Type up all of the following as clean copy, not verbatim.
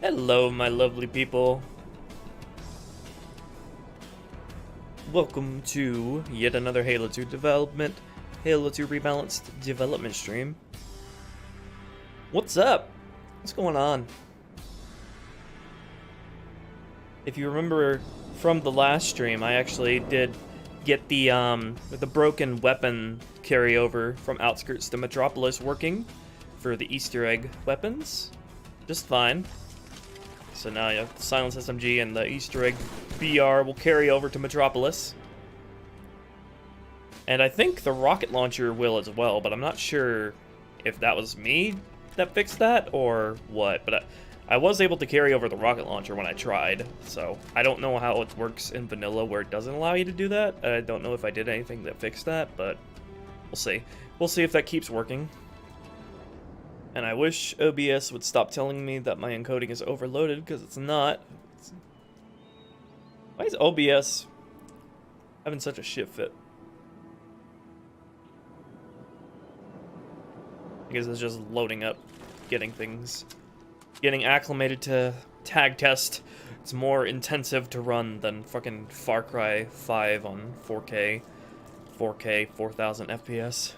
Hello, my lovely people. Welcome to yet another Halo 2 development, Halo 2 Rebalanced Development stream. What's up? What's going on? If you remember from the last stream, I actually did get the broken weapon carryover from Outskirts to Metropolis working for the Easter egg weapons. Just fine. So now you have the Silence SMG and the Easter egg BR will carry over to Metropolis. And I think the rocket launcher will as well, but I'm not sure if that was me that fixed that or what. But I was able to carry over the rocket launcher when I tried, so I don't know how it works in vanilla where it doesn't allow you to do that. I don't know if I did anything that fixed that, but we'll see. We'll see if that keeps working. And I wish OBS would stop telling me that my encoding is overloaded, because it's not. Why is OBS having such a shit fit? I guess it's just loading up, getting acclimated to tag test. It's more intensive to run than fucking Far Cry 5 on 4K, 4000 FPS.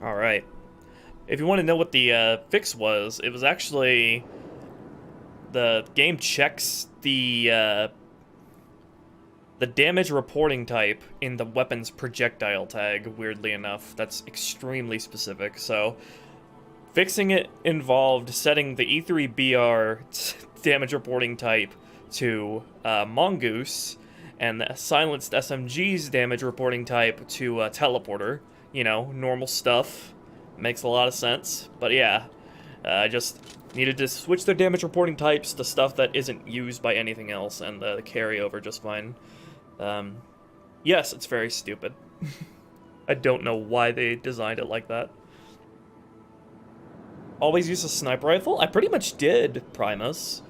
Alright. If you want to know what the fix was, it was actually the game checks the damage reporting type in the weapon's projectile tag, weirdly enough. That's extremely specific, so fixing it involved setting the E3BR damage reporting type to Mongoose, and the Silenced SMG's damage reporting type to Teleporter. You know, normal stuff. Makes a lot of sense, but yeah, I just needed to switch their damage reporting types to stuff that isn't used by anything else, and the carryover just fine. Yes, it's very stupid. I don't know why they designed it like that. Always use a sniper rifle? I pretty much did, Primus.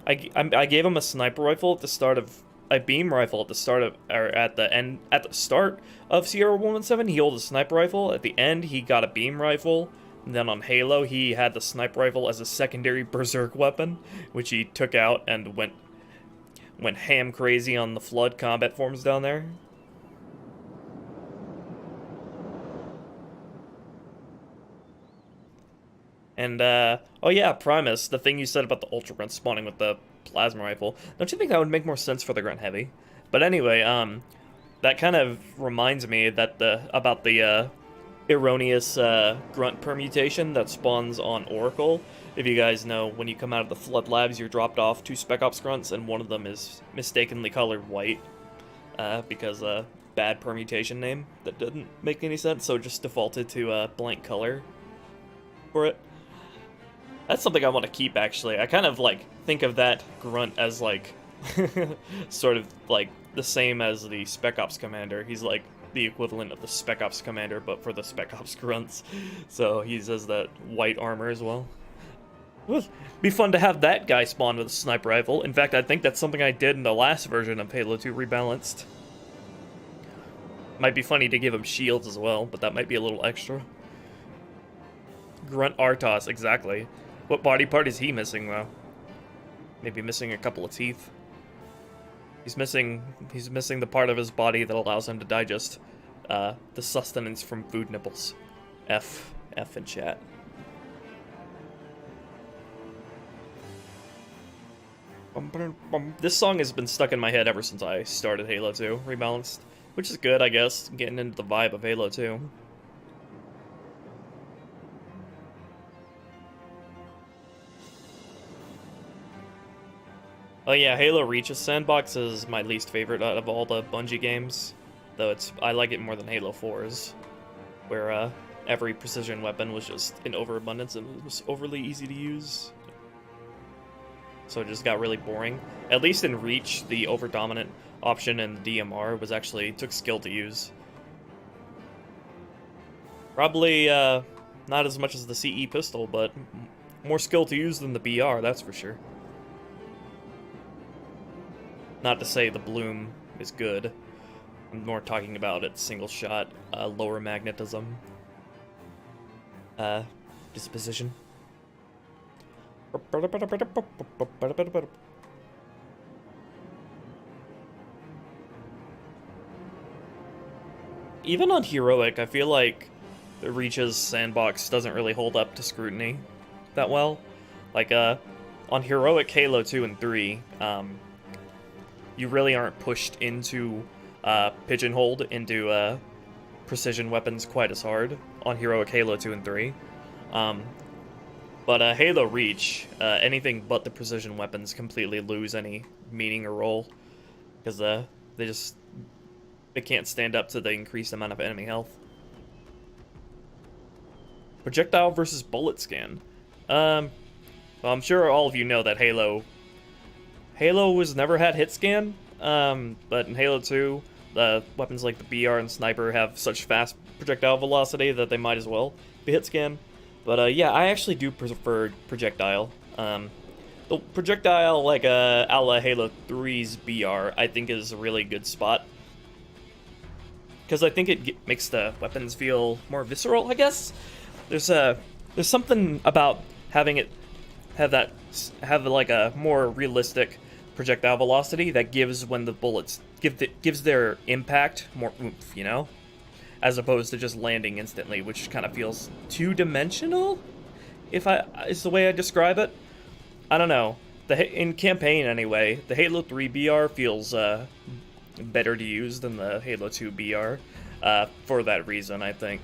I gave him a sniper rifle at the start of a beam rifle at the start of, or at the start of Sierra 117, he held a sniper rifle. At the end, he got a beam rifle. And then on Halo, he had the sniper rifle as a secondary berserk weapon, which he took out and went ham crazy on the Flood combat forms down there. And, oh yeah, Primus, the thing you said about the Ultra Grunt spawning with the plasma rifle. Don't you think that would make more sense for the Grunt Heavy? But anyway, that kind of reminds me that about the erroneous Grunt permutation that spawns on Oracle. If you guys know, when you come out of the Flood Labs, you're dropped off 2 Spec Ops Grunts, and one of them is mistakenly colored white, because bad permutation name that didn't make any sense, so just defaulted to blank color for it. That's something I want to keep, actually. I kind of, like, think of that Grunt as, like, sort of, like, the same as the Spec Ops Commander. He's, like, the equivalent of the Spec Ops Commander, but for the Spec Ops Grunts. So he has that white armor as well. It'd be fun to have that guy spawn with a sniper rifle. In fact, I think that's something I did in the last version of Halo 2 Rebalanced. Might be funny to give him shields as well, but that might be a little extra. Grunt Artos, exactly. What body part is he missing, though? Maybe missing a couple of teeth. He's missing the part of his body that allows him to digest the sustenance from food nipples. F in chat. This song has been stuck in my head ever since I started Halo 2 Rebalanced, which is good, I guess, getting into the vibe of Halo 2. Oh yeah, Halo Reach's sandbox is my least favorite out of all the Bungie games, though I like it more than Halo 4's, where every precision weapon was just in overabundance and it was overly easy to use. So it just got really boring. At least in Reach, the overdominant option in the DMR took skill to use. Probably not as much as the CE pistol, but more skill to use than the BR, that's for sure. Not to say the Bloom is good. I'm more talking about its single shot, lower magnetism disposition. Even on Heroic, I feel like the Reach's sandbox doesn't really hold up to scrutiny that well. Like, on Heroic, Halo 2 and 3, you really aren't pushed into, pigeonholed into, precision weapons quite as hard on Heroic, Halo 2 and 3. But Halo Reach, anything but the precision weapons completely lose any meaning or role. Because, they can't stand up to the increased amount of enemy health. Projectile versus bullet scan. Well, I'm sure all of you know that Halo has never had hit scan, but in Halo 2, the weapons like the BR and Sniper have such fast projectile velocity that they might as well be hit scan. But yeah, I actually do prefer projectile. The projectile, like a la Halo 3's BR, I think is a really good spot. Because I think it makes the weapons feel more visceral, I guess. There's something about having it have like a more realistic projectile velocity that gives when the bullets gives their impact more oomph, you know, as opposed to just landing instantly, which kind of feels two-dimensional. Is the way I describe it. I don't know. In campaign anyway, the Halo 3 BR feels better to use than the Halo 2 BR, for that reason, I think.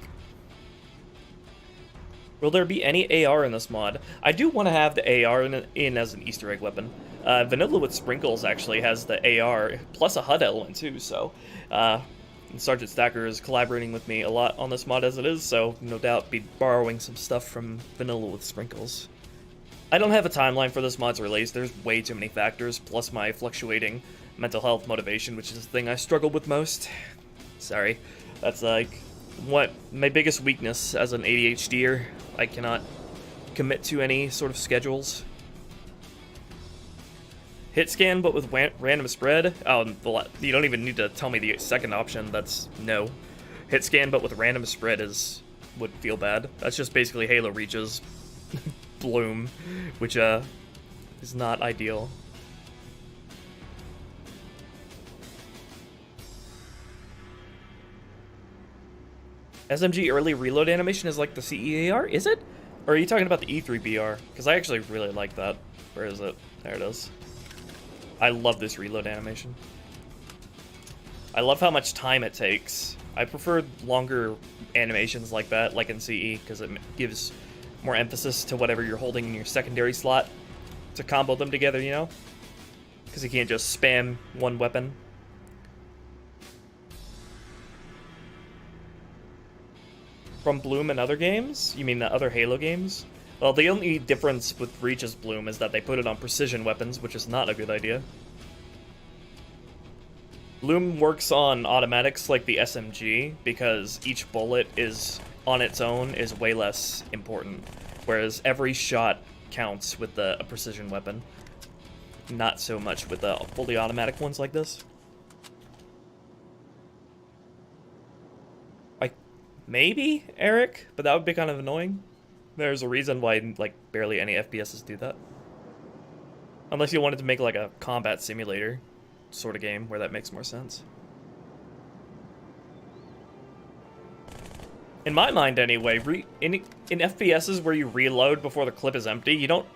Will there be any AR in this mod? I do want to have the AR in as an Easter egg weapon. Vanilla with Sprinkles actually has the AR, plus a HUD element too, so... Sergeant Stacker is collaborating with me a lot on this mod as it is, so no doubt be borrowing some stuff from Vanilla with Sprinkles. I don't have a timeline for this mod's release. There's way too many factors, plus my fluctuating mental health motivation, which is the thing I struggle with most. Sorry. That's like what my biggest weakness as an ADHDer. I cannot commit to any sort of schedules. Hit scan, but with random spread? Oh, you don't even need to tell me the second option. That's no. Hit scan, but with random spread would feel bad. That's just basically Halo Reach's bloom, which is not ideal. SMG early reload animation is like the CEAR, is it? Or are you talking about the E3 BR? Because I actually really like that. Where is it? There it is. I love this reload animation. I love how much time it takes. I prefer longer animations like that, like in CE, because it gives more emphasis to whatever you're holding in your secondary slot to combo them together, you know? Because you can't just spam one weapon. From Bloom and other games? You mean the other Halo games? Well, the only difference with Reach's Bloom is that they put it on precision weapons, which is not a good idea. Bloom works on automatics like the SMG, because each bullet is, on its own, is way less important. Whereas every shot counts with a precision weapon. Not so much with the fully automatic ones like this. Maybe, Eric, but that would be kind of annoying. There's a reason why, like, barely any FPSs do that. Unless you wanted to make, like, a combat simulator sort of game where that makes more sense. In my mind, anyway, in FPSs where you reload before the clip is empty, you don't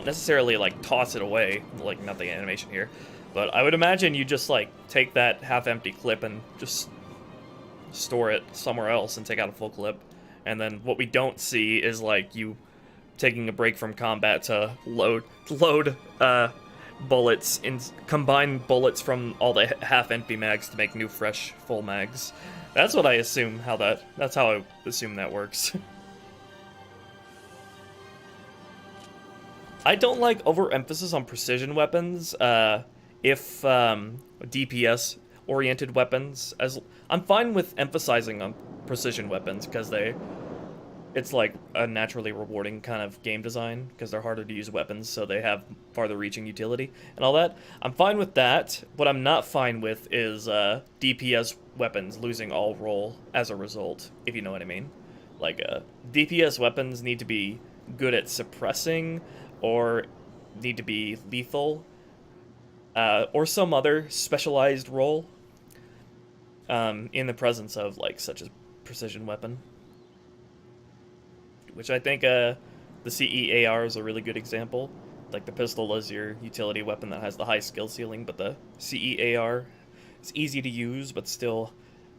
necessarily, like, toss it away. Like, not the animation here. But I would imagine you just, like, take that half-empty clip and just store it somewhere else and take out a full clip. And then what we don't see is like you taking a break from combat to load bullets and combine bullets from all the half-empty mags to make new fresh full mags. That's what I assume that's how I assume that works. I don't like overemphasis on precision weapons if DPS oriented weapons. I'm fine with emphasizing on precision weapons because it's like a naturally rewarding kind of game design because they're harder to use weapons, so they have farther reaching utility and all that. I'm fine with that. What I'm not fine with is DPS weapons losing all role as a result, if you know what I mean. Like DPS weapons need to be good at suppressing or need to be lethal, or some other specialized role in the presence of, like, such a precision weapon. Which I think the CEAR is a really good example. Like, the pistol is your utility weapon that has the high skill ceiling, but the CEAR is easy to use, but still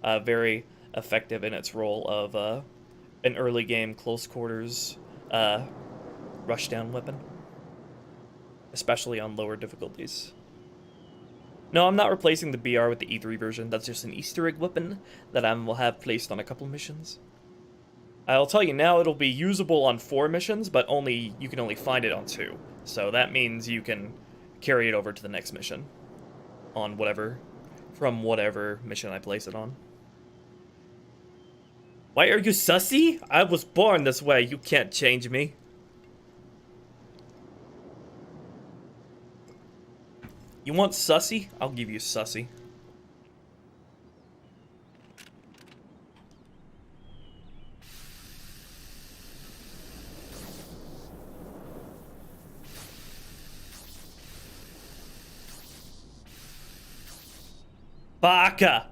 very effective in its role of an early game close quarters rushdown weapon, especially on lower difficulties. No, I'm not replacing the BR with the E3 version. That's just an Easter egg weapon that I will have placed on a couple missions. I'll tell you now, it'll be usable on 4 missions, but you can only find it on 2. So that means you can carry it over to the next mission on from whatever mission I place it on. Why are you sussy? I was born this way. You can't change me. You want sussy? I'll give you sussy. Baka!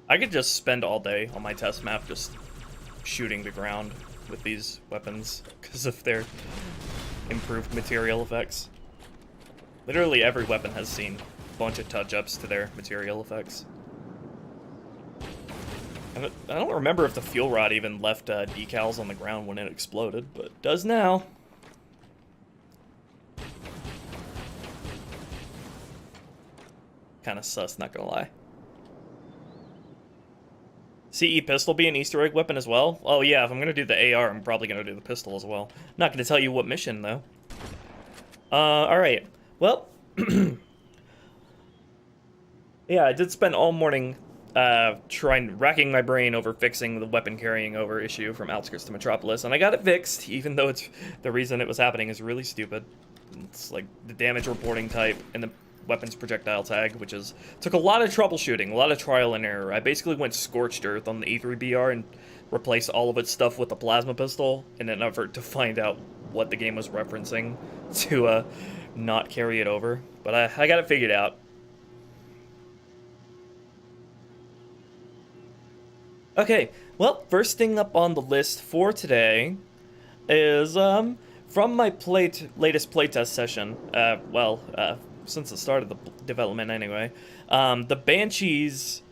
I could just spend all day on my test map just shooting the ground with these weapons because of their improved material effects. Literally every weapon has seen a bunch of touch-ups to their material effects. I don't remember if the fuel rod even left decals on the ground when it exploded, but it does now. Kind of sus, not gonna lie. CE pistol be an Easter egg weapon as well? Oh yeah, if I'm gonna do the AR, I'm probably gonna do the pistol as well. Not gonna tell you what mission though. Alright. Well, yeah, I did spend all morning racking my brain over fixing the weapon carrying over issue from Outskirts to Metropolis, and I got it fixed, even though the reason it was happening is really stupid. It's like the damage reporting type and the weapons projectile tag, which took a lot of troubleshooting, a lot of trial and error. I basically went scorched earth on the E3BR and replaced all of its stuff with the plasma pistol in an effort to find out what the game was referencing to not carry it over. But I got it figured out. Okay, well, first thing up on the list for today is from my latest playtest session. Since the start of the development anyway, the Banshees,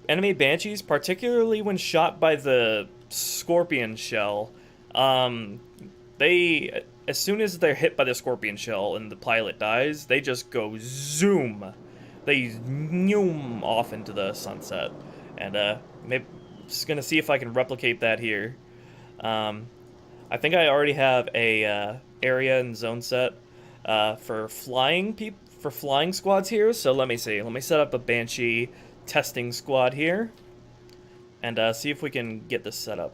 enemy Banshees, particularly when shot by the Scorpion Shell, they, as soon as they're hit by the Scorpion Shell and the pilot dies, they just go zoom. They zoom off into the sunset. And maybe just gonna see if I can replicate that here. I think I already have a area and zone set for flying squads here. So let me see. Let me set up a Banshee testing squad here, and see if we can get this set up.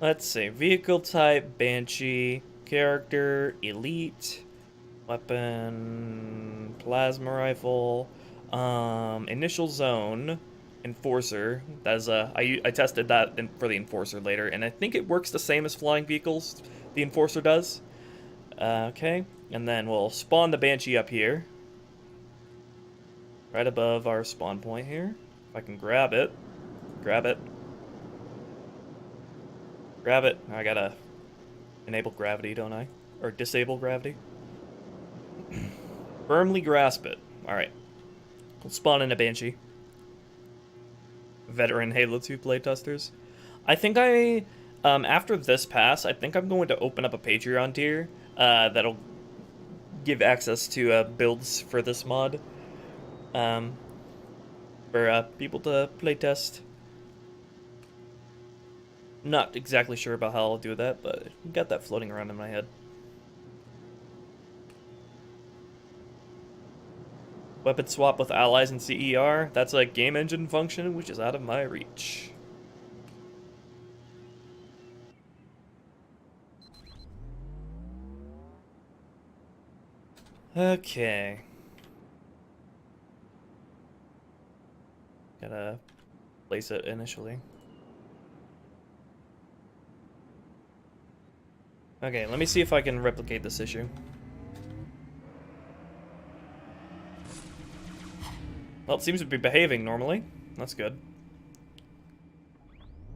Let's see. Vehicle type Banshee, character elite, weapon plasma rifle, initial zone. Enforcer. That is I tested that for the Enforcer later, and I think it works the same as flying vehicles. The Enforcer does. Okay, and then we'll spawn the Banshee up here, right above our spawn point here. If I can grab it, grab it. I gotta enable gravity, don't I? Or disable gravity. Firmly grasp it. All right, we'll spawn in a Banshee. Veteran Halo 2 playtesters. I think after this pass, I think I'm going to open up a Patreon tier that'll give access to builds for this mod for people to playtest. Not exactly sure about how I'll do that, but I got that floating around in my head. Weapon swap with allies in CER. That's a game engine function, which is out of my reach. Okay. Gotta place it initially. Okay, let me see if I can replicate this issue. Well, it seems to be behaving normally. That's good.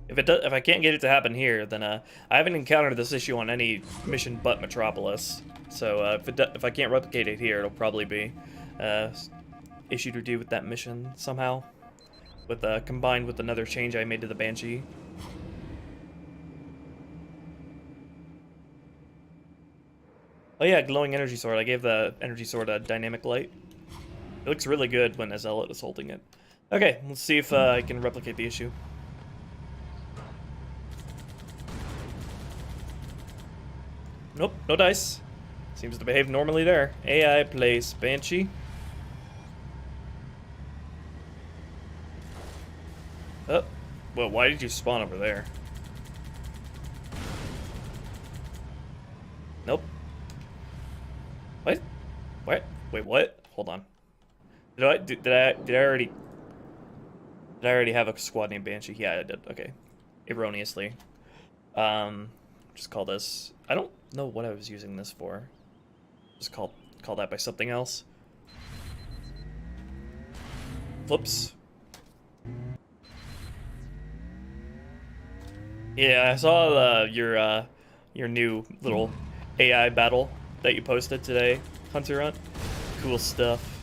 If I can't get it to happen here, then I haven't encountered this issue on any mission but Metropolis. So if I can't replicate it here, it'll probably be issue to do with that mission somehow, with combined with another change I made to the Banshee. Oh yeah, glowing energy sword. I gave the energy sword a dynamic light. It looks really good when a zealot is holding it. Okay, let's see if I can replicate the issue. Nope, no dice. Seems to behave normally there. AI place Banshee. Oh, well, why did you spawn over there? Nope. What? What? Wait, what? Hold on. Did I already have a squad named Banshee? Yeah, I did. Okay. Erroneously. Just call this. I don't know what I was using this for. Just call that by something else. Whoops. Yeah, I saw your new little AI battle that you posted today, Hunter Hunt. Cool stuff.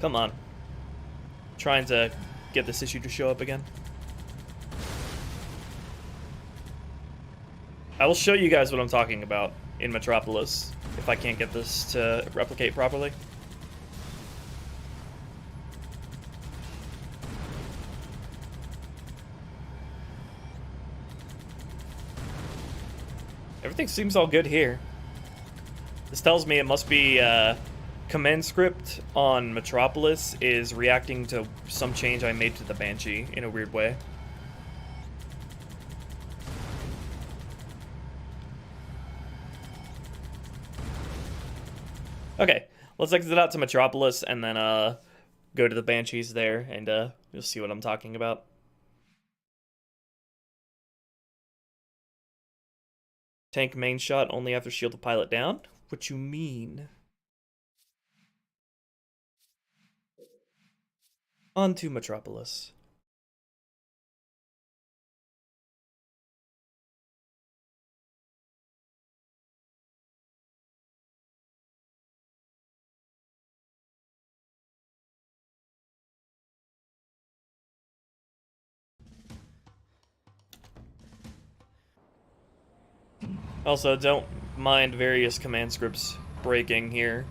Come on. Trying to get this issue to show up again. I will show you guys what I'm talking about in Metropolis if I can't get this to replicate properly. Everything seems all good here. This tells me it must be command script on Metropolis is reacting to some change I made to the Banshee in a weird way. Okay, let's exit out to Metropolis and then go to the Banshees there, and you'll see what I'm talking about. Tank main shot only after shield the pilot down? What you mean? On to Metropolis. Also, don't mind various command scripts breaking here.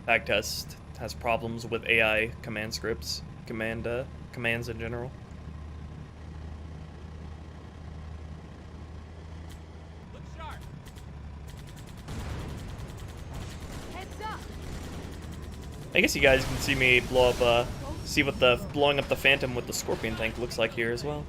Backtest has problems with AI command scripts, commands in general. Look sharp. Heads up. I guess you guys can see me blow up, see what the blowing up the Phantom with the Scorpion tank looks like here as well.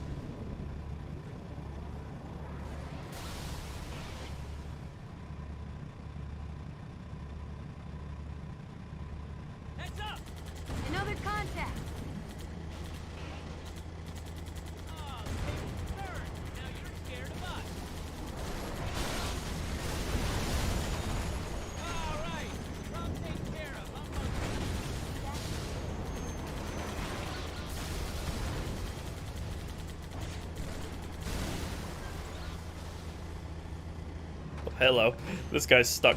Hello. This guy's stuck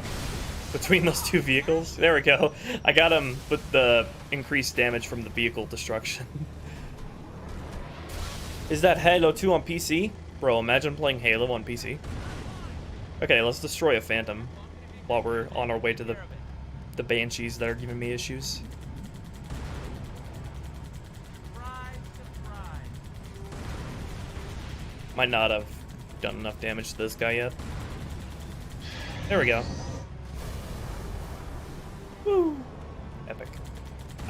between those two vehicles. There we go. I got him with the increased damage from the vehicle destruction. Is that Halo 2 on PC? Bro, imagine playing Halo on PC. Okay, let's destroy a Phantom while we're on our way to the Banshees that are giving me issues. Might not have done enough damage to this guy yet. There we go. Woo! Epic.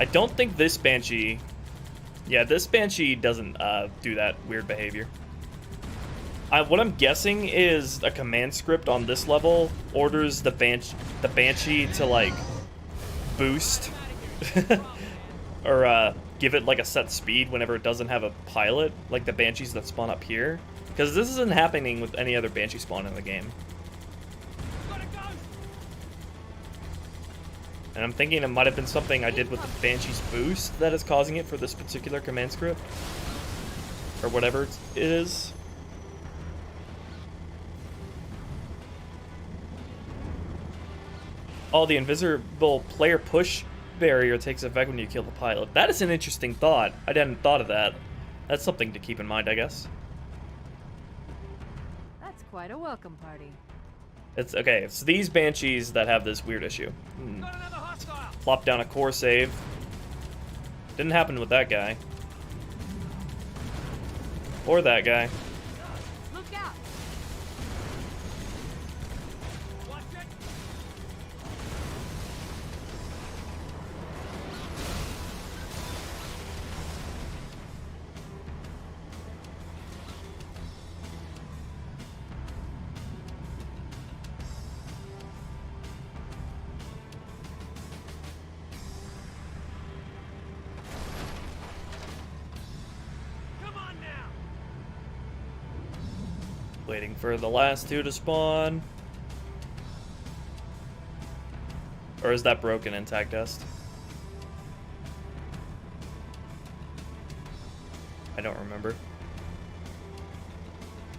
I don't think this Banshee... Yeah, this Banshee doesn't do that weird behavior. What I'm guessing is a command script on this level orders the Banshee to, like, boost. Or give it, like, a set speed whenever it doesn't have a pilot, like the Banshees that spawn up here. Because this isn't happening with any other Banshee spawn in the game. And I'm thinking it might have been something I did with the Banshee's boost that is causing it for this particular command script. Or whatever it is. Oh, the invisible player push barrier takes effect when you kill the pilot. That is an interesting thought. I hadn't thought of that. That's something to keep in mind, I guess. That's quite a welcome party. It's okay. It's these Banshees that have this weird issue. Plop down a core save. Didn't happen with that guy. Or that guy. Look out! Watch it. Waiting for the last two to spawn. Or is that broken in tag test? I don't remember.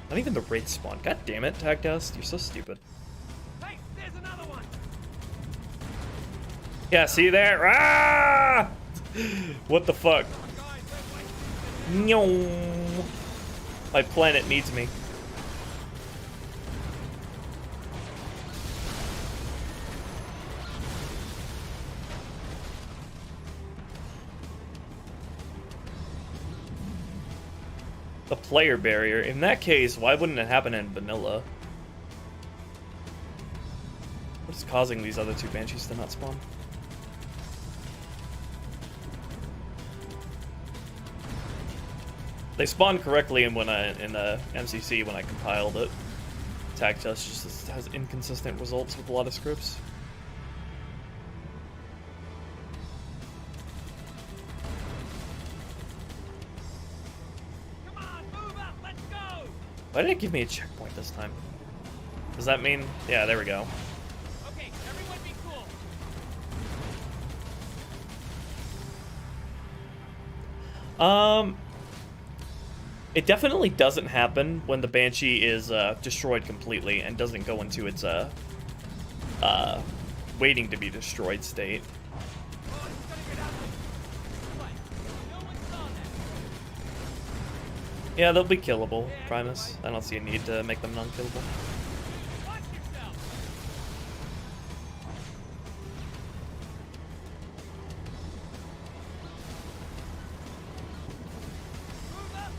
Not even the wraith spawn. God damn it, tag test. You're so stupid. Hey, there's another one. Yeah, see there? Ah! What the fuck? No. My planet needs me. The player barrier. In that case, why wouldn't it happen in vanilla? What's causing these other two Banshees to not spawn? They spawned correctly in the MCC when I compiled it. Tag test just has inconsistent results with a lot of scripts. Why did it give me a checkpoint this time? Does that mean... Yeah, there we go. Okay, everyone be cool. It definitely doesn't happen when the Banshee is destroyed completely and doesn't go into its waiting to be destroyed state. Oh, it's gonna get out of what? No one saw that. Yeah, they'll be killable, Primus. I don't see a need to make them non-killable. Watch yourself. Move up.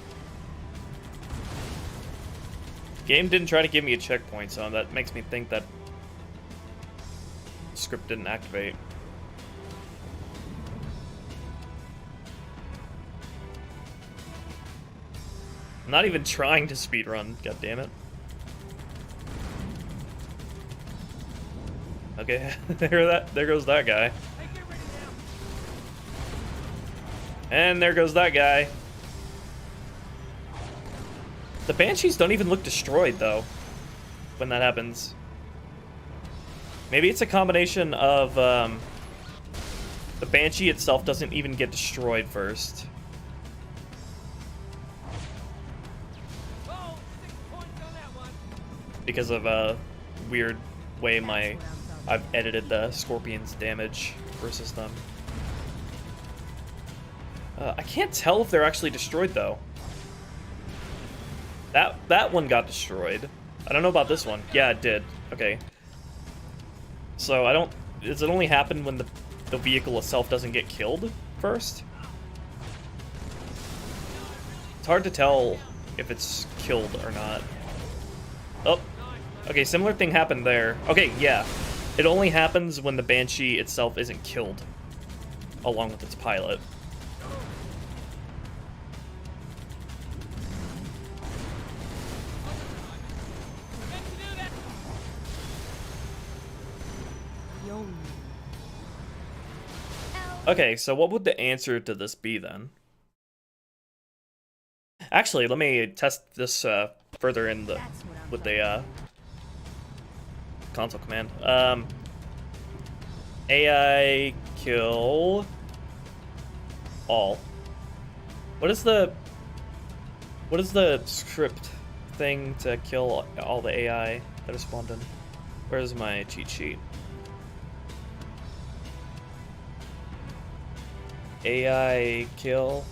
Game didn't try to give me a checkpoint, so that makes me think that script didn't activate. I'm not even trying to speedrun, god damn it. Okay, there goes that guy. Hey, get ready now. And there goes that guy. The Banshees don't even look destroyed, though, when that happens. Maybe it's a combination of, the Banshee itself doesn't even get destroyed first. Oh, 6 points on that one. Because of a weird way I've edited the Scorpion's damage versus them. I can't tell if they're actually destroyed, though. That one got destroyed. I don't know about this one. Yeah, it did. Okay. So I don't... Does it only happen when the vehicle itself doesn't get killed first? It's hard to tell if it's killed or not. Oh. Okay, similar thing happened there. Okay, yeah. It only happens when the Banshee itself isn't killed, along with its pilot. Okay, so what would the answer to this be then? Actually, let me test this further in the with the console command. AI kill all. What is the script thing to kill all the AI that are spawned in? Where's my cheat sheet? AI kill.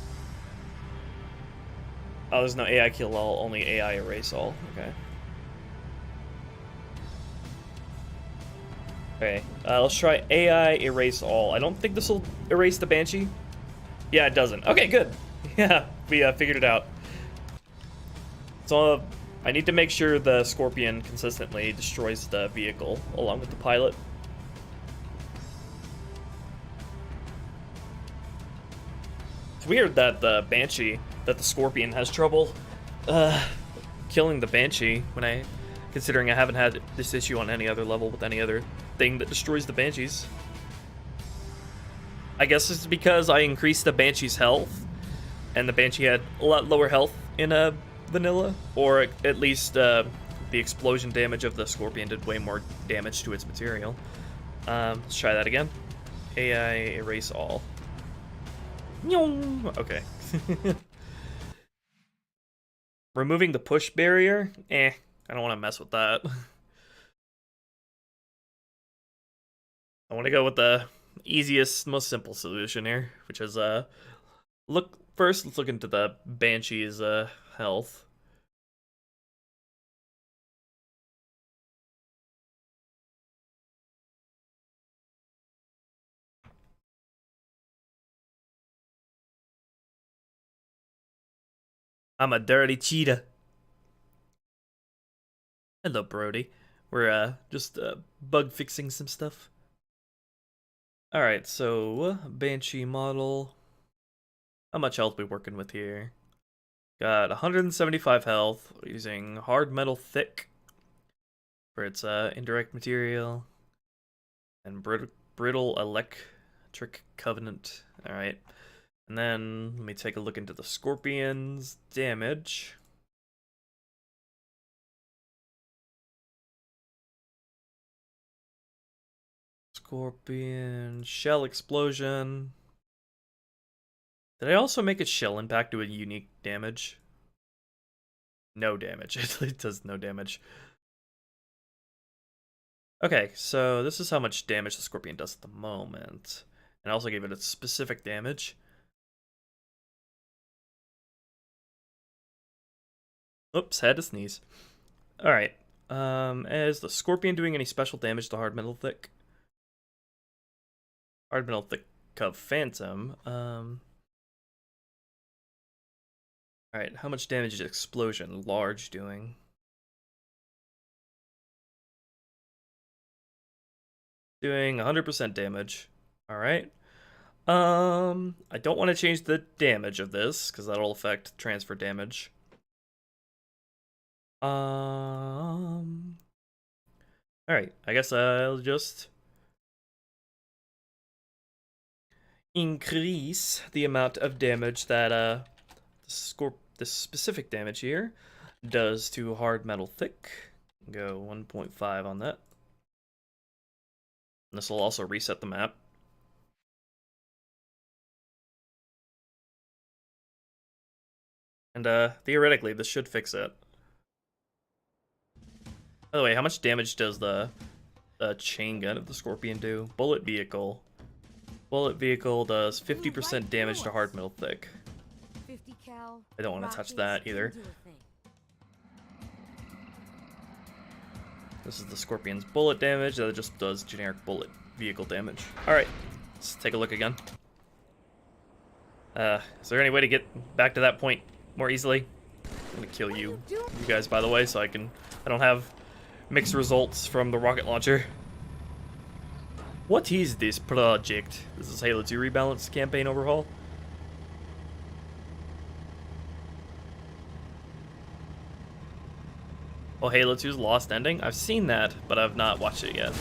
Oh, there's no AI kill all, only AI erase all. Okay. Okay, let's try AI erase all. I don't think this will erase the Banshee. Yeah, it doesn't. Okay, good. Yeah, we figured it out. So I need to make sure the Scorpion consistently destroys the vehicle along with the pilot. It's weird that the Banshee, that the Scorpion has trouble killing the Banshee when considering I haven't had this issue on any other level with any other thing that destroys the Banshees. I guess it's because I increased the Banshee's health, and the Banshee had a lot lower health in vanilla, or at least the explosion damage of the Scorpion did way more damage to its material. Let's try that again. AI erase all. Okay. Removing the push barrier? I don't want to mess with that. I want to go with the easiest, most simple solution here, which is let's look into the Banshee's health. I'm a dirty cheetah. Hello, Brody. We're just bug fixing some stuff. Alright, so Banshee model. How much health we working with here? Got 175 health using hard metal thick for its indirect material, and brittle electric covenant. Alright. And then let me take a look into the Scorpion's damage. Scorpion shell explosion. Did I also make its shell impact do a unique damage? No damage. It does no damage. Okay, so this is how much damage the Scorpion does at the moment. And I also gave it its specific damage. Oops, had to sneeze. Alright. Is the Scorpion doing any special damage to Hard Metal Thick? Hard Metal Thick of Phantom. Alright, how much damage is Explosion Large doing? Doing 100% damage. Alright. I don't want to change the damage of this, because that'll affect transfer damage. Alright, I guess I'll just increase the amount of damage that this specific damage here does to Hard Metal Thick. Go 1.5 on that. This will also reset the map. And theoretically, this should fix it. By the way, how much damage does the chain gun of the Scorpion do? Bullet vehicle. Bullet vehicle does 50% damage to Hard Metal Thick. I don't want to touch that either. This is the Scorpion's bullet damage. That just does generic bullet vehicle damage. Alright, let's take a look again. Is there any way to get back to that point more easily? I'm gonna kill you guys, by the way, so I don't have mixed results from the rocket launcher. What is this project? This is Halo 2 Rebalanced campaign overhaul. Oh, Halo 2's Lost Ending? I've seen that, but I've not watched it yet.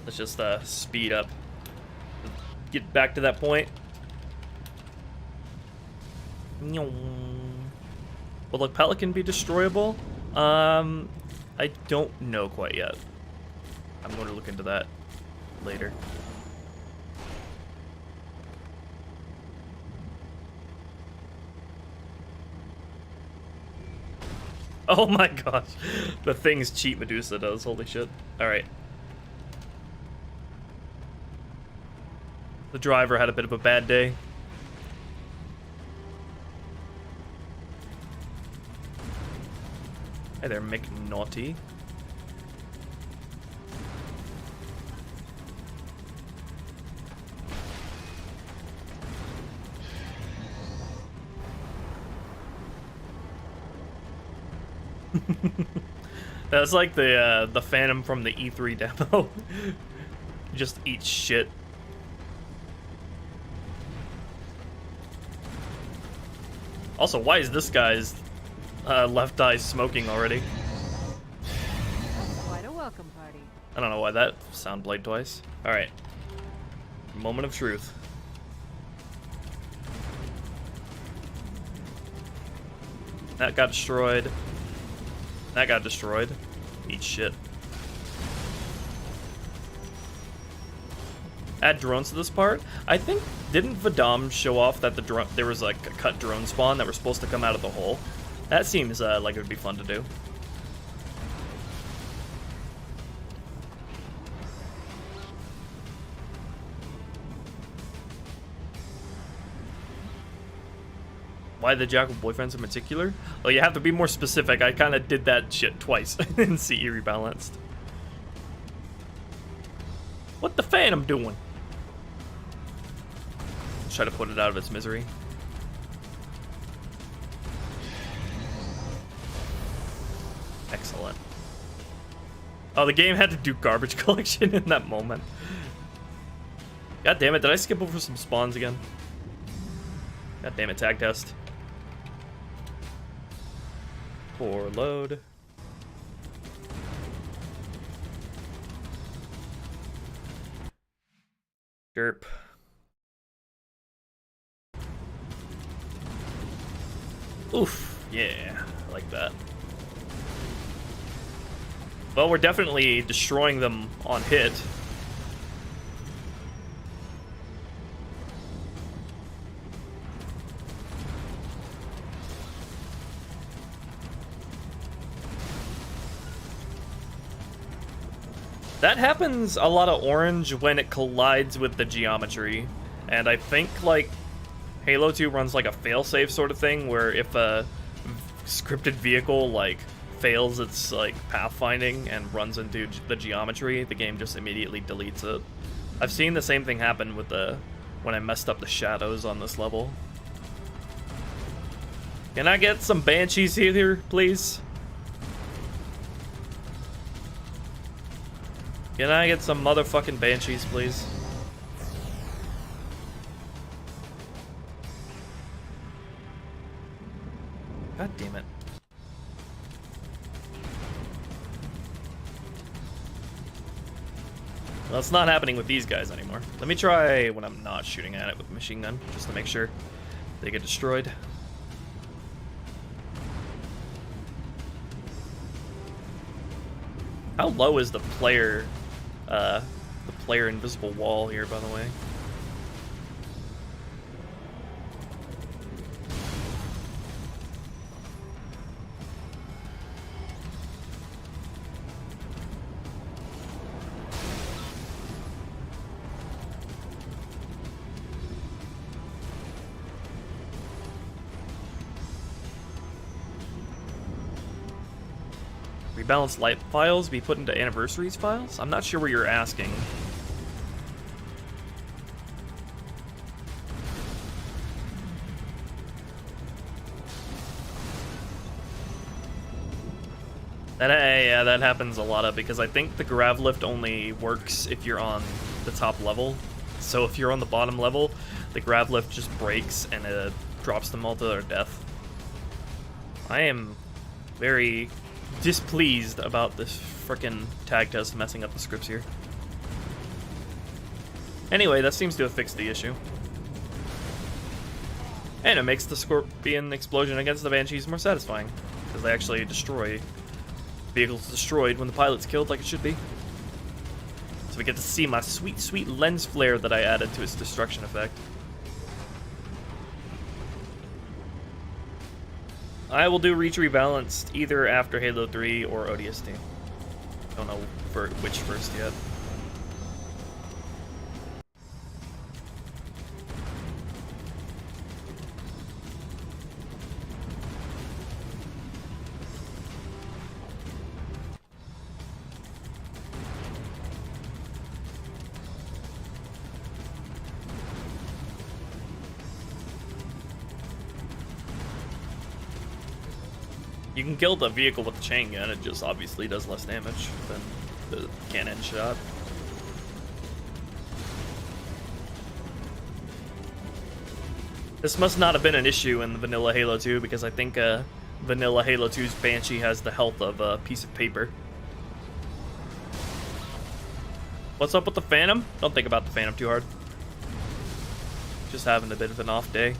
Let's just speed up get back to that point. Will the Pelican be destroyable? I don't know quite yet. I'm going to look into that later. Oh my gosh. The things cheat Medusa does. Holy shit. Alright. The driver had a bit of a bad day. Hey there, McNaughty. That's like the Phantom from the E3 demo. Just eats shit. Also, why is this guy's left eye smoking already? Quite a welcome party. I don't know why that sound played twice. Alright. Moment of truth. That got destroyed. That got destroyed. Eat shit. Add drones to this part. I think, didn't Vadam show off that there was like a cut drone spawn that were supposed to come out of the hole? That seems like it would be fun to do. Why the Jackal boyfriends in particular? Well, you have to be more specific. I kind of did that shit twice in CE Rebalanced. What the Phantom doing? Let's try to put it out of its misery. Excellent. Oh, the game had to do garbage collection in that moment. God damn it, did I skip over some spawns again? God damn it, tag test. Poor load. Derp. Oof, yeah, I like that. Well, we're definitely destroying them on hit. That happens a lot of orange when it collides with the geometry. And I think, like, Halo 2 runs like a failsafe sort of thing, where if a scripted vehicle, like, fails its, like, pathfinding and runs into the geometry, the game just immediately deletes it. I've seen the same thing happen with when I messed up the shadows on this level. Can I get some Banshees here, please? Can I get some motherfucking Banshees, please? God damn it. Well, it's not happening with these guys anymore. Let me try when I'm not shooting at it with a machine gun, just to make sure they get destroyed. How low is the player invisible wall here, by the way? Rebalanced light files be put into anniversaries files? I'm not sure what you're asking. Yeah, that happens a lot of, because I think the grav lift only works if you're on the top level. So if you're on the bottom level, the grav lift just breaks and it drops them all to their death. I am very displeased about this frickin' tag test messing up the scripts here. Anyway, that seems to have fixed the issue. And it makes the Scorpion explosion against the Banshees more satisfying, because they actually destroy vehicles destroyed when the pilot's killed like it should be. So we get to see my sweet, sweet lens flare that I added to its destruction effect. I will do Reach Rebalanced either after Halo 3 or ODST. Don't know for which first yet. You can kill the vehicle with the chain gun, it just obviously does less damage than the cannon shot. This must not have been an issue in the vanilla Halo 2, because I think vanilla Halo 2's Banshee has the health of a piece of paper. What's up with the Phantom? Don't think about the Phantom too hard. Just having a bit of an off day.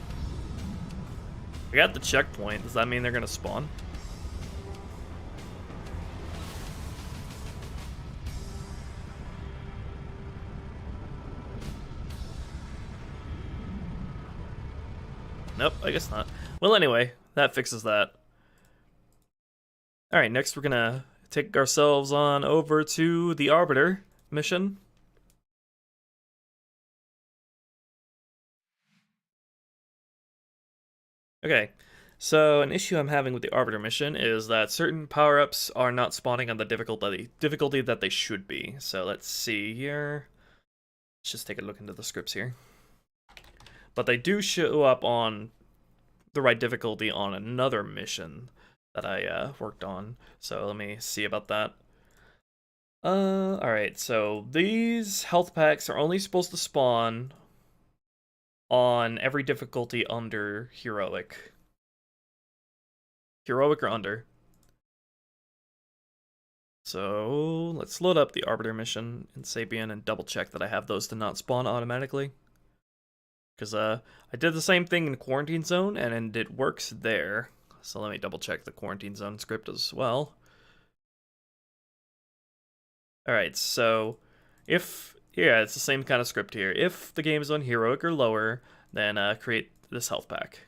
I got the checkpoint, does that mean they're gonna spawn? Nope, I guess not. Well, anyway, that fixes that. Alright, next we're gonna take ourselves on over to the Arbiter mission. Okay, so an issue I'm having with the Arbiter mission is that certain power-ups are not spawning on the difficulty that they should be. So let's see here. Let's just take a look into the scripts here. But they do show up on the right difficulty on another mission that I worked on. So let me see about that. Alright, so these health packs are only supposed to spawn on every difficulty under Heroic. Heroic or under. So let's load up the Arbiter mission in Sapien and double check that I have those to not spawn automatically. Because I did the same thing in Quarantine Zone, and it works there. So let me double check the Quarantine Zone script as well. Alright, so if, yeah, it's the same kind of script here. If the game is on Heroic or lower, then create this health pack.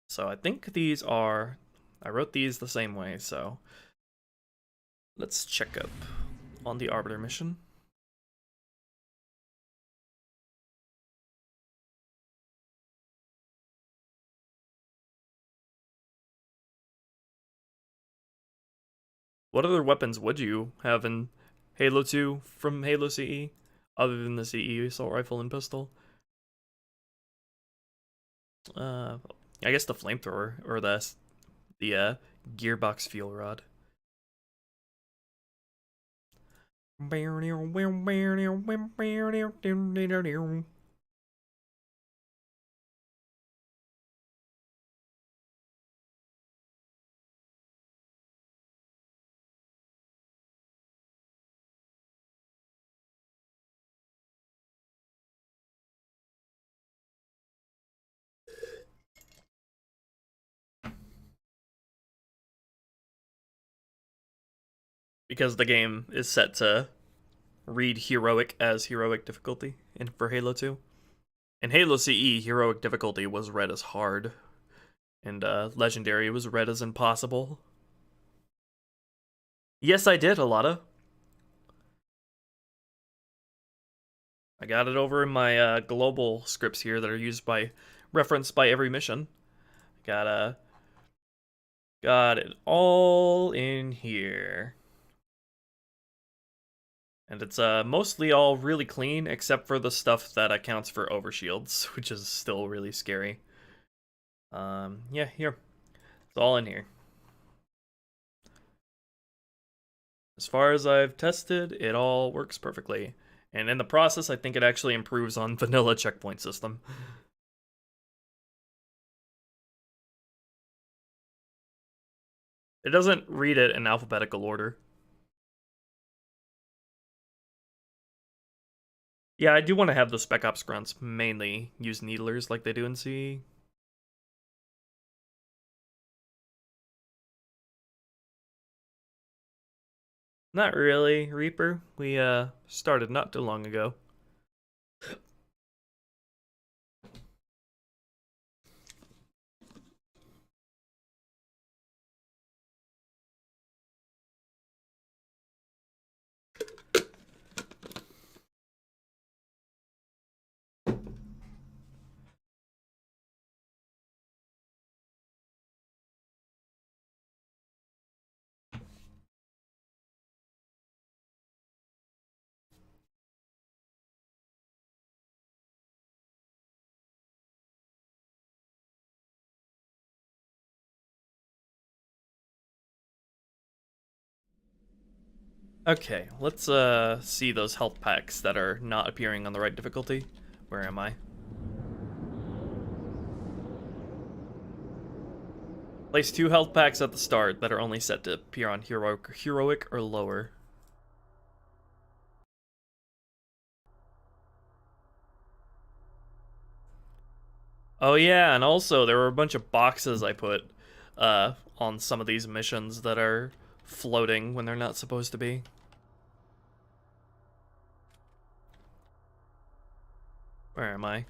So I think these are, I wrote these the same way, so let's check up on the Arbiter mission. What other weapons would you have in Halo 2 from Halo CE, other than the CE assault rifle and pistol? I guess the flamethrower, or the gearbox fuel rod. Because the game is set to read Heroic as Heroic difficulty for Halo 2. In Halo CE, Heroic difficulty was read as hard, and Legendary was read as impossible. Yes, I did, Alada. I got it over in my global scripts here that are used by, referenced by every mission. Got it all in here. And it's mostly all really clean, except for the stuff that accounts for overshields, which is still really scary. Yeah, here. It's all in here. As far as I've tested, it all works perfectly. And in the process, I think it actually improves on vanilla checkpoint system. It doesn't read it in alphabetical order. Yeah, I do want to have those Spec Ops grunts mainly use needlers like they do in C. Not really, Reaper. We started not too long ago. Okay, let's see those health packs that are not appearing on the right difficulty. Where am I? Place 2 health packs at the start that are only set to appear on heroic or lower. Oh yeah, and also there were a bunch of boxes I put on some of these missions that are floating when they're not supposed to be. Where am I?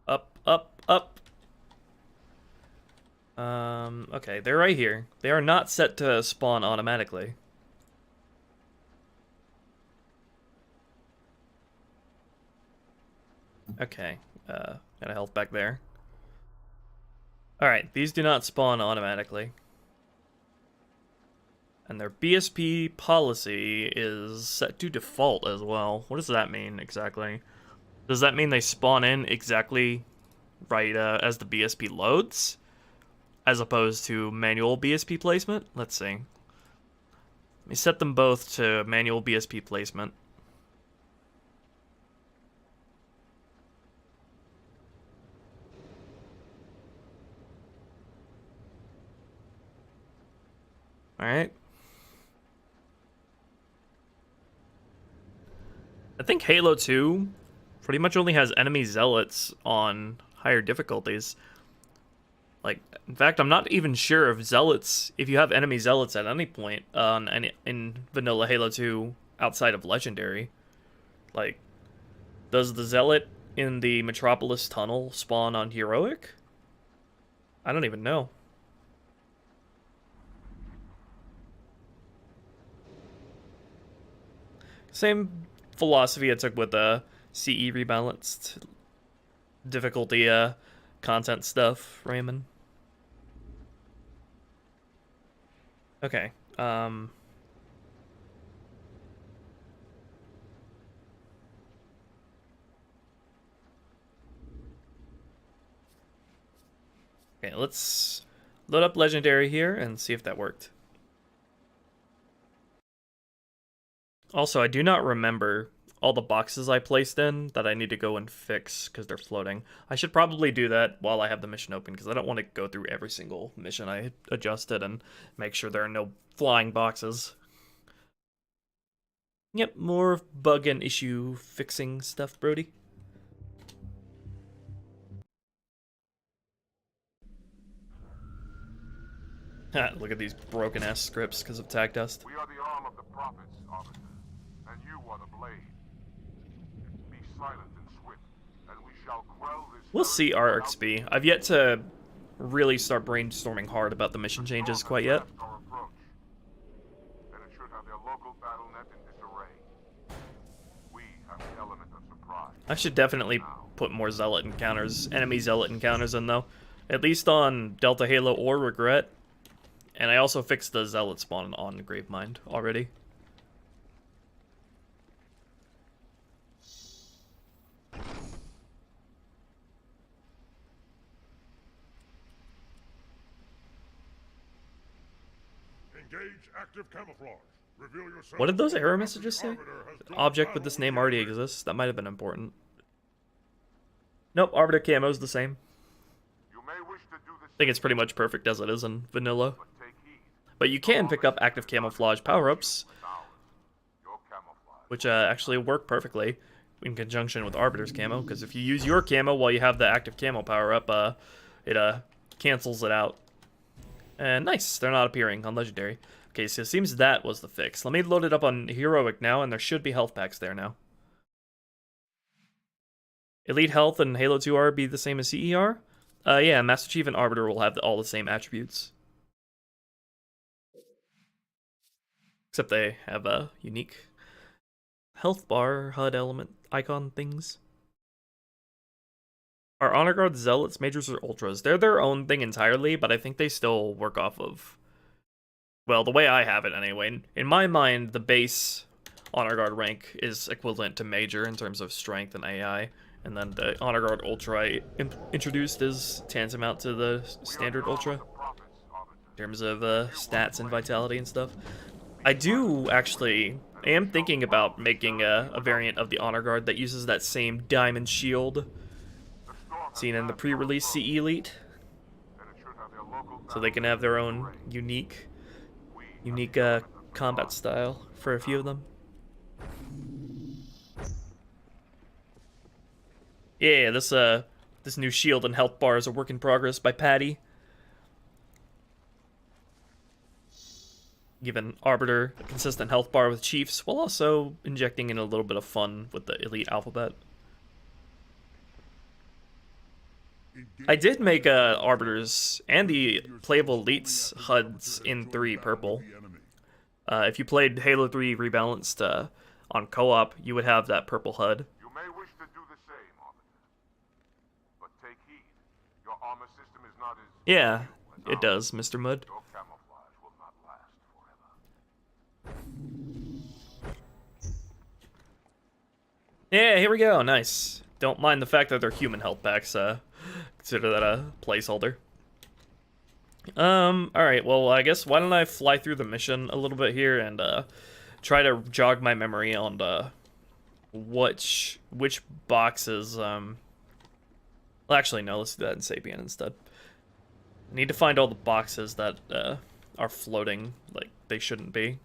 Up, up, up. Okay, they're right here. They are not set to spawn automatically. Okay, got a health back there. Alright, these do not spawn automatically. And their BSP policy is set to default as well. What does that mean exactly? Does that mean they spawn in exactly right as the BSP loads? As opposed to manual BSP placement? Let's see. Let me set them both to manual BSP placement. Alright. I think Halo 2 pretty much only has enemy zealots on higher difficulties. Like, in fact, I'm not even sure if zealots, if you have enemy zealots at any point in vanilla Halo 2 outside of Legendary. Like, does the zealot in the Metropolis tunnel spawn on heroic? I don't even know. Same philosophy I took with the CE rebalanced difficulty content stuff, Raymond. Okay. Okay, let's load up Legendary here and see if that worked. Also, I do not remember all the boxes I placed in that I need to go and fix because they're floating. I should probably do that while I have the mission open because I don't want to go through every single mission I adjusted and make sure there are no flying boxes. Yep, more bug and issue fixing stuff, Brody. Look at these broken ass scripts because of tag dust. We are the arm of the prophets, officer, and you are the blade. Be silent and swift, and we shall quell this. We'll see RXB. I've yet to really start brainstorming hard about the mission changes quite yet. And it should have their local battle net in disarray. We have the element of surprise. I should definitely put more zealot encounters, enemy zealot encounters in though. At least on Delta Halo or Regret. And I also fixed the zealot spawn on Gravemind already. Engage active camouflage. Reveal yourself. What did those error messages say? An object with this name already exists. That might have been important. Nope, Arbiter camo's the same. You may wish to do this. I think it's pretty much perfect as it is in vanilla. But you can pick up active camouflage power-ups, which actually work perfectly. in conjunction with Arbiter's camo, because if you use your camo while you have the active camo power up, it cancels it out. And nice, they're not appearing on Legendary. Okay, so it seems that was the fix. Let me load it up on Heroic now, and there should be health packs there now. Elite Health and Halo 2R be the same as CER? Yeah, Master Chief and Arbiter will have all the same attributes. Except they have a unique health bar, HUD element, icon things. Are Honor Guard Zealots, Majors, or Ultras? They're their own thing entirely, but I think they still work off of... Well, the way I have it anyway. In my mind, the base Honor Guard rank is equivalent to Major in terms of strength and AI. And then the Honor Guard Ultra I introduced is tantamount to the standard Ultra. In terms of stats and vitality and stuff. I am thinking about making a variant of the Honor Guard that uses that same diamond shield seen in the pre-release CE Elite. So they can have their own unique combat style for a few of them. Yeah, this new shield and health bar is a work in progress by Patty. Giving Arbiter a consistent health bar with Chiefs, while also injecting in a little bit of fun with the Elite Alphabet. I did make Arbiters and the playable Elites HUDs in 3 purple. If you played Halo 3 Rebalanced on co-op, you would have that purple HUD. You may wish to do the same, Arbiter. But take heed. Your armor system is not as... Yeah, it does, Mr. Mud. Your camouflage will not last forever. Yeah, here we go, nice. Don't mind the fact that they're human health packs, consider that a placeholder. Alright, well, I guess why don't I fly through the mission a little bit here and, try to jog my memory on, which boxes, well, actually, no, let's do that in Sapien instead. I need to find all the boxes that, are floating like they shouldn't be.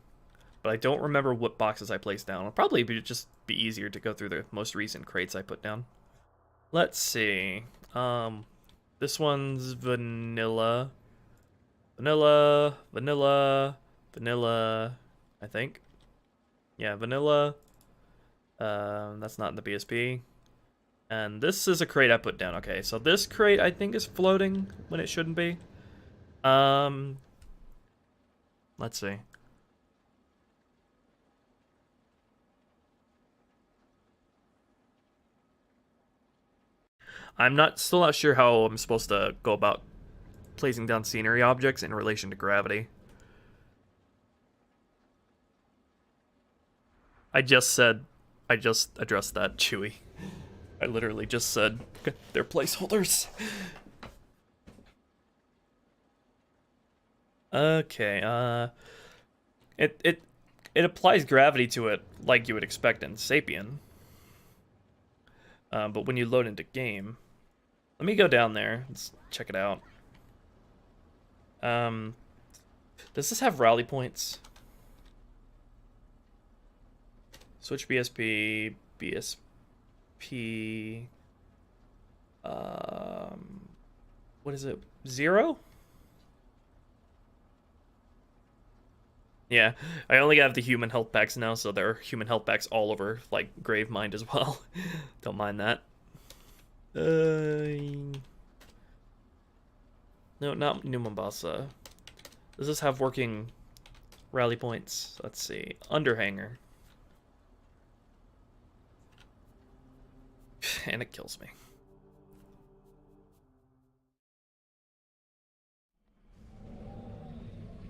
But I don't remember what boxes I placed down. It'll probably just be easier to go through the most recent crates I put down. Let's see. This one's vanilla. Vanilla, I think. Yeah, vanilla. That's not in the BSP. And this is a crate I put down. Okay, so this crate I think is floating when it shouldn't be. Let's see. I'm still not sure how I'm supposed to go about placing down scenery objects in relation to gravity. I just addressed that, Chewie. I literally just said they're placeholders. Okay, it applies gravity to it like you would expect in Sapien. But when you load into game, let me go down there. Let's check it out. Does this have rally points? Switch BSP, what is it? 0? Yeah, I only have the human health packs now, so there are human health packs all over, like, Gravemind as well. Don't mind that. No, not New Mombasa. Does this have working rally points? Let's see. Underhanger. And it kills me.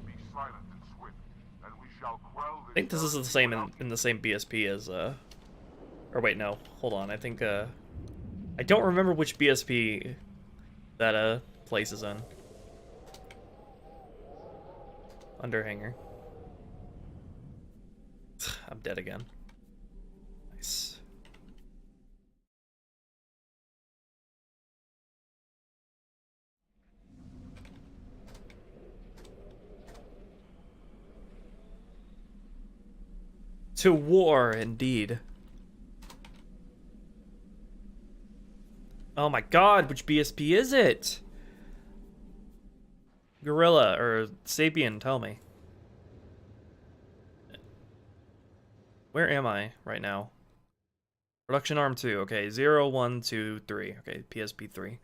Be silent and swift, and we shall quell this. I think this is the same in the same BSP as or wait, no, hold on. I think I don't remember which BSP that place is in. Underhanger. I'm dead again. Nice. To war, indeed. Oh my god, which BSP is it? Gorilla or Sapien, tell me. Where am I right now? Production arm 2, okay, 0, 1, 2, 3. Okay, PSP 3.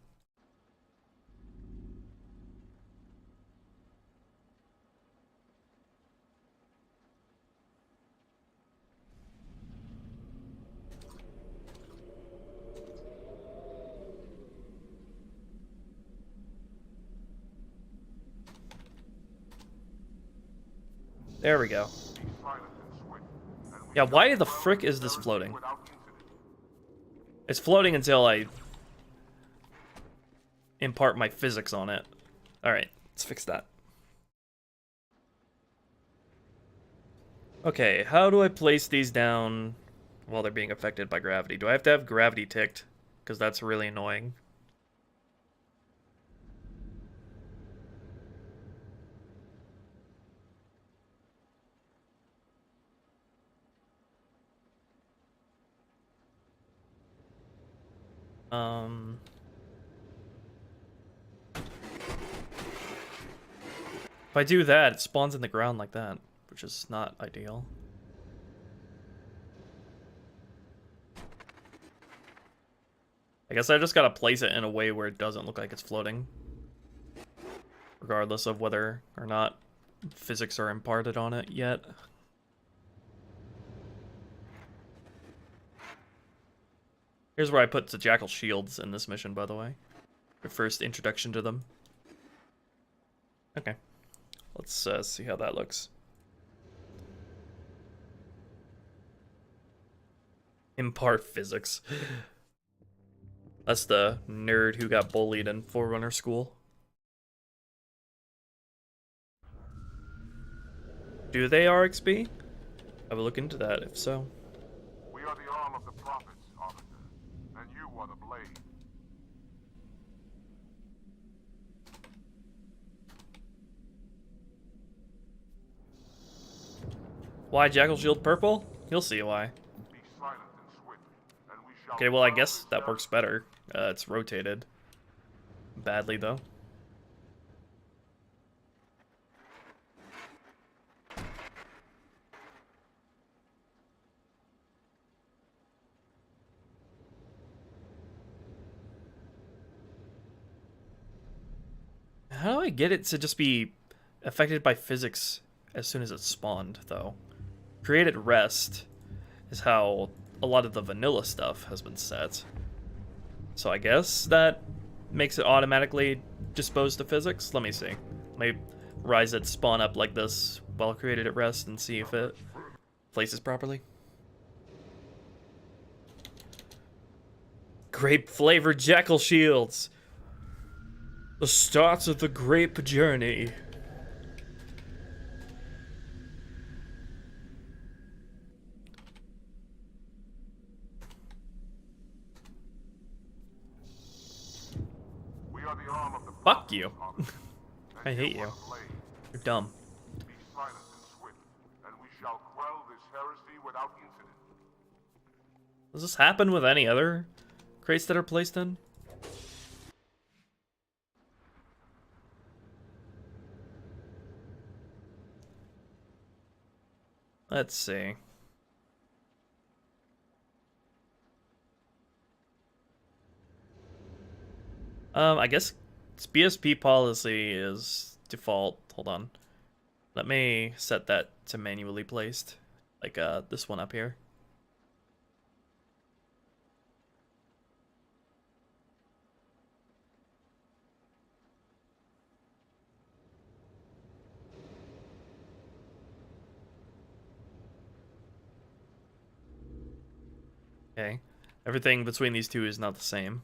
There we go. Yeah, why the frick is this floating? It's floating until I impart my physics on it. Alright, let's fix that. Okay, how do I place these down while they're being affected by gravity? Do I have to have gravity ticked? Because that's really annoying. If I do that, it spawns in the ground like that, which is not ideal. I guess I just gotta place it in a way where it doesn't look like it's floating, regardless of whether or not physics are imparted on it yet. Here's where I put the Jackal shields in this mission, by the way. The first introduction to them. Okay. Let's see how that looks. Impart physics. That's the nerd who got bullied in Forerunner school. Do they RXP? I will look into that, if so. We are the arm of the prophets, officer, and you are the blade. Why Jackal Shield purple? You'll see why. Be silent and swift, and we shall Okay, well I guess that works better. It's rotated. Badly though. How do I get it to just be affected by physics as soon as it's spawned, though? Create at rest is how a lot of the vanilla stuff has been set. So I guess that makes it automatically disposed to physics? Let me see. Let me rise it spawn up like this while created at rest and see if it places properly. Grape flavored Jackal Shields! The start of the grape journey. We are the arm of the Fuck you. officer, I and hate you. Are you. the blade. You're dumb. Be silent and swift, and we shall quell this heresy without incident. Does this happen with any other crates that are placed in? Let's see. I guess BSP policy is default. Hold on. Let me set that to manually placed. Like this one up here. Okay. Everything between these two is not the same.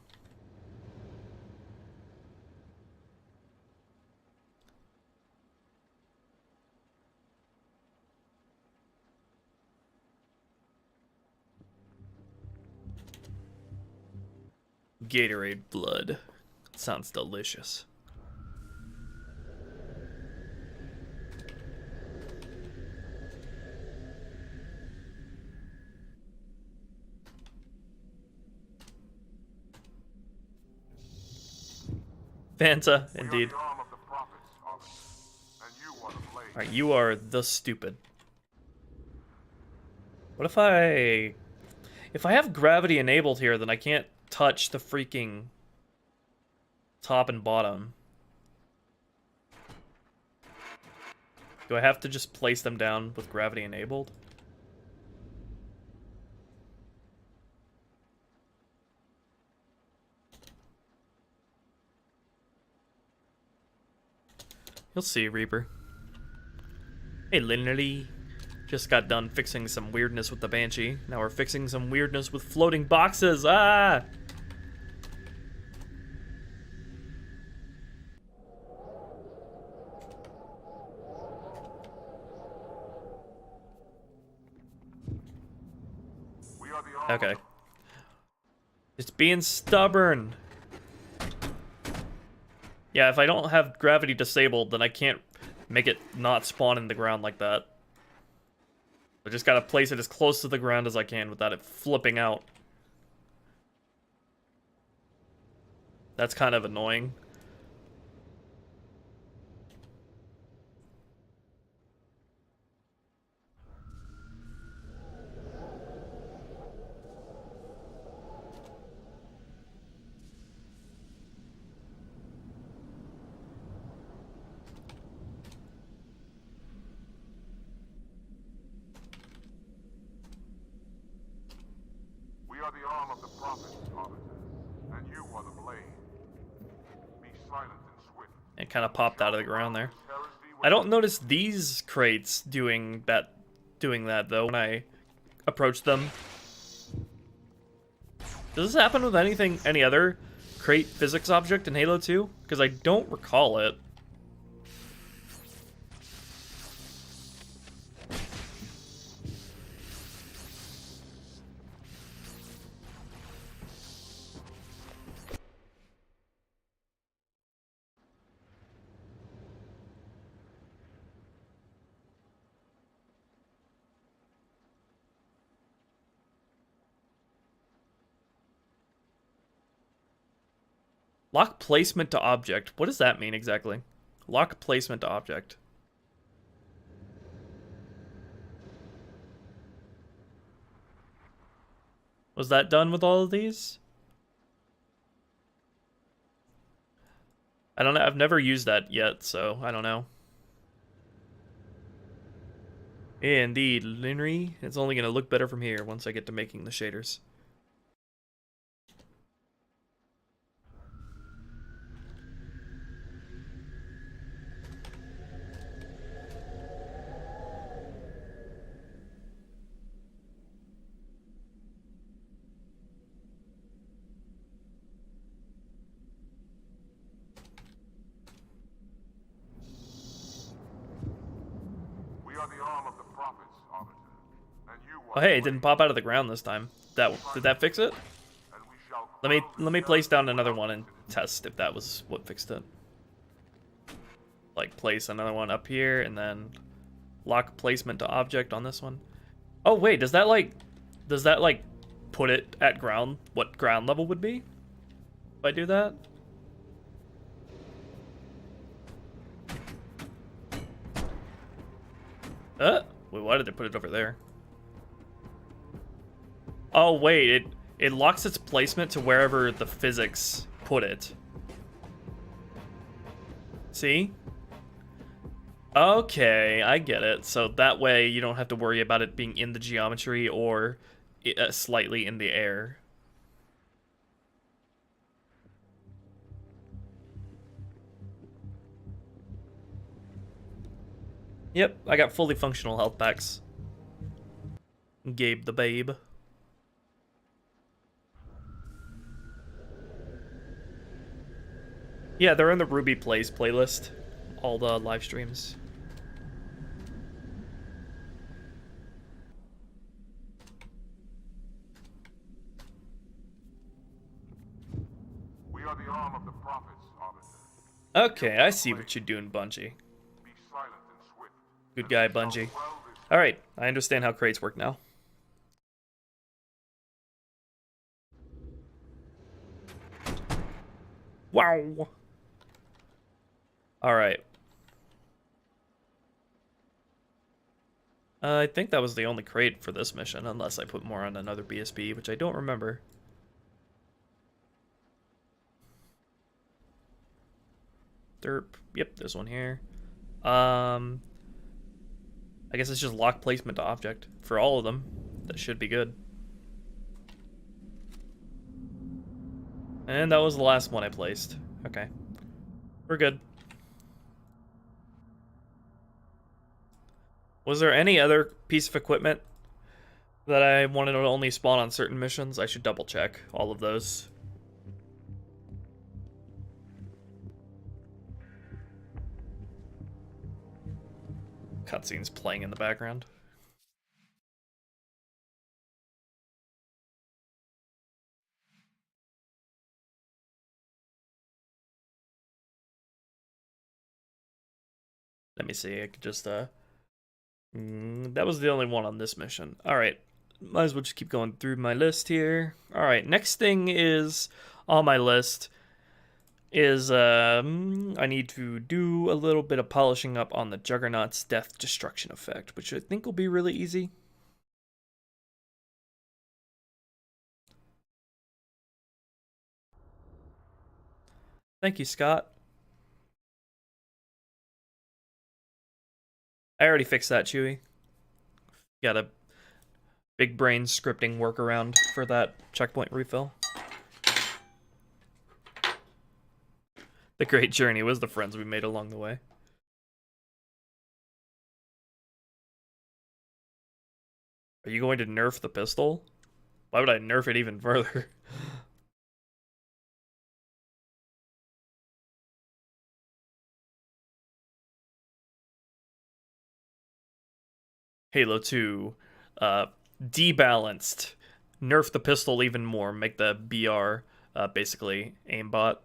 Gatorade blood. Sounds delicious. Fanta, We are indeed. the arm of the prophets, officer, and you are the blade. Alright, you are the stupid. What if I... If I have gravity enabled here, then I can't touch the freaking top and bottom. Do I have to just place them down with gravity enabled? You'll see, Reaper. Hey, Linley. Just got done fixing some weirdness with the Banshee. Now we're fixing some weirdness with floating boxes. Ah! We are the arm Okay. It's being stubborn. Yeah, if I don't have gravity disabled, then I can't make it not spawn in the ground like that. I just gotta place it as close to the ground as I can without it flipping out. That's kind of annoying. We are the arm of the prophets, officer, and you are the blade. Be silent and swift. It kind of popped out of the ground there. I don't notice these crates doing that though when I approach them. Does this happen with any other crate physics object in Halo 2? Because I don't recall it. Lock placement to object. What does that mean exactly? Lock placement to object. Was that done with all of these? I don't know. I've never used that yet, so I don't know. Indeed, Linry. It's only going to look better from here once I get to making the shaders. We are the arm of the prophets, officer, and you are Oh, hey, it didn't pop out of the ground this time. Did that fix it? and we shall Let me place down another one and test if that was what fixed it. Like place another one up here and then lock placement to object on this one. Oh wait, does that like put it at ground, what ground level would be if I do that? Wait, why did they put it over there? Oh wait, it locks its placement to wherever the physics put it. See? Okay, I get it. So that way you don't have to worry about it being in the geometry or slightly in the air. Yep, I got fully functional health packs. Gabe the babe. Yeah, they're in the Ruby Plays playlist. All the live streams. We are the arm of the prophets, officer. Okay, I see what you're doing, Bungie. Be silent and swift. Good guy, Bungie. Alright, I understand how crates work now. Wow. Alright. I think that was the only crate for this mission, unless I put more on another BSB, which I don't remember. Derp. Yep, there's one here. I guess it's just lock placement to object for all of them. That should be good. And that was the last one I placed. Okay. We're good. Was there any other piece of equipment that I wanted to only spawn on certain missions? I should double check all of those. Cutscenes playing in the background. Let me see, I could just, that was the only one on this mission. Alright, might as well just keep going through my list here. Alright, next thing is on my list is, I need to do a little bit of polishing up on the Juggernaut's Death Destruction effect, which I think will be really easy. Thank you, Scott. I already fixed that, Chewie. Got a big brain scripting workaround for that checkpoint refill. The great journey was the friends we made along the way. Are you going to nerf the pistol? Why would I nerf it even further? Halo 2, debalanced. Nerf the pistol even more. Make the BR basically aimbot.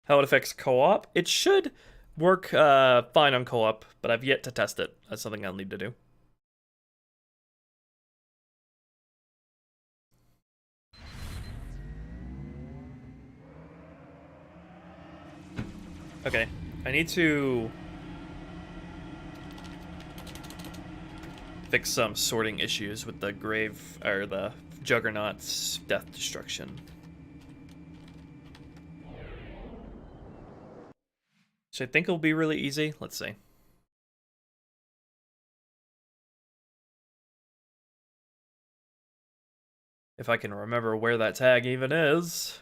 How it affects co-op? It should work fine on co-op, but I've yet to test it. That's something I'll need to do. Okay, I need to fix some sorting issues with the the Juggernaut's Death Destruction. So I think it'll be really easy. Let's see. If I can remember where that tag even is.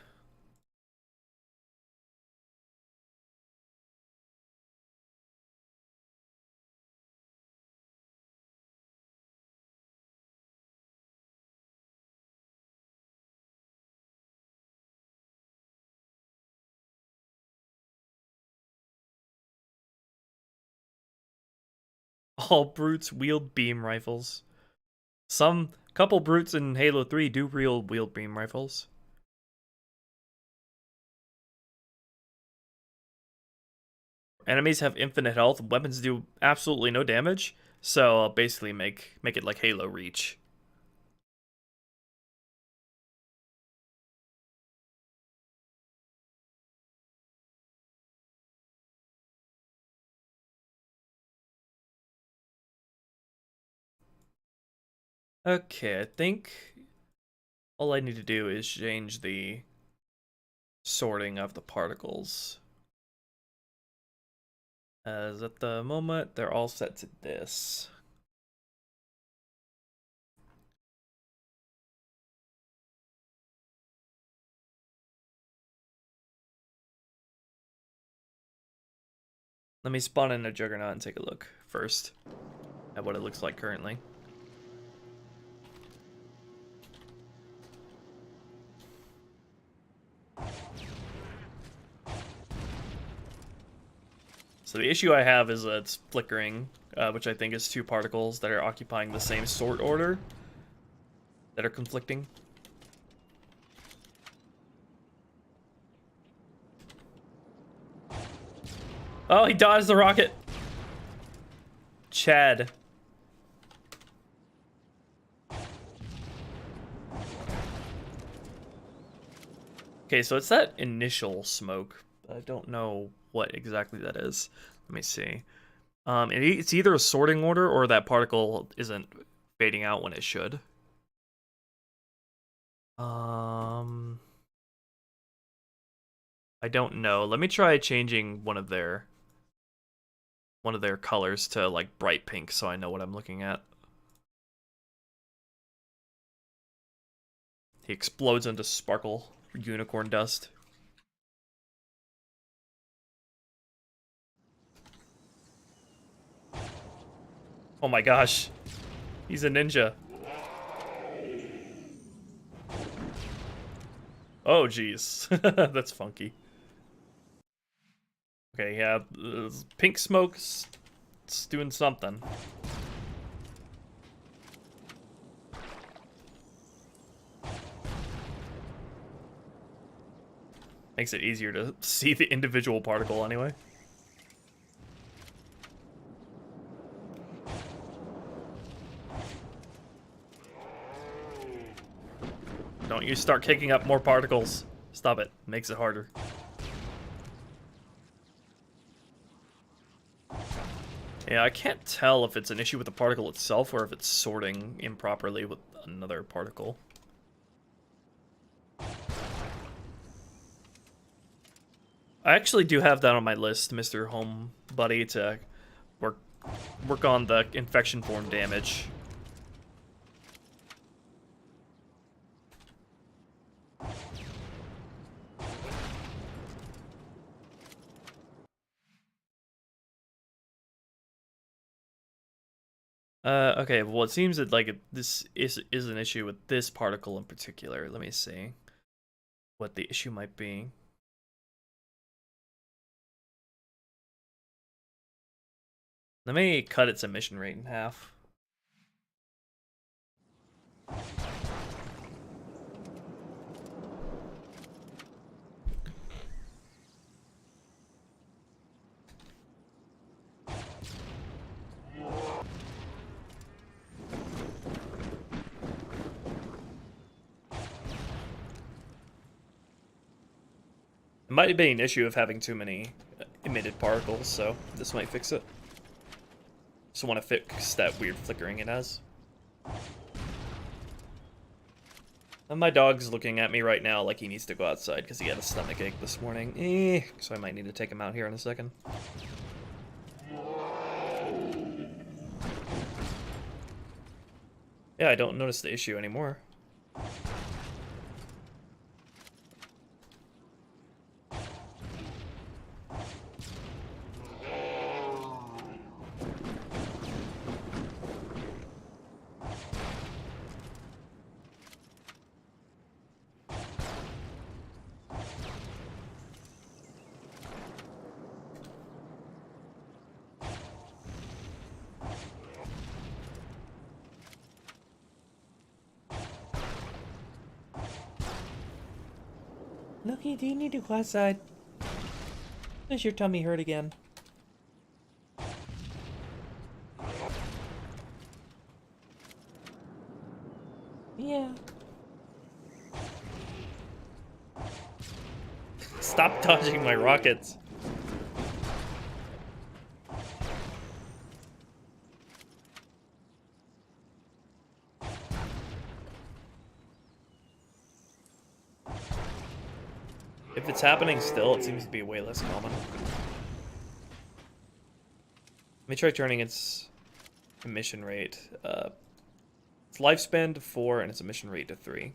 All brutes wield beam rifles. Some couple brutes in Halo 3 do wield beam rifles. Enemies have infinite health, weapons do absolutely no damage, so I'll basically make it like Halo Reach. Okay, I think all I need to do is change the sorting of the particles. As at the moment, they're all set to this. Let me spawn in a Juggernaut and take a look first at what it looks like currently. So the issue I have is it's flickering, which I think is two particles that are occupying the same sort order that are conflicting. Oh, he dodged the rocket. Chad. Okay, so it's that initial smoke. I don't know what exactly that is. Let me see. It's either a sorting order or that particle isn't fading out when it should. I don't know. Let me try changing one of their colors to like bright pink so I know what I'm looking at. He explodes into sparkle unicorn dust. Oh my gosh. He's a ninja. Oh jeez. That's funky. Okay, yeah, pink smoke's it's doing something. Makes it easier to see the individual particle anyway. Don't you start kicking up more particles. Stop it. Makes it harder. Yeah, I can't tell if it's an issue with the particle itself or if it's sorting improperly with another particle. I actually do have that on my list, Mr. Home Buddy, to work on the infection form damage. Okay, well it seems that like this is an issue with this particle in particular. Let me see what the issue might be. Let me cut its emission rate in half. It might be an issue of having too many emitted particles, so this might fix it. Just want to fix that weird flickering it has. And my dog's looking at me right now like he needs to go outside because he had a stomach ache this morning. So I might need to take him out here in a second. Yeah, I don't notice the issue anymore. Looky, do you need to go outside? Does your tummy hurt again? Yeah. Stop dodging my rockets. If it's happening still, it seems to be way less common. Let me try turning its emission rate. Its lifespan to 4 and its emission rate to 3.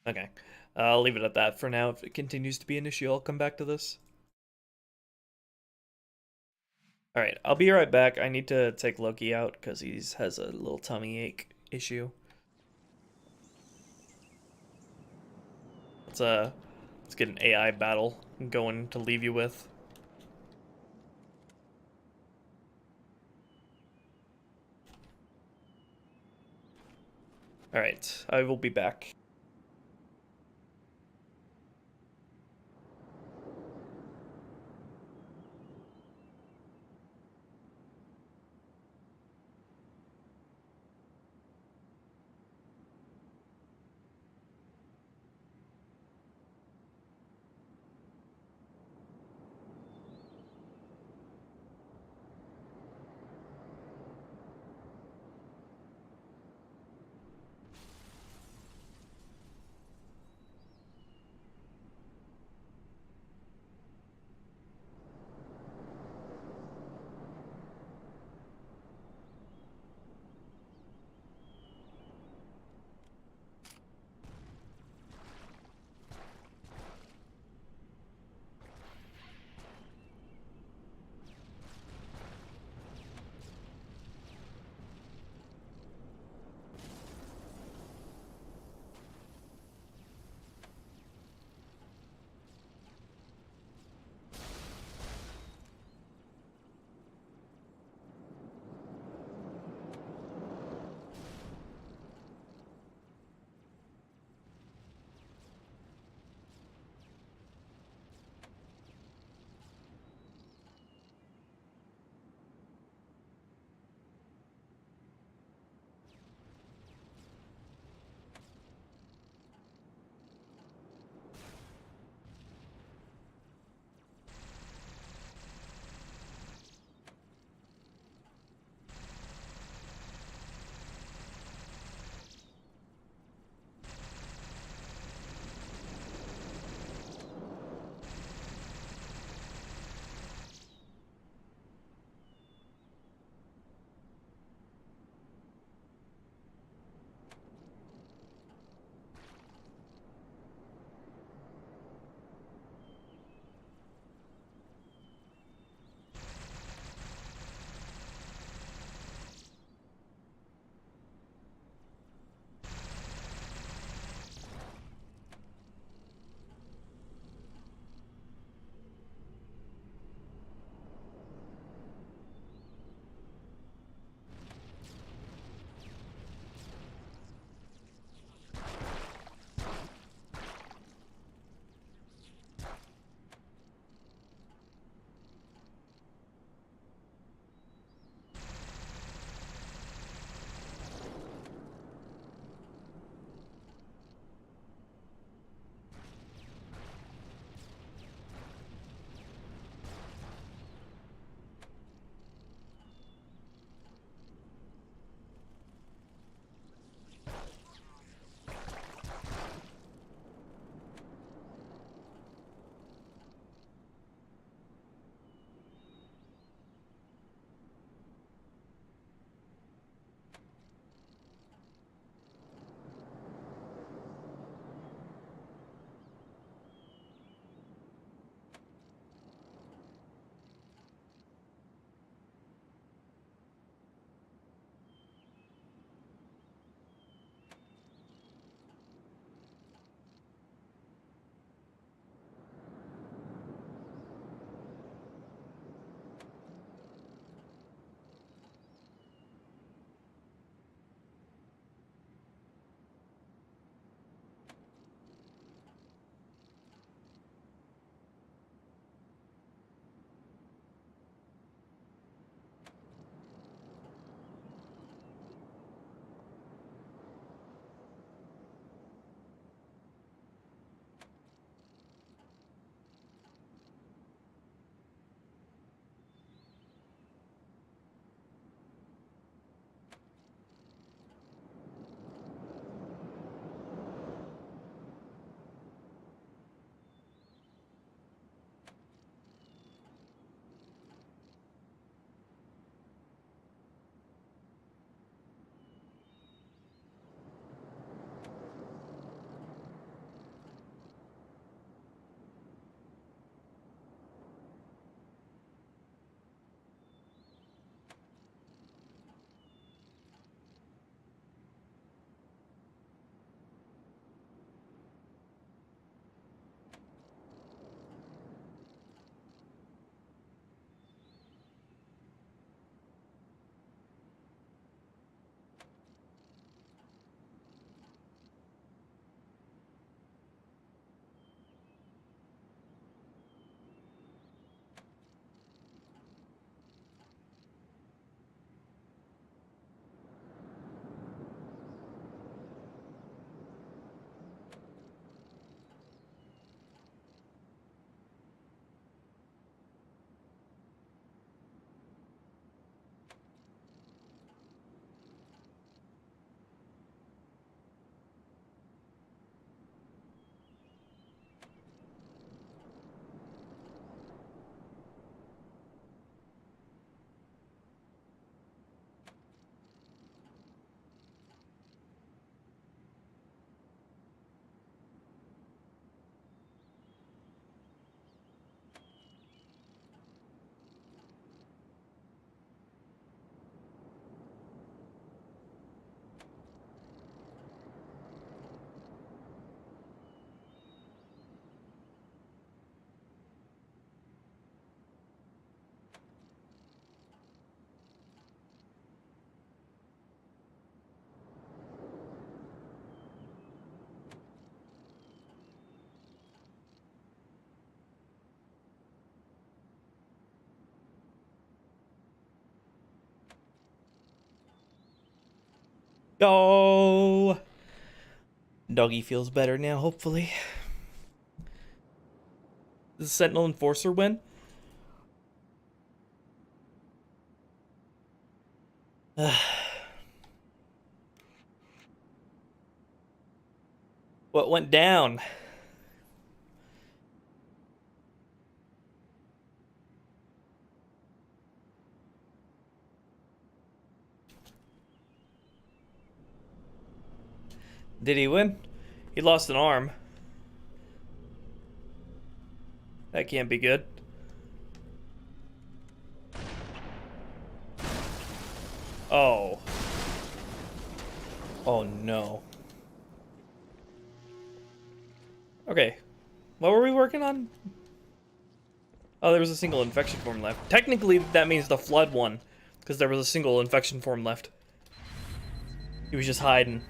Okay, I'll leave it at that for now. If it continues to be an issue, I'll come back to this. Alright, I'll be right back. I need to take Loki out because he has a little tummy ache issue. Let's get an AI battle going to leave you with. Alright, I will be back. Oh! Doggy feels better now, hopefully. Does the Sentinel Enforcer win? What went down? Did he win? He lost an arm. That can't be good. Oh. Oh no. Okay. What were we working on? Oh, there was a single infection form left. Technically, that means the Flood won, because there was a single infection form left. He was just hiding.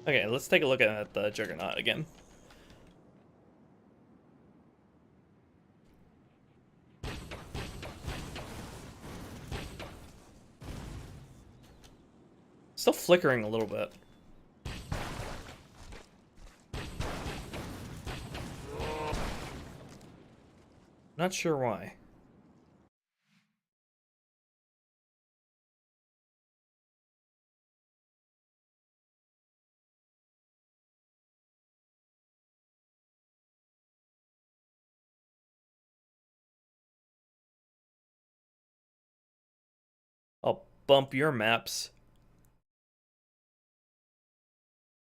Okay, let's take a look at the Juggernaut again. Still flickering a little bit. Not sure why. I'll bump your maps.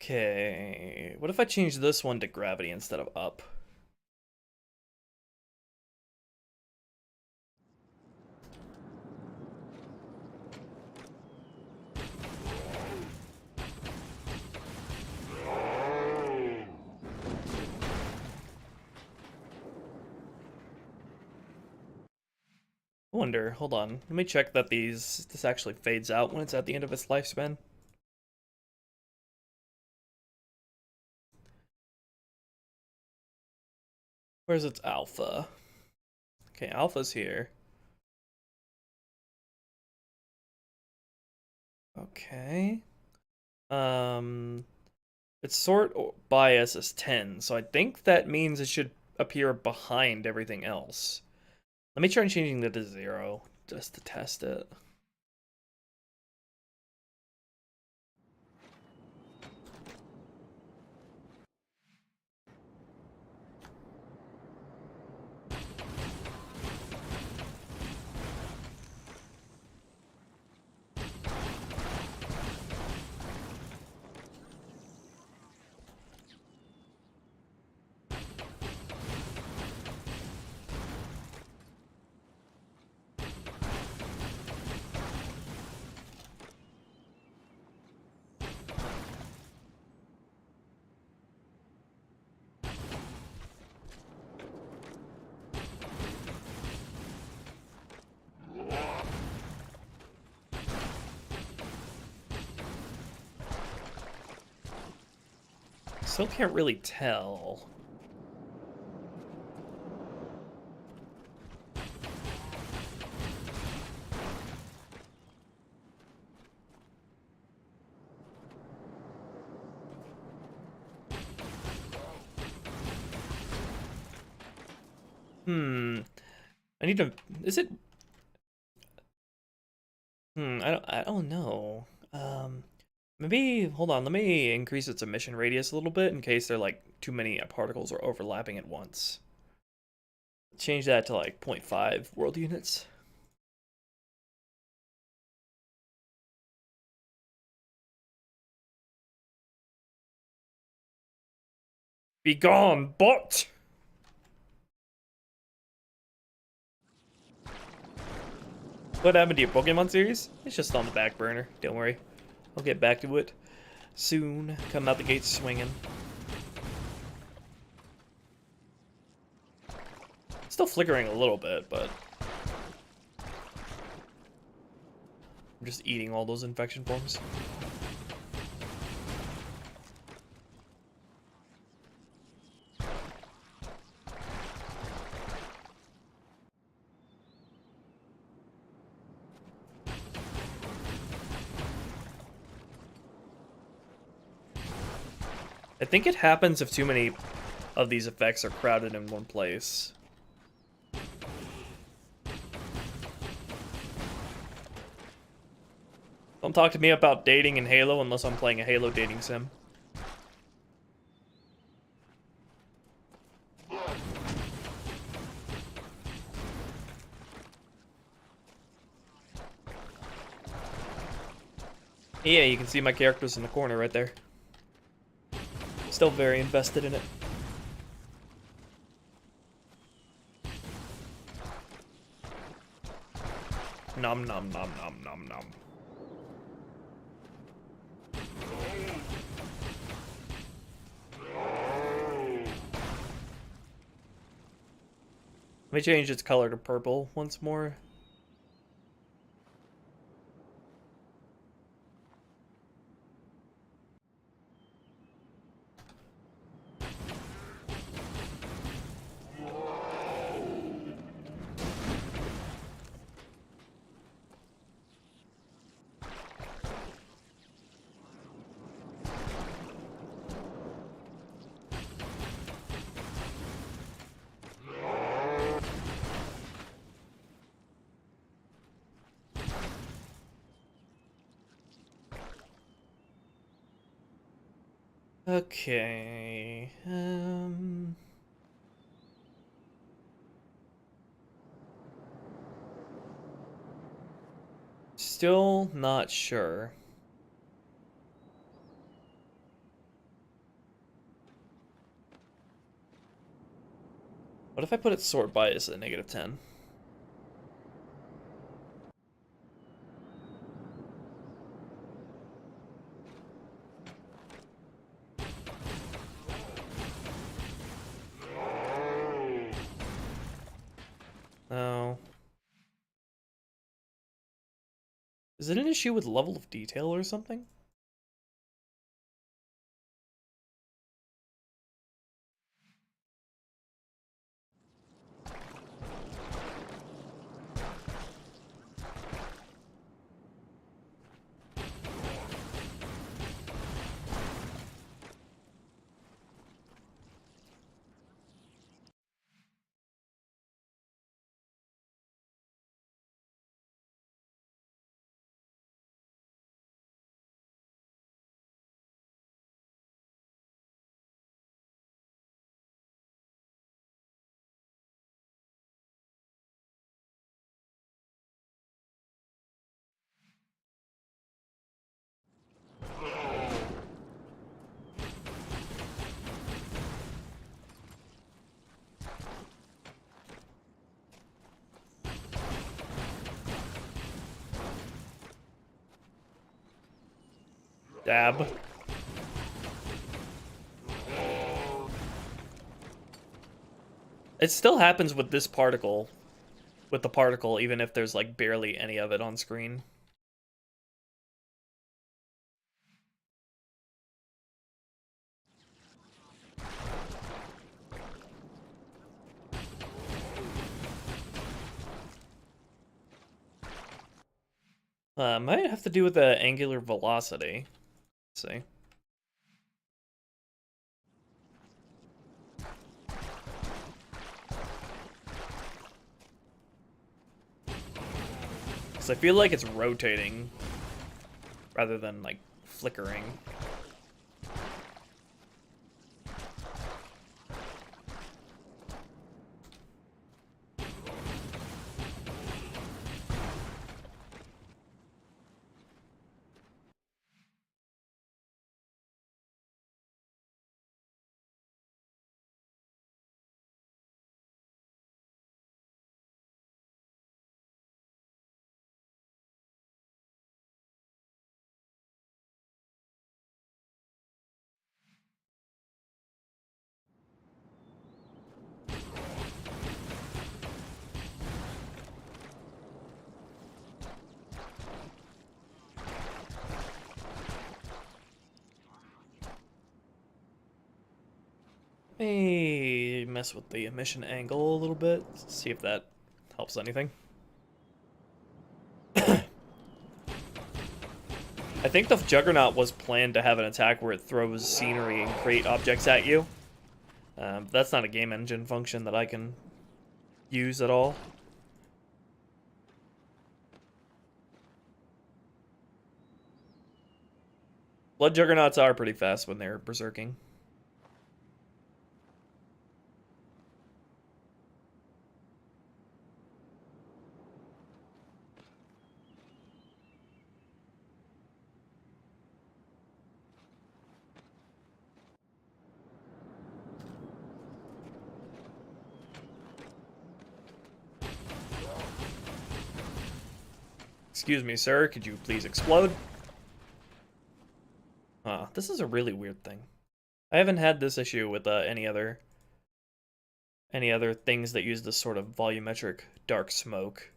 Okay, what if I change this one to gravity instead of up? I wonder, hold on. Let me check that this actually fades out when it's at the end of its lifespan. Where's its alpha? Okay, alpha's here. Okay. Its sort bias is 10, so I think that means it should appear behind everything else. Let me try changing that to 0, just to test it. Still can't really tell. I need to. Is it? I don't know. Maybe, hold on, let me increase its emission radius a little bit in case there like too many particles are overlapping at once. Change that to like 0.5 world units. Be gone, bot! What happened to your Pokemon series? It's just on the back burner, don't worry. I'll get back to it soon. Come out the gates swinging. Still flickering a little bit, but I'm just eating all those infection forms. I think it happens if too many of these effects are crowded in one place. Don't talk to me about dating in Halo unless I'm playing a Halo dating sim. Yeah, you can see my characters in the corner right there. Still very invested in it. Nom nom nom nom nom nom. Let me change its color to purple once more. Okay. Still not sure. What if I put its sort bias at -10? No. Is it an issue with level of detail or something? Dab. It still happens with this particle. With the particle, even if there's like barely any of it on screen. Might have to do with the angular velocity. Let's see. Because I feel like it's rotating rather than like flickering. May mess with the emission angle a little bit, see if that helps anything. I think the Juggernaut was planned to have an attack where it throws scenery and crate objects at you. That's not a game engine function that I can use at all. Blood Juggernauts are pretty fast when they're berserking. Excuse me, sir, could you please explode? This is a really weird thing. I haven't had this issue with any other things that use this sort of volumetric dark smoke.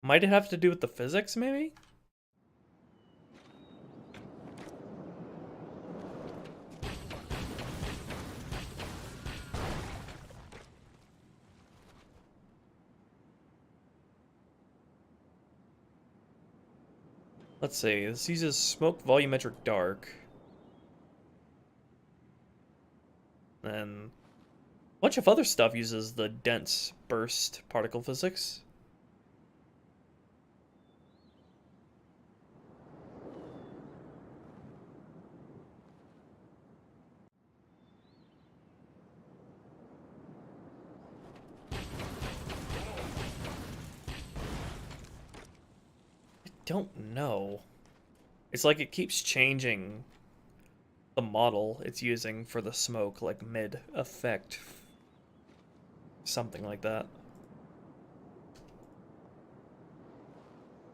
Might it have to do with the physics, maybe? Let's see, this uses smoke volumetric dark. And a bunch of other stuff uses the dense burst particle physics. Don't know. It's like it keeps changing the model it's using for the smoke, like mid-effect. Something like that.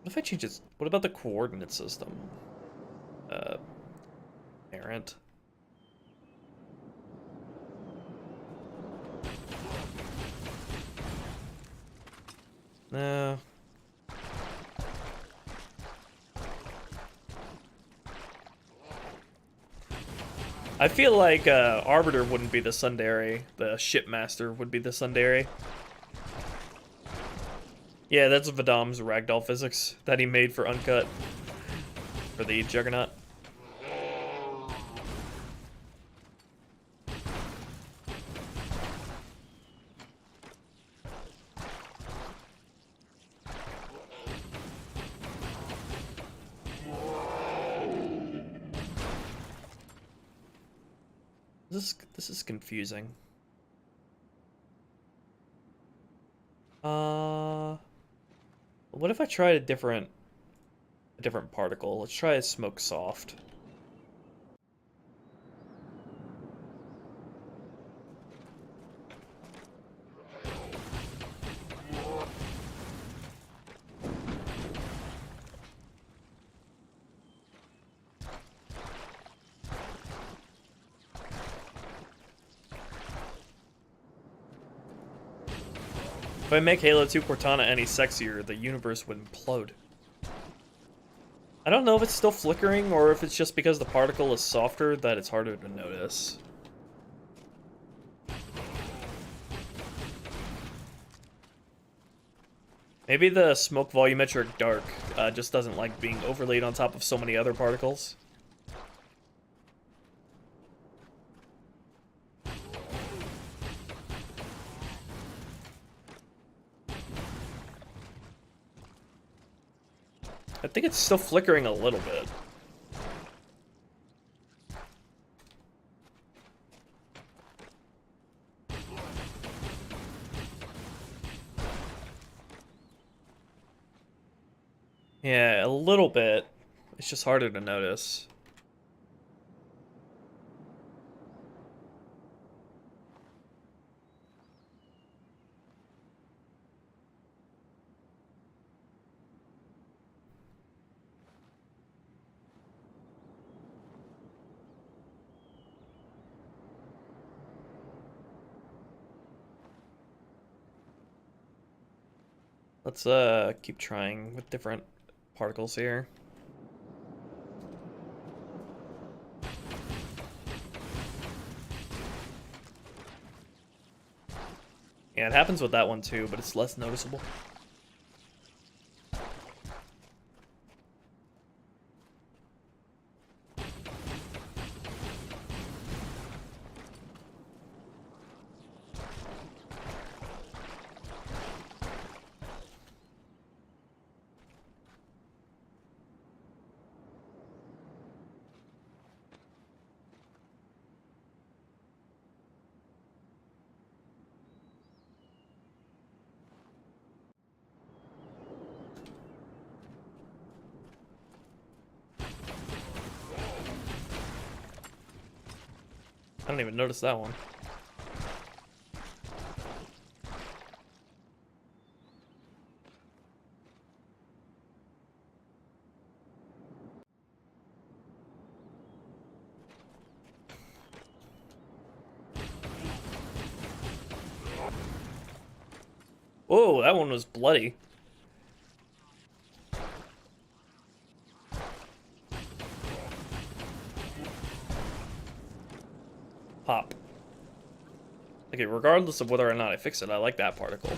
What if I change it? What about the coordinate system? Parent. No. I feel like Arbiter wouldn't be the Sundari. The Shipmaster would be the Sundari. Yeah, that's Vadam's ragdoll physics that he made for Uncut. For the Juggernaut. This is confusing. What if I tried a different particle? Let's try a smoke soft. If I make Halo 2 Cortana any sexier, the universe would implode. I don't know if it's still flickering or if it's just because the particle is softer that it's harder to notice. Maybe the smoke volumetric dark just doesn't like being overlaid on top of so many other particles. I think it's still flickering a little bit. Yeah, a little bit. It's just harder to notice. Let's keep trying with different particles here. Yeah, it happens with that one too, but it's less noticeable. I didn't even notice that one. Whoa, that one was bloody. Pop. Okay, regardless of whether or not I fix it, I like that particle.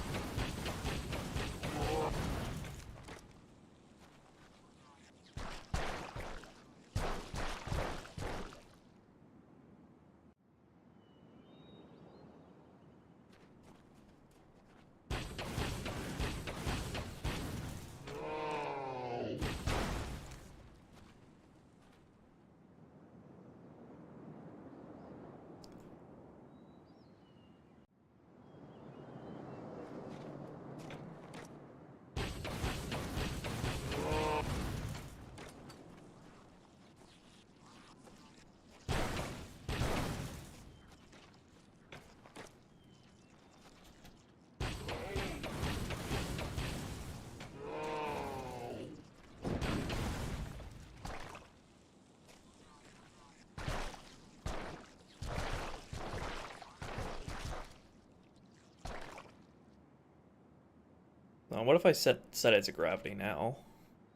What if I set it to gravity now?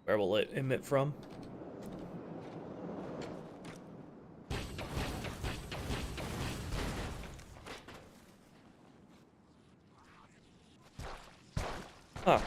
Where will it emit from? Huh.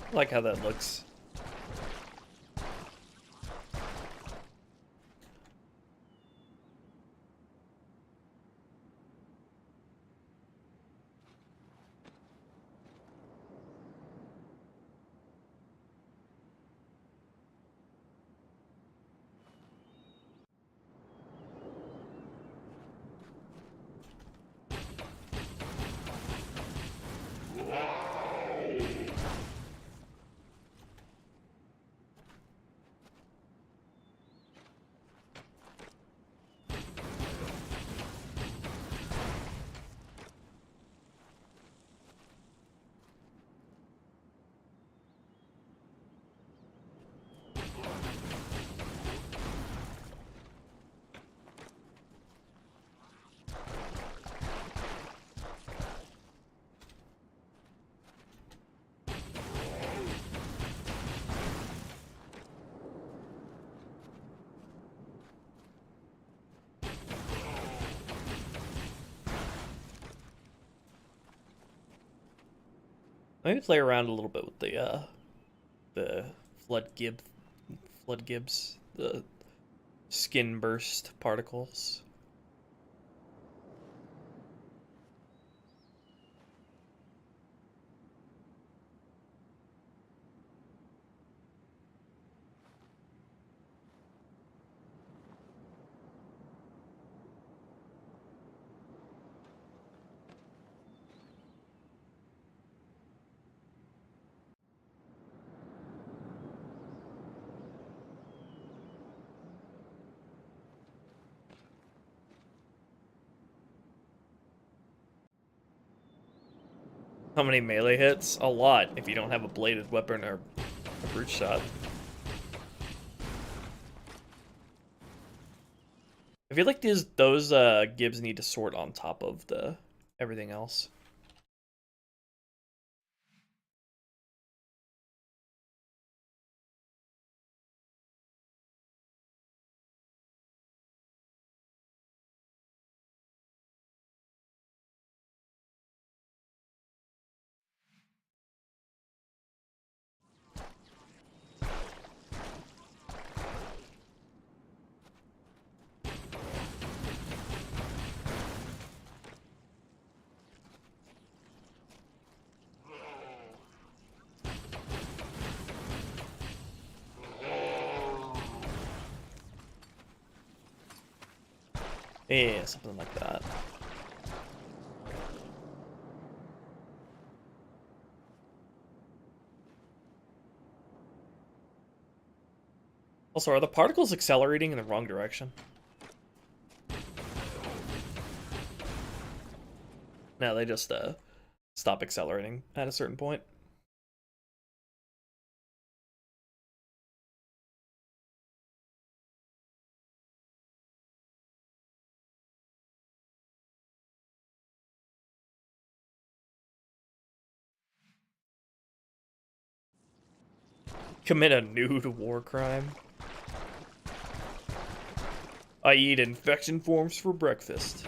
I like how that looks. Maybe play around a little bit with the flood gibs, the skin burst particles. How many melee hits? A lot, if you don't have a bladed weapon or a brute shot. I feel like those gibs need to sort on top of the everything else. Yeah, something like that. Also, are the particles accelerating in the wrong direction? No, they just stop accelerating at a certain point. Commit a nude war crime. I eat infection forms for breakfast.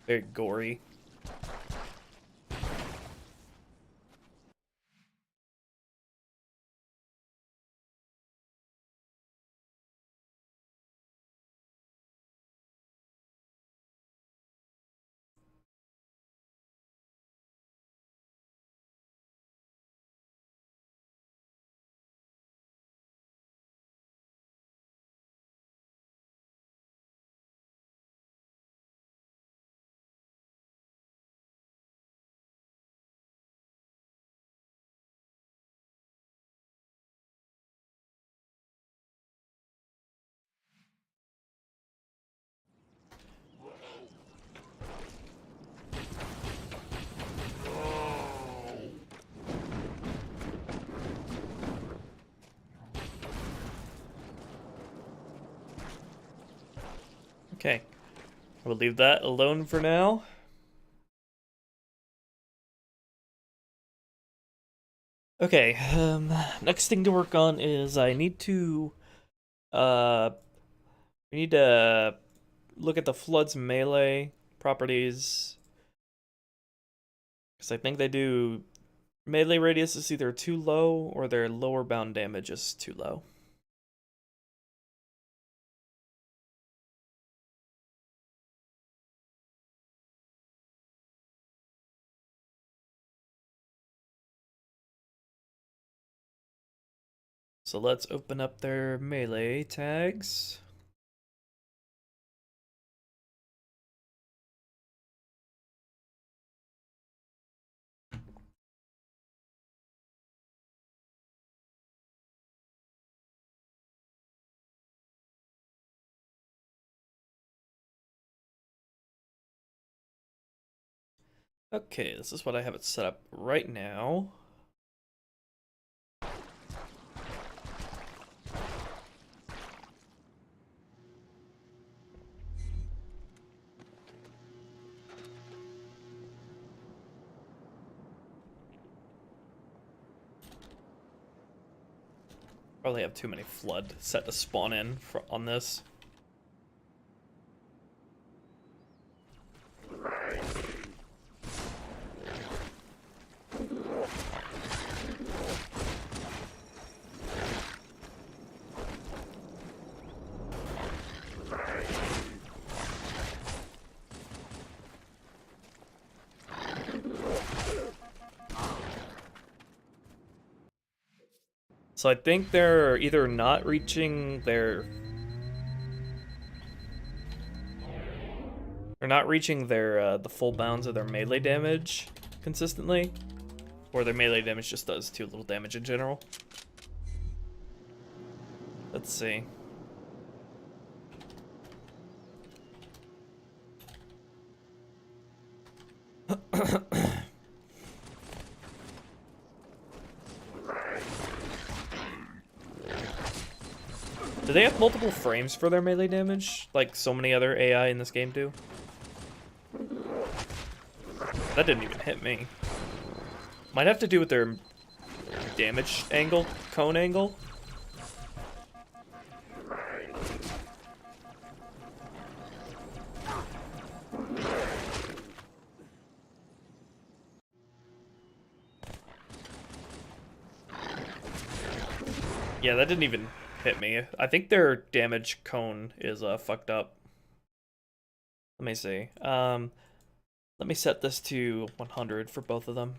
Very gory. Okay, we'll leave that alone for now. Okay, next thing to work on is I need to, we need to look at the Flood's melee properties. Because I think they do, melee radius is either too low or their lower bound damage is too low. So let's open up their melee tags. Okay, this is what I have it set up right now. Probably have too many flood set to spawn in on this. So I think they're either not reaching their... They're not reaching their, the full bounds of their melee damage consistently. Or their melee damage just does too little damage in general. Let's see. Do they have multiple frames for their melee damage, like so many other AI in this game do? That didn't even hit me. Might have to do with their damage angle, cone angle. Yeah, that didn't even hit me. I think their damage cone is fucked up. Let me see. Let me set this to 100 for both of them.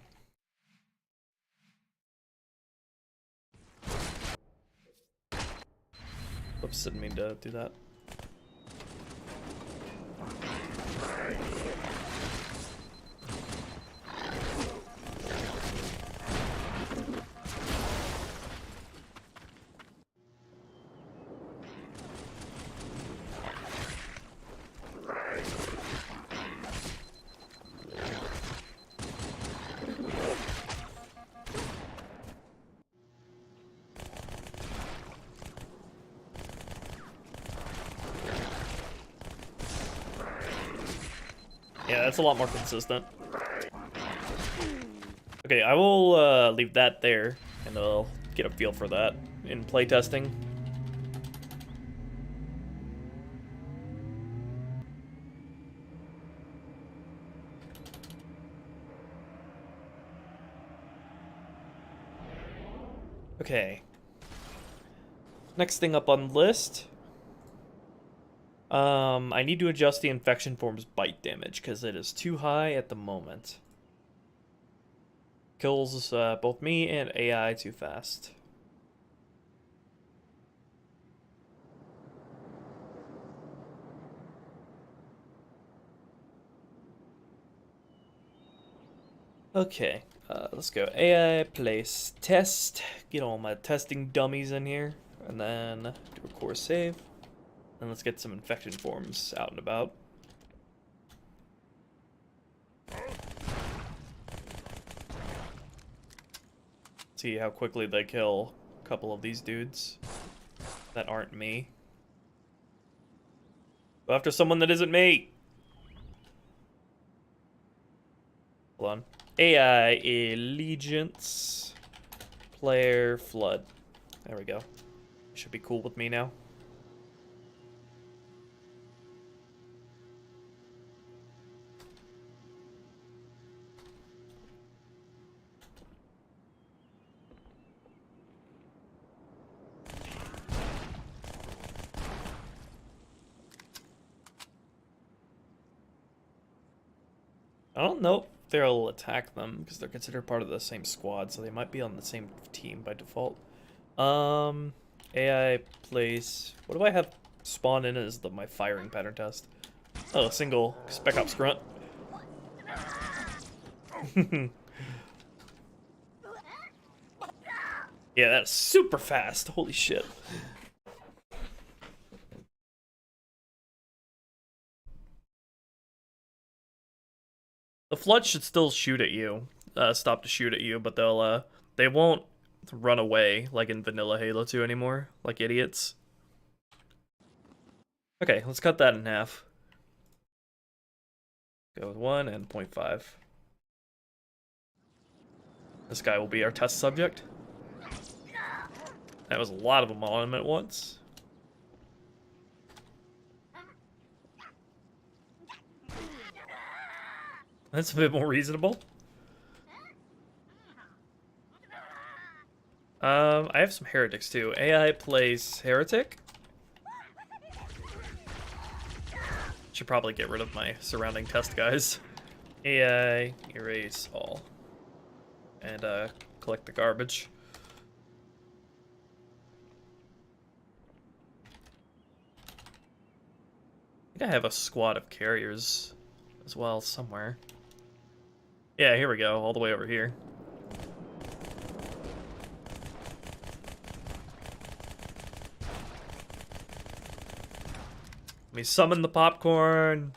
Oops, didn't mean to do that. Yeah, that's a lot more consistent. Okay, I will leave that there, and I'll get a feel for that in playtesting. Okay. Next thing up on the list. I need to adjust the infection form's bite damage because it is too high at the moment. Kills both me and AI too fast. Okay, let's go. AI place test. Get all my testing dummies in here, and then do a core save. And let's get some infection forms out and about. See how quickly they kill a couple of these dudes that aren't me. Go after someone that isn't me! Hold on. AI Allegiance. Player Flood. There we go. Should be cool with me now. I don't know if they'll attack them because they're considered part of the same squad, so they might be on the same team by default. AI place. What do I have spawn in as my firing pattern test? Oh, a single Spec Ops grunt. Yeah, that's super fast. Holy shit. The Flood should still shoot at you, stop to shoot at you, but they won't run away like in vanilla Halo 2 anymore, like idiots. Okay, let's cut that in half. Go with 1 and 0.5. This guy will be our test subject. That was a lot of them on him at once. That's a bit more reasonable. I have some heretics too. AI plays heretic. Should probably get rid of my surrounding test guys. AI erase all. And collect the garbage. think I have a squad of carriers as well somewhere. Yeah, here we go, all the way over here. Let me summon the popcorn.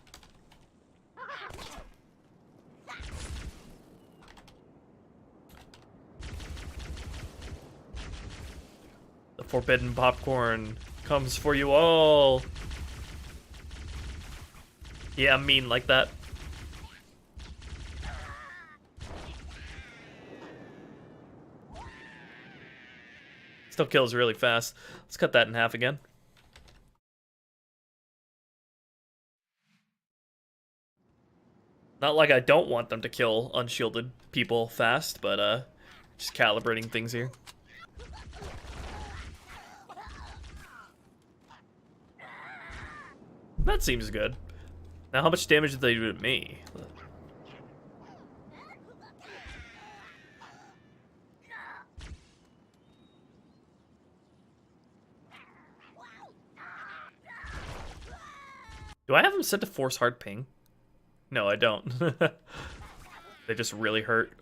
The forbidden popcorn comes for you all. Yeah, I'm mean like that. Still kills really fast. Let's cut that in half again. Not like I don't want them to kill unshielded people fast, but just calibrating things here. That seems good. Now, how much damage did they do to me? Do I have them set to force hard ping? No, I don't. They just really hurt.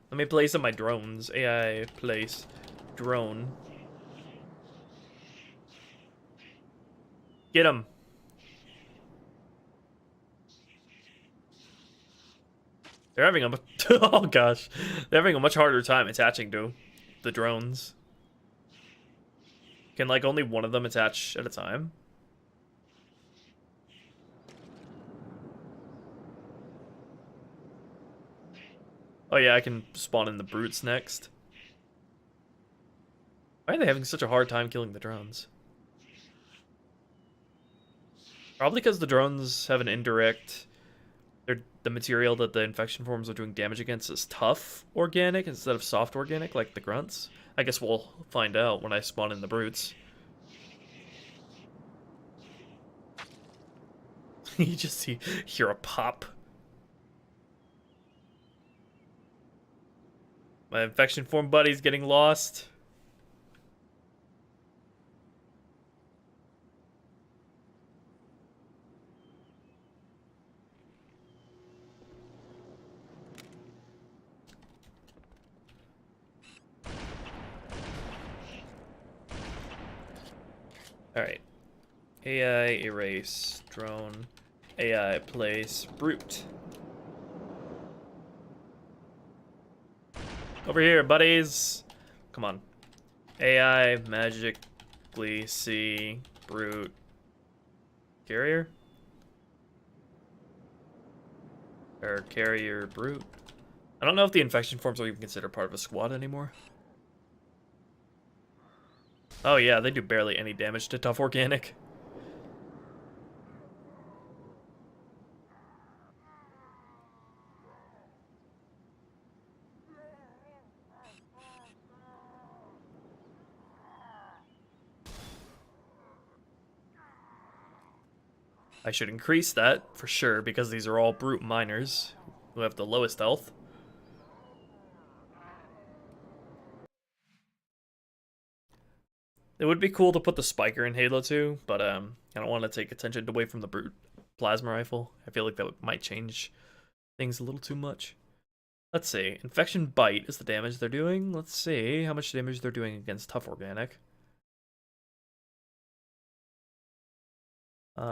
Let me place on my drones. AI place drone. Get him. They're having a oh gosh, they're having a much harder time attaching to the drones. Can like only one of them attach at a time? Oh yeah, I can spawn in the brutes next. Why are they having such a hard time killing the drones? Probably because the drones have an indirect... the material that the infection forms are doing damage against is tough organic instead of soft organic, like the grunts. I guess we'll find out when I spawn in the brutes. You just hear a pop. My infection form buddy's getting lost. Alright. AI erase drone. AI place brute. Over here, buddies. Come on. AI magically see brute carrier? Or carrier brute? I don't know if the infection forms are even considered part of a squad anymore. Oh yeah, they do barely any damage to tough organic. I should increase that for sure because these are all brute miners who have the lowest health. It would be cool to put the spiker in Halo 2, but I don't want to take attention away from the brute plasma rifle. I feel like that might change things a little too much. Let's see. Infection bite is the damage they're doing. Let's see how much damage they're doing against tough organic.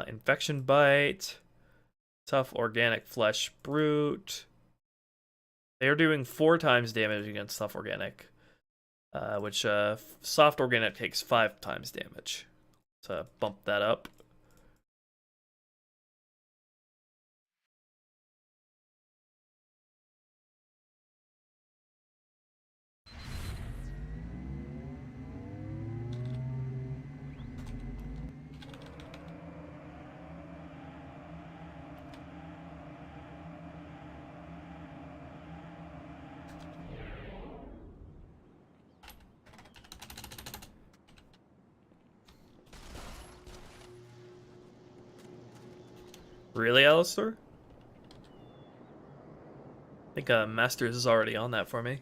Infection bite, tough organic flesh brute. They are doing 4 times damage against tough organic, which soft organic takes 5 times damage. So bump that up. Really, Alistair? I think Masters is already on that for me.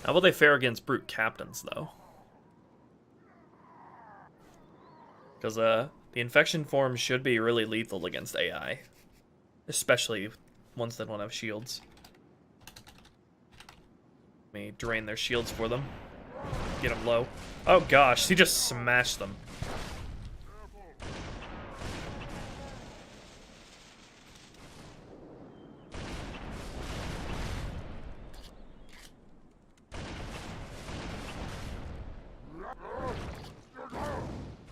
How will they fare against brute captains, though? Because the infection forms should be really lethal against AI. Especially ones that don't have shields. Let me drain their shields for them. Get them low. Oh gosh, he just smashed them.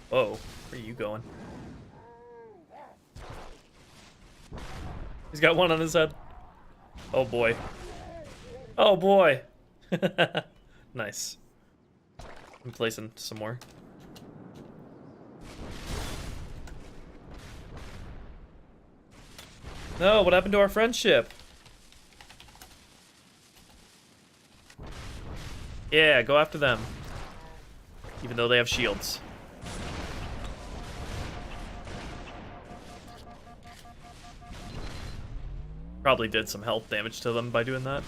Whoa, where are you going? He's got one on his head. Oh boy. Oh boy. Nice. I'm placing some more. No, what happened to our friendship? Yeah, go after them. Even though they have shields. Probably did some health damage to them by doing that.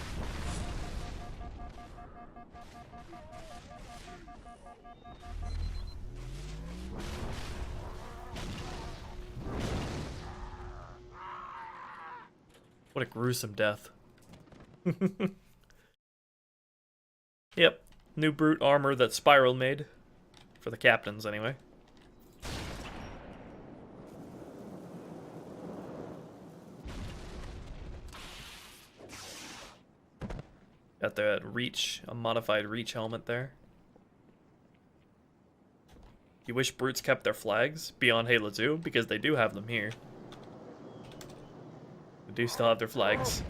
What a gruesome death. Yep, new brute armor that Spiral made. For the captains, anyway. Got the reach, a modified reach helmet there. You wish brutes kept their flags beyond Halo 2? Because they do have them here. They do still have their flags.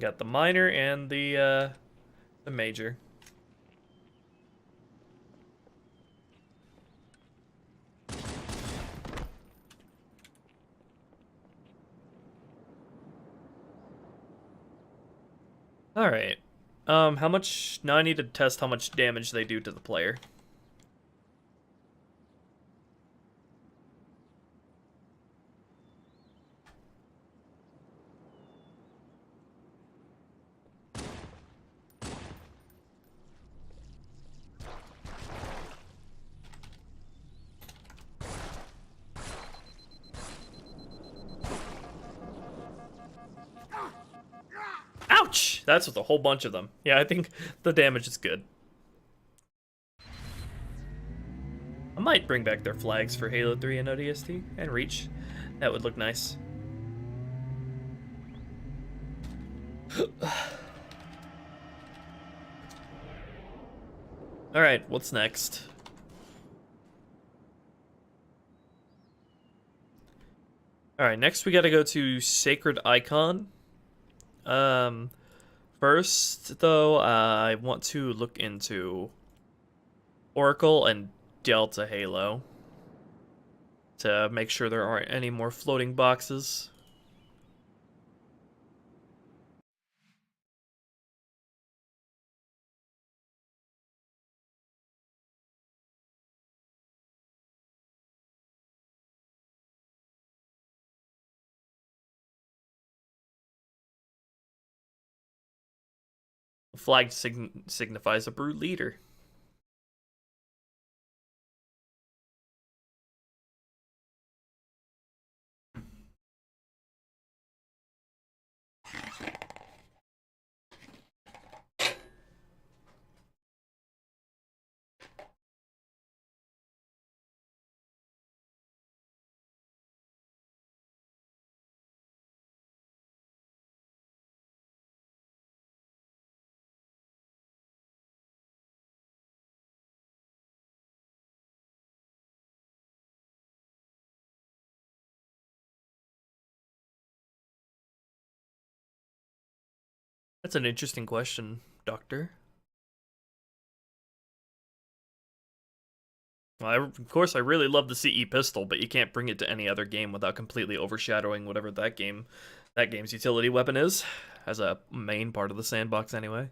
Got the minor and the major. Alright. How much... Now I need to test how much damage they do to the player. Ouch! That's with a whole bunch of them. Yeah, I think the damage is good. I might bring back their flags for Halo 3 and ODST and Reach. That would look nice. Alright, what's next? Alright, next we gotta go to Sacred Icon. First, though, I want to look into Oracle and Delta Halo to make sure there aren't any more floating boxes. The flag signifies a brute leader. That's an interesting question, Doctor. Well, of course, I really love the CE pistol, but you can't bring it to any other game without completely overshadowing whatever that game's utility weapon is, as a main part of the sandbox anyway.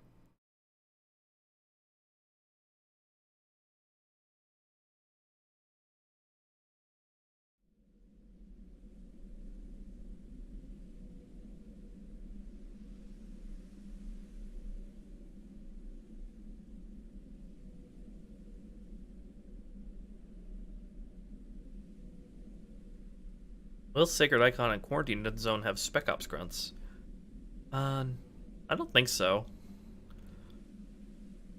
Will Sacred Icon and Quarantine Zone have Spec Ops grunts? I don't think so.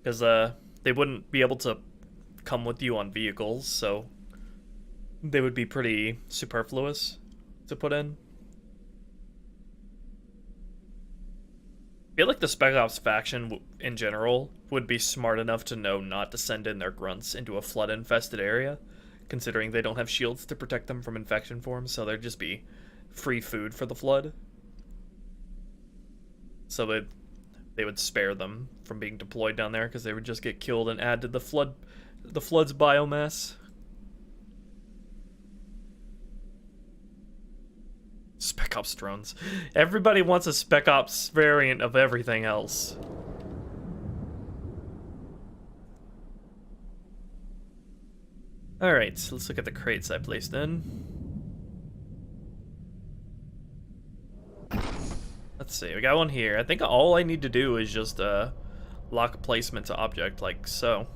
Because they wouldn't be able to come with you on vehicles, so they would be pretty superfluous to put in. I feel like the Spec Ops faction in general would be smart enough to know not to send in their grunts into a flood-infested area, considering they don't have shields to protect them from infection forms, so there'd just be free food for the flood. So they would spare them from being deployed down there because they would just get killed and add to the flood's biomass. Spec Ops drones. Everybody wants a Spec Ops variant of everything else. Alright, so let's look at the crates I placed in. Let's see, we got one here. I think all I need to do is just lock placement to object, like so.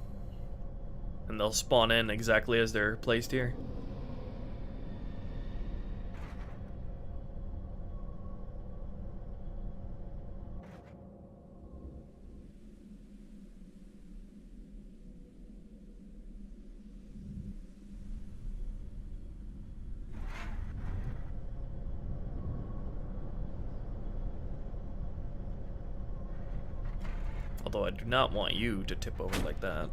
And they'll spawn in exactly as they're placed here. Although I do not want you to tip over like that.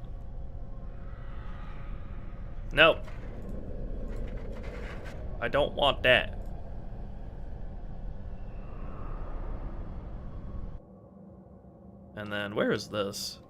No. I don't want that. And then, where is this?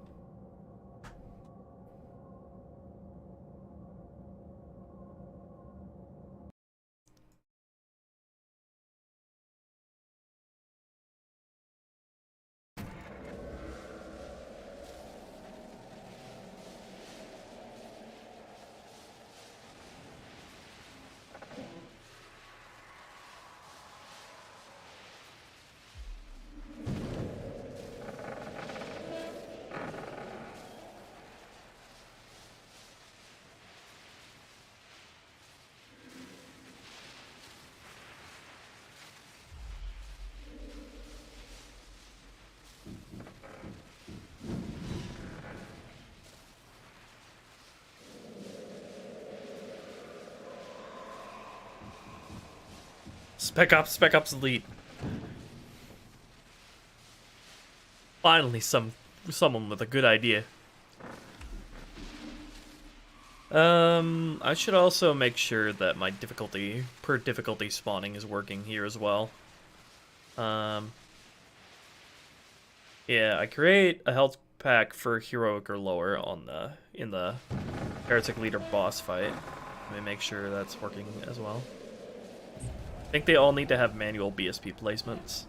Spec Ops Elite. Finally, someone with a good idea. I should also make sure that my difficulty spawning is working here as well. Yeah, I create a health pack for heroic or lower in the Heretic Leader boss fight. Let me make sure that's working as well. I think they all need to have manual BSP placements,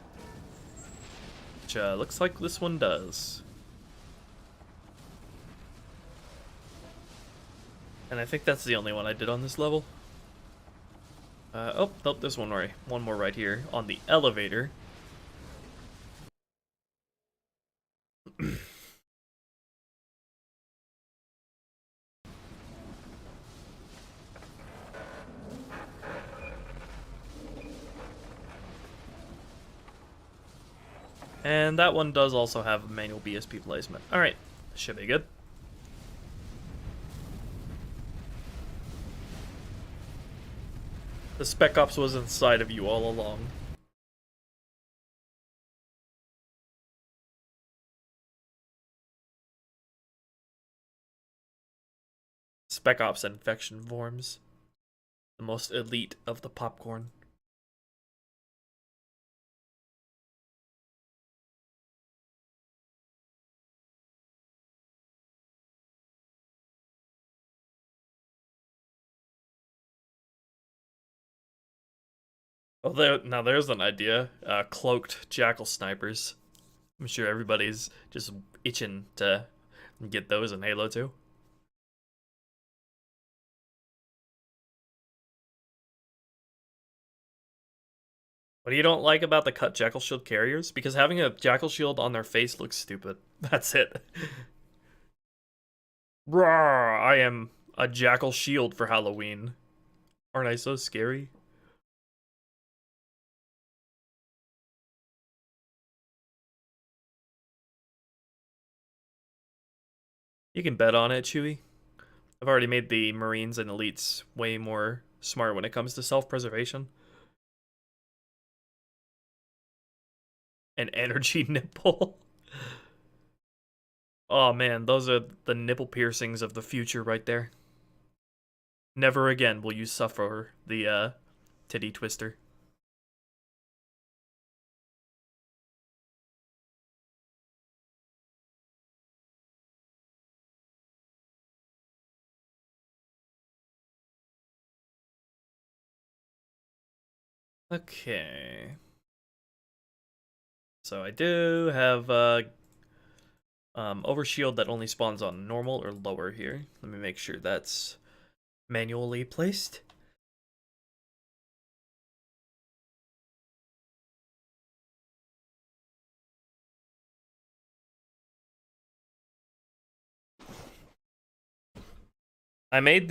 which looks like this one does. And I think that's the only one I did on this level. Oh, nope, there's one more right here on the elevator. And that one does also have a manual BSP placement. Alright, should be good. The Spec Ops was inside of you all along. Spec Ops infection forms. The most elite of the popcorn. Oh, there's an idea. Cloaked jackal snipers. I'm sure everybody's just itching to get those in Halo 2. What do you don't like about the cut jackal shield carriers? Because having a jackal shield on their face looks stupid. That's it. Rawr, I am a jackal shield for Halloween. Aren't I so scary? You can bet on it, Chewie. I've already made the Marines and Elites way more smart when it comes to self-preservation. An energy nipple. Oh man, those are the nipple piercings of the future right there. Never again will you suffer the titty twister. Okay. So I do have overshield that only spawns on normal or lower here. Let me make sure that's manually placed. I made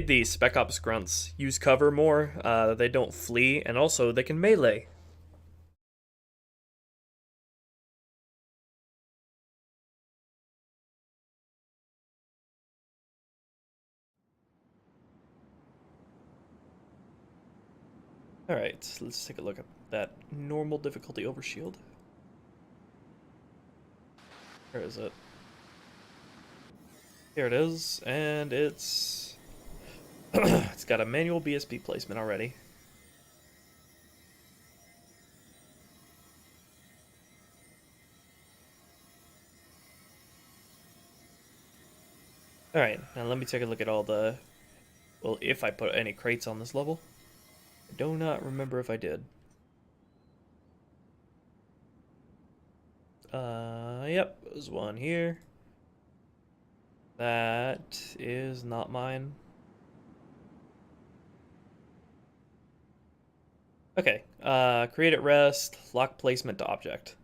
the Spec Ops grunts use cover more. They don't flee, and also they can melee. Alright, let's take a look at that normal difficulty overshield. Where is it? Here it is, and it's it's got a manual BSP placement already. Alright, now let me take a look at all the... Well, if I put any crates on this level. I do not remember if I did. Yep, there's one here. That is not mine. Okay, create at rest, lock placement to object.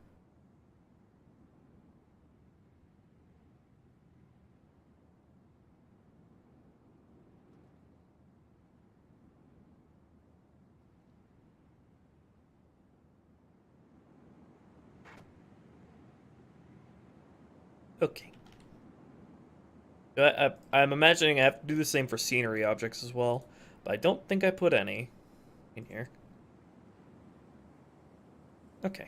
Okay. I'm imagining I have to do the same for scenery objects as well, but I don't think I put any in here. Okay.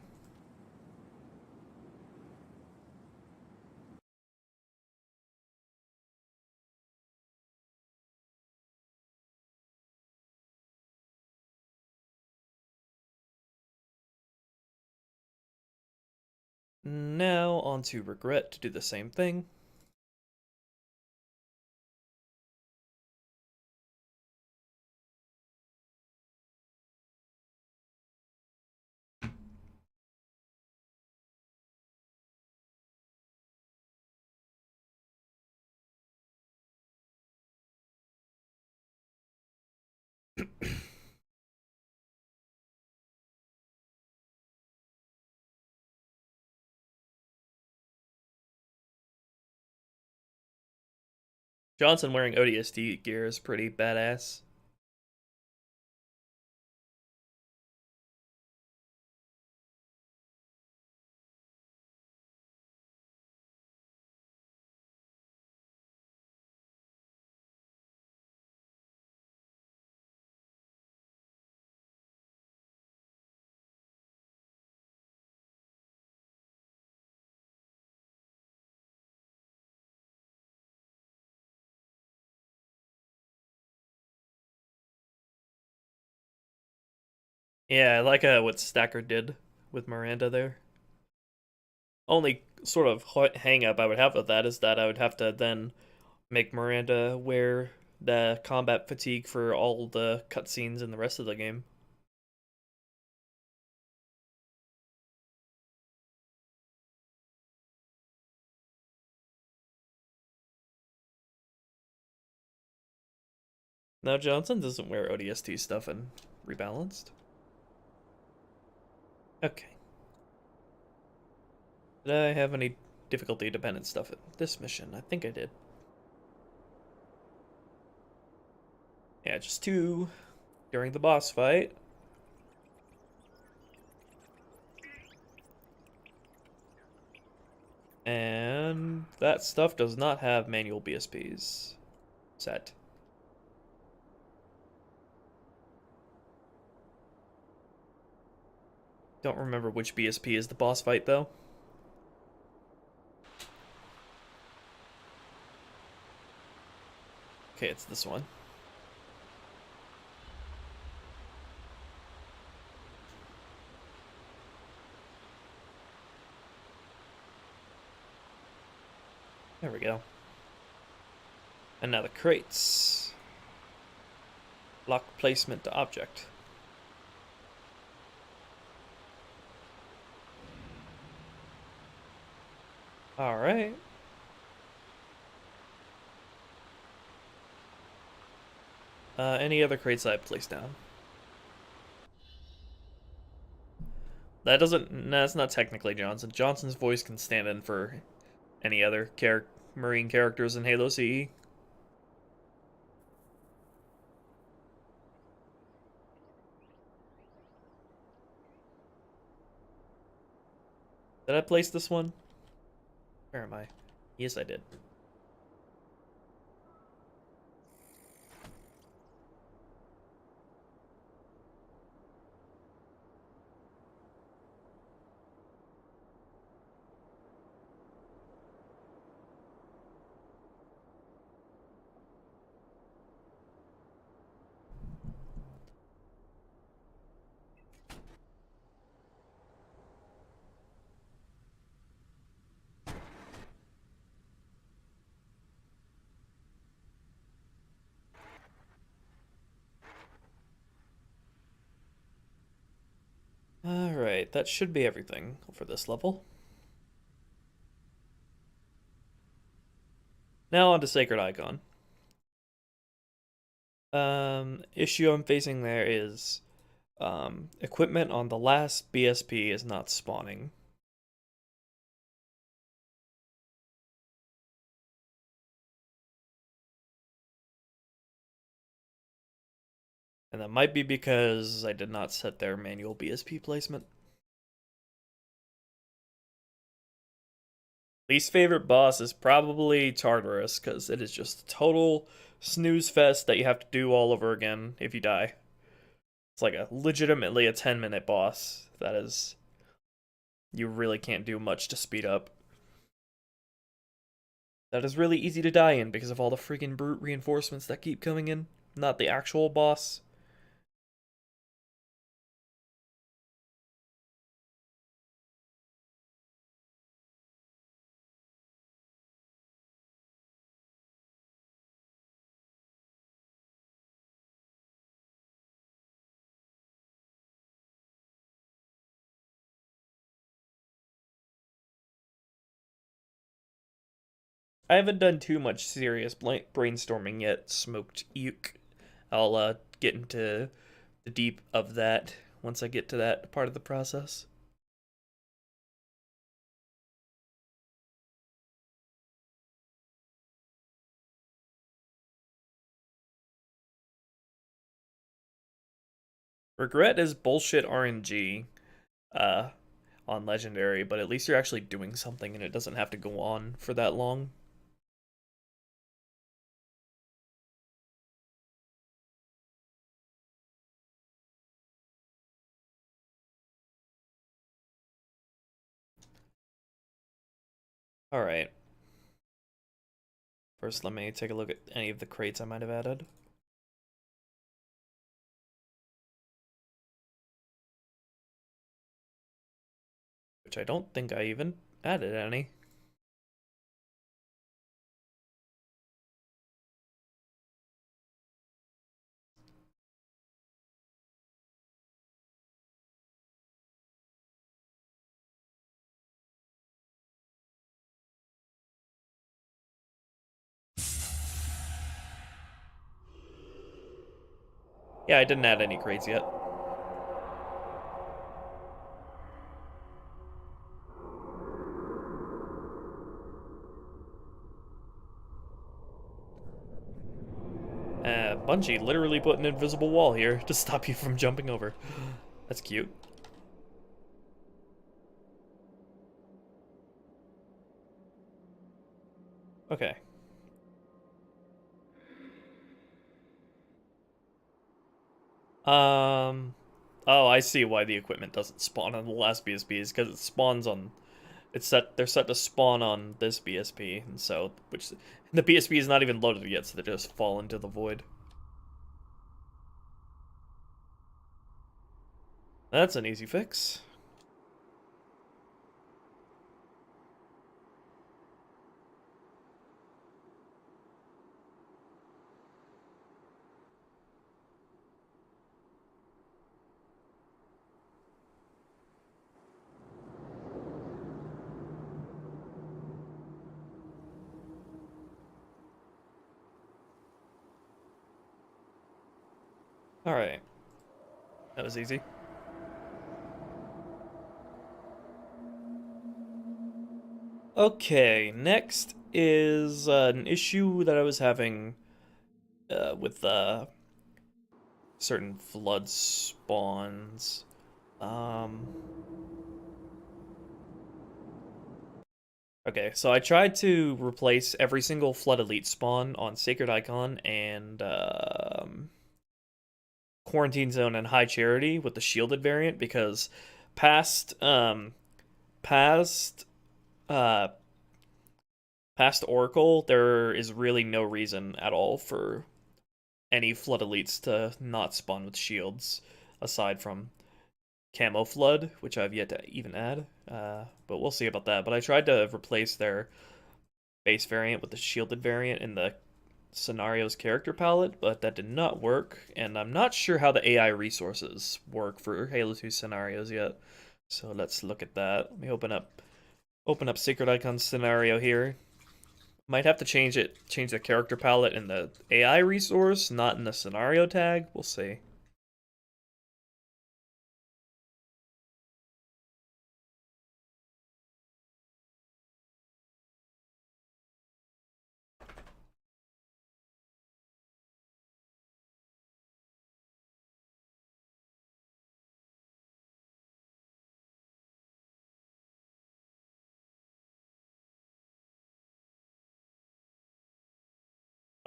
Now on to regret to do the same thing. Johnson wearing ODST gear is pretty badass. Yeah, I like what Stacker did with Miranda there. Only sort of hang up I would have with that is that I would have to then make Miranda wear the combat fatigue for all the cutscenes in the rest of the game. No, Johnson doesn't wear ODST stuff in Rebalanced. Okay. Did I have any difficulty dependent stuff in this mission? I think I did. Yeah, just 2 during the boss fight. And that stuff does not have manual BSPs set. Don't remember which BSP is the boss fight, though. Okay, it's this one. There we go. And now the crates. Lock placement to object. Alright. Any other crates I've placed down? That's not technically Johnson. Johnson's voice can stand in for any other Marine characters in Halo CE. Did I place this one? Where am I? Yes, I did. Alright, that should be everything for this level. Now on to Sacred Icon. Issue I'm facing there is equipment on the last BSP is not spawning. And that might be because I did not set their manual BSP placement. Least favorite boss is probably Tartarus, because it is just a total snooze fest that you have to do all over again if you die. It's like legitimately a 10-minute boss. That is... You really can't do much to speed up. That is really easy to die in because of all the freaking brute reinforcements that keep coming in. Not the actual boss. I haven't done too much serious brainstorming yet, smoked uke. I'll get into the deep of that once I get to that part of the process. Regret is bullshit RNG on Legendary, but at least you're actually doing something and it doesn't have to go on for that long. Alright. First, let me take a look at any of the crates I might have added. Which I don't think I even added any. Yeah, I didn't add any crates yet. Bungie literally put an invisible wall here to stop you from jumping over. That's cute. Okay. Oh, I see why the equipment doesn't spawn on the last BSP is because it spawns on. It's set. They're set to spawn on this BSP, and so which the BSP is not even loaded yet, so they just fall into the void. That's an easy fix. All right, that was easy. Okay, next is an issue that I was having with certain flood spawns. Um, okay, so I tried to replace every single flood elite spawn on Sacred Icon and Quarantine Zone and High Charity with the shielded variant because past past uh past Oracle there is really no reason at all for any flood elites to not spawn with shields aside from Camo Flood, which I've yet to even add. But we'll see about that. But I tried to replace their base variant with the shielded variant in the scenarios character palette, but that did not work, and I'm not sure how the AI resources work for Halo 2 scenarios yet. So let's look at that. Let me open up Sacred Icon scenario here. Might have to change the character palette in the AI resource, not in the scenario tag. We'll see.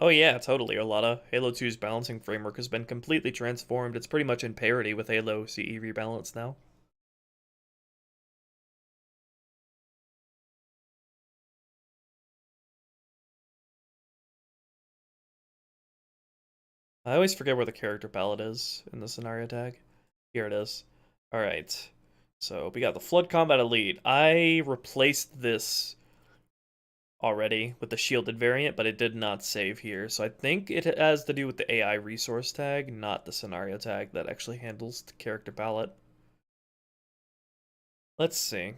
Oh yeah, totally. A lot of Halo 2's balancing framework has been completely transformed. It's pretty much in parity with Halo CE Rebalance now. I always forget where the character palette is in the scenario tag. Here it is. Alright. So we got the Flood Combat Elite. I replaced this already with the shielded variant, but it did not save here. So I think it has to do with the AI resource tag, not the scenario tag that actually handles the character palette. Let's see.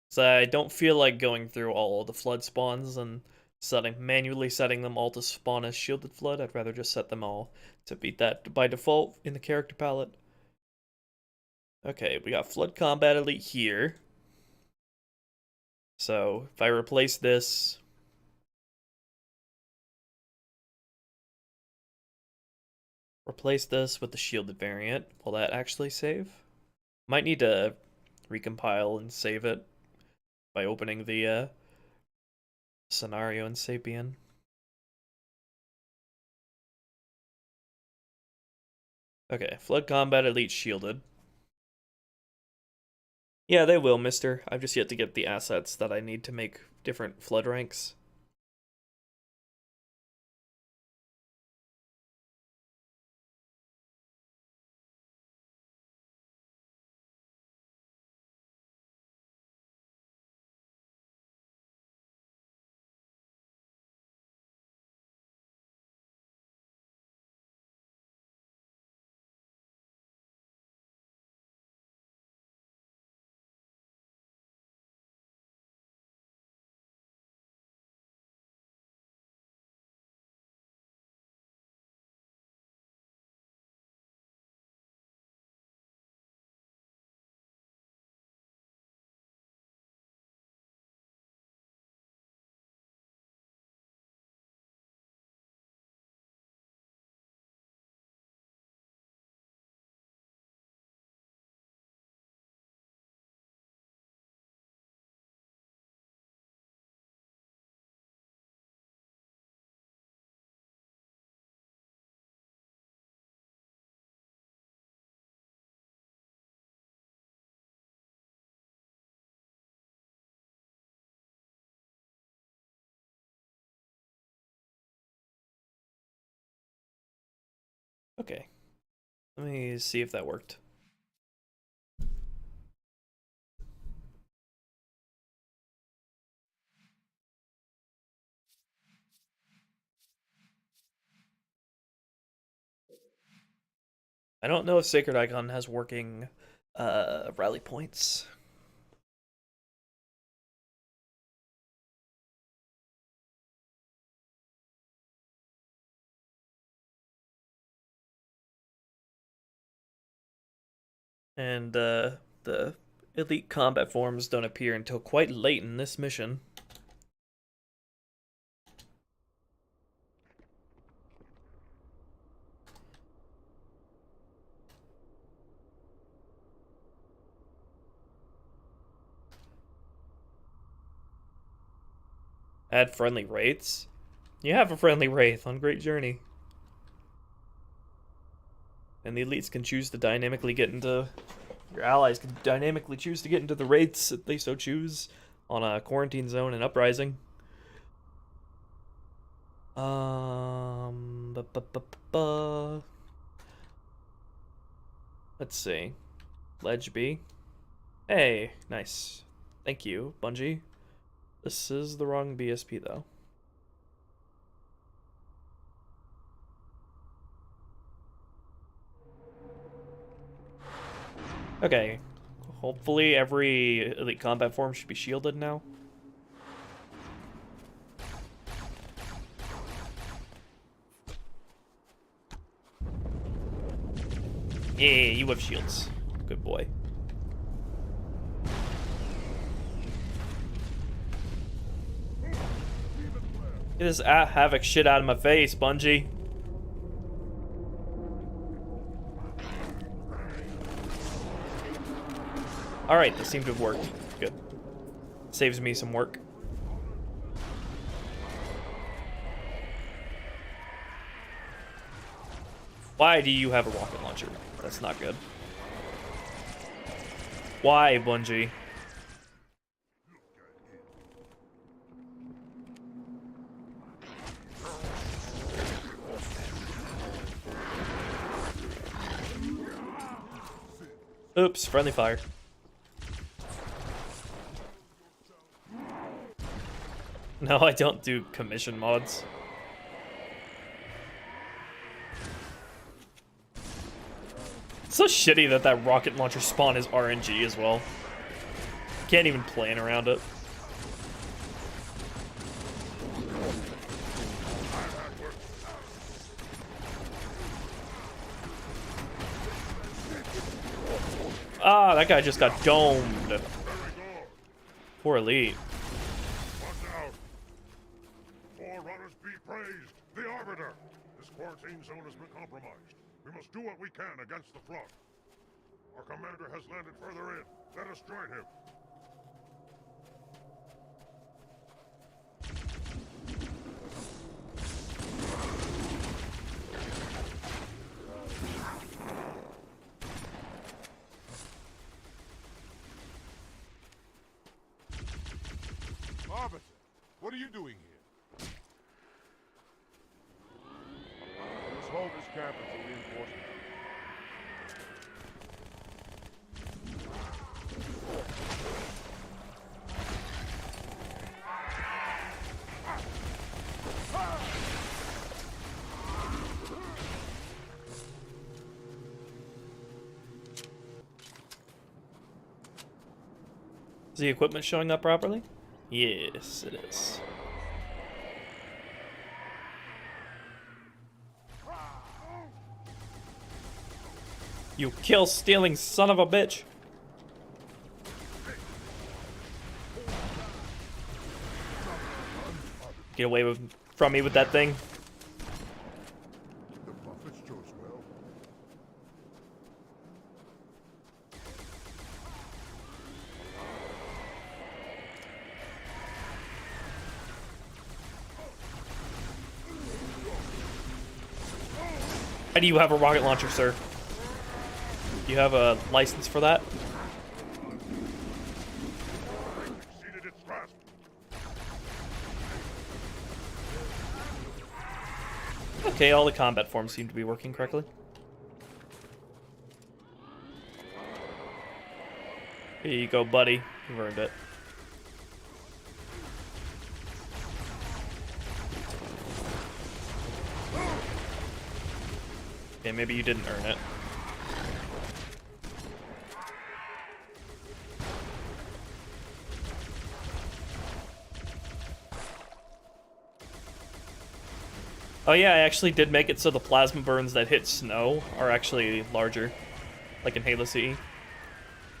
So I don't feel like going through all of the flood spawns and manually setting them all to spawn as shielded flood. I'd rather just set them all to beat that by default in the character palette. Okay, we got Flood Combat Elite here. So if I replace this with the shielded variant, will that actually save? Might need to recompile and save it by opening the scenario in Sapien. Okay, Flood Combat Elite shielded. Yeah, they will, mister. I've just yet to get the assets that I need to make different flood ranks. Okay. Let me see if that worked. I don't know if Sacred Icon has working rally points. And the elite combat forms don't appear until quite late in this mission. Add friendly wraiths? You have a friendly wraith on Great Journey. And the elites can choose to dynamically get into... Your allies can dynamically choose to get into the wraiths if they so choose on a quarantine zone and uprising. Let's see. Ledge B. Hey, nice. Thank you, Bungie. This is the wrong BSP, though. Okay. Hopefully every elite combat form should be shielded now. Yeah, you have shields. Good boy. Get this Havoc shit out of my face, Bungie. Alright, this seemed to have worked. Good. Saves me some work. Why do you have a rocket launcher? That's not good. Why, Bungie? Oops, friendly fire. No, I don't do commission mods. It's so shitty that that rocket launcher spawn is RNG as well. Can't even plan around it. Ah, that guy just got domed. Poor elite. Forerunners be praised, the Arbiter. This quarantine zone has been compromised. We must do what we can against the flood. Our commander has landed further in. Let us join him. Arbiter, what are you doing here? Let's hold this camp until reinforcements. Is the equipment showing up properly? Yes, it is. You kill-stealing son of a bitch! Get away from me with that thing. The prophets chose well. Why do you have a rocket launcher, sir? Do you have a license for that? Exceeded its grasp. Okay, all the combat forms seem to be working correctly. Here you go, buddy. You've earned it. Okay, maybe you didn't earn it. Oh yeah, I actually did make it so the plasma burns that hit snow are actually larger, like in Halo CE,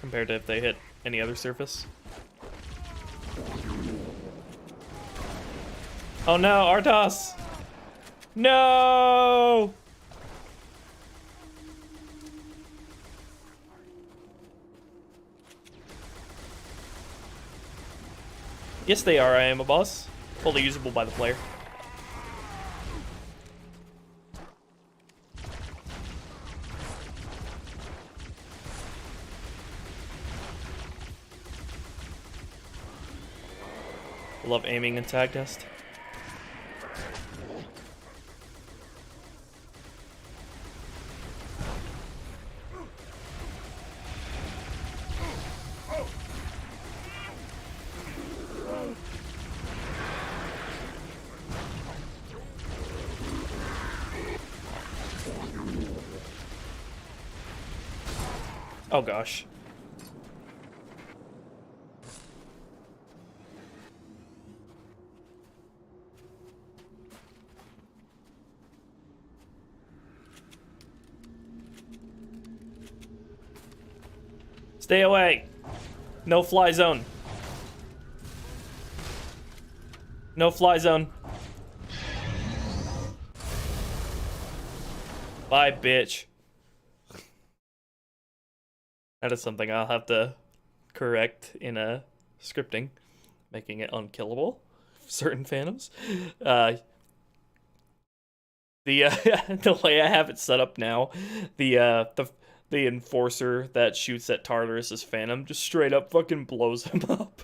compared to if they hit any other surface. Oh no, Artos! No! Yes, they are. I am a boss. Fully usable by the player. I love aiming in tag test. Oh gosh. Stay away. No fly zone. No fly zone. Bye, bitch. That is something I'll have to correct in a scripting, making it unkillable. Certain phantoms. The the way I have it set up now, the enforcer that shoots at Tartarus's phantom just straight up fucking blows him up.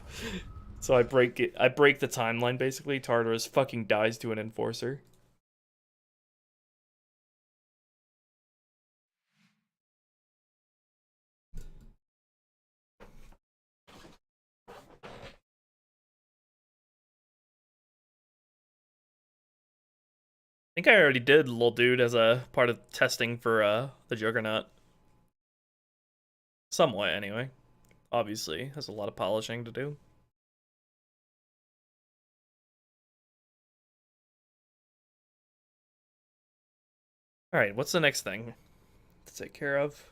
So I break it. I break the timeline basically. Tartarus fucking dies to an enforcer. I think I already did Lil Dude as a part of testing for the Juggernaut. Somewhat, anyway. Obviously, has a lot of polishing to do. Alright, what's the next thing to take care of?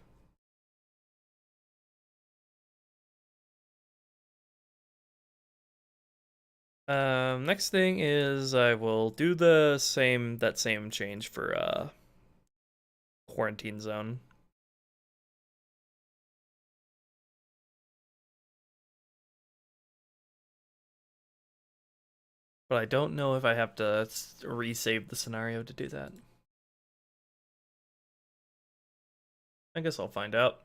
Next thing is I will do that same change for quarantine zone. But I don't know if I have to resave the scenario to do that. I guess I'll find out.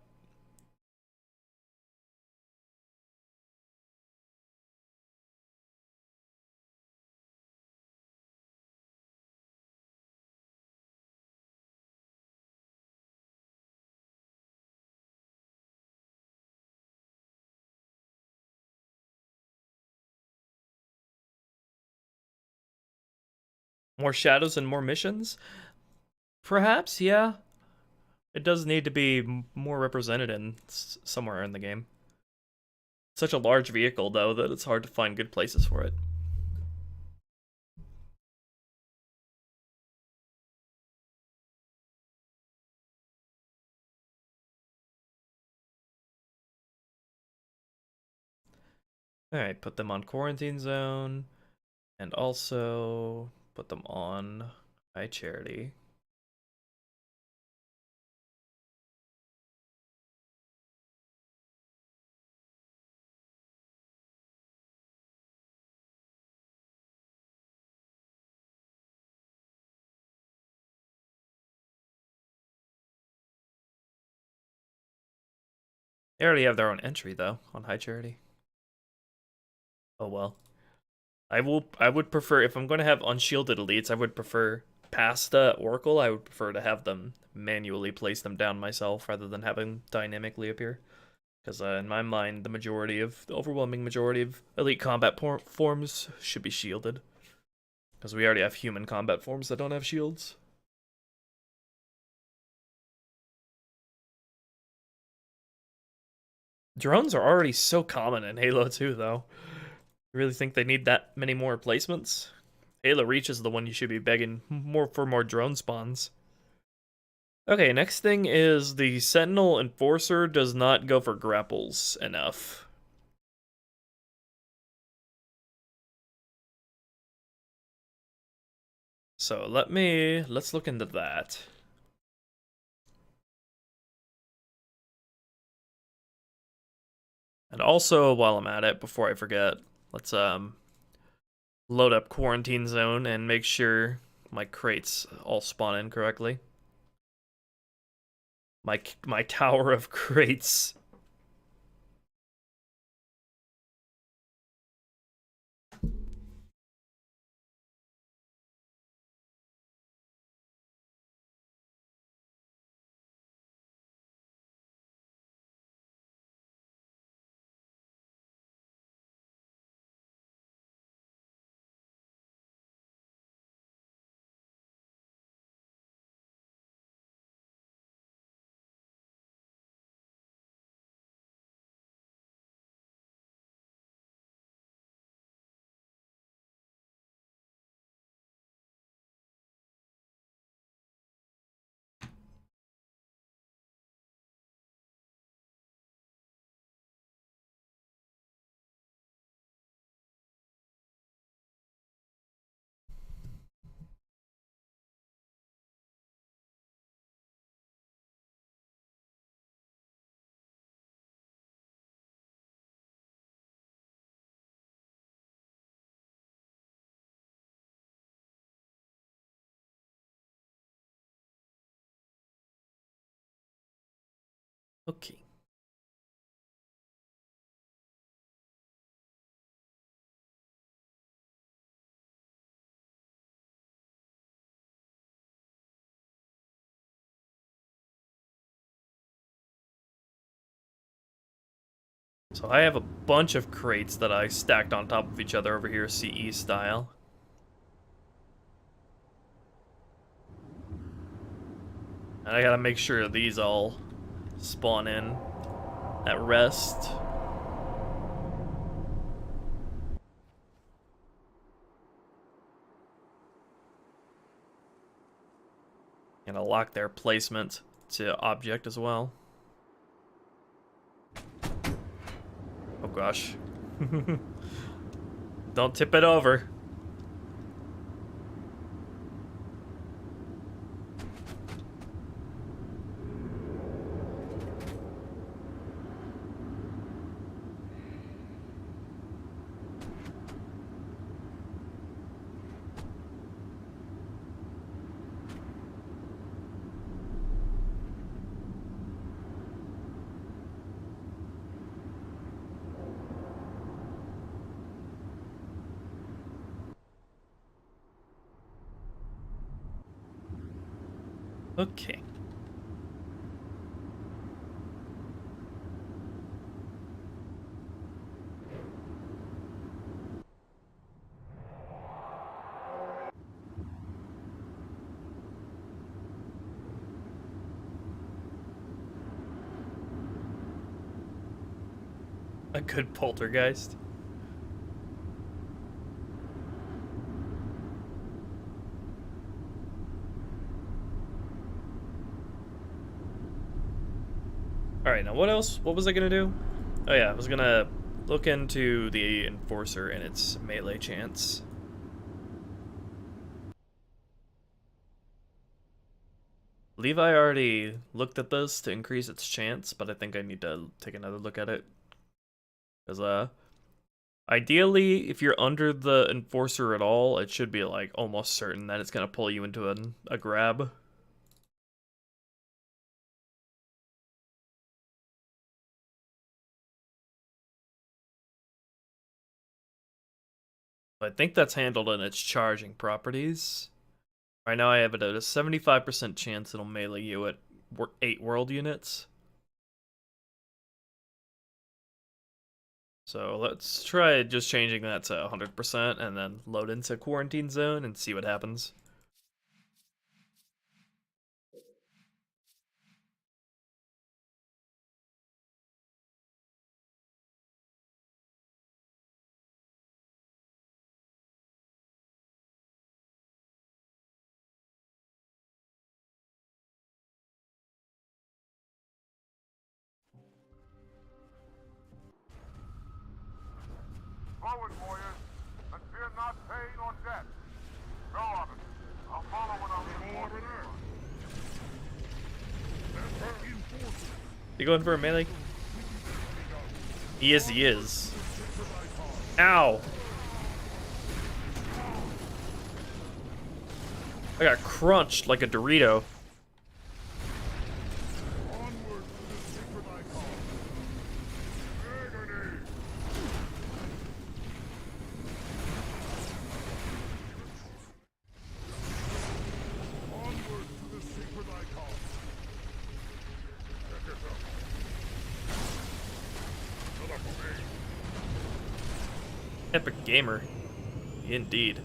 More shadows and more missions? Perhaps, yeah. It does need to be more represented in somewhere in the game. Such a large vehicle, though, that it's hard to find good places for it. Alright, put them on quarantine zone, and also put them on high charity. They already have their own entry, though, on high charity. Oh well. I would prefer, if I'm going to have unshielded elites, I would prefer, past the Oracle, I would prefer to have them manually place them down myself rather than having dynamically appear. Because in my mind, the overwhelming majority of elite combat forms should be shielded. Because we already have human combat forms that don't have shields. Drones are already so common in Halo 2, though. You really think they need that many more replacements? Halo Reach is the one you should be begging for more drone spawns. Okay, next thing is the Sentinel Enforcer does not go for grapples enough. So let's look into that. And also, while I'm at it, before I forget, let's load up Quarantine Zone and make sure my crates all spawn in correctly. My tower of crates. Okay. So I have a bunch of crates that I stacked on top of each other over here, CE style. And I gotta make sure these all spawn in at rest. And I'll lock their placement to object as well. Oh gosh. Don't tip it over. Okay. A good poltergeist. Alright, now what else? What was I gonna do? Oh yeah, I was gonna look into the Enforcer and its melee chance. Levi already looked at this to increase its chance, but I think I need to take another look at it. Because, ideally, if you're under the Enforcer at all, it should be, like, almost certain that it's gonna pull you into a grab. I think that's handled in its charging properties. Right now I have it at a 75% chance it'll melee you at 8 world units. So let's try just changing that to 100% and then load into quarantine zone and see what happens. Forward, warriors, and fear not pain or death. Go, Arbiter. I'll follow when I'm Arbiter! That's the enforcer! You going for a melee? He is. Ow! I got crunched like a Dorito. Onward to the secret icon! Agony! Onward to the secret icon! Check yourself. Another for me. Epic gamer. Indeed.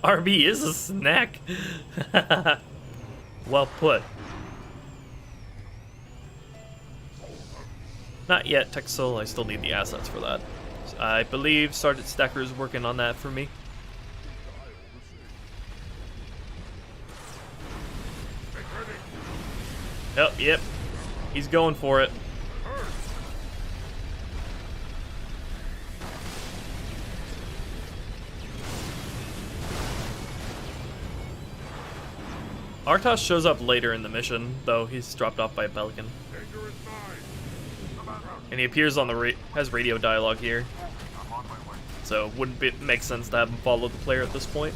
RB is a snack. Well put. Not yet, Texel. I still need the assets for that. I believe Sergeant Stacker is working on that for me. Oh, yep. He's going for it. Artos shows up later in the mission, though he's dropped off by a pelican. Danger is nigh! And he appears on the has radio dialogue here. So wouldn't it make sense to have him follow the player at this point?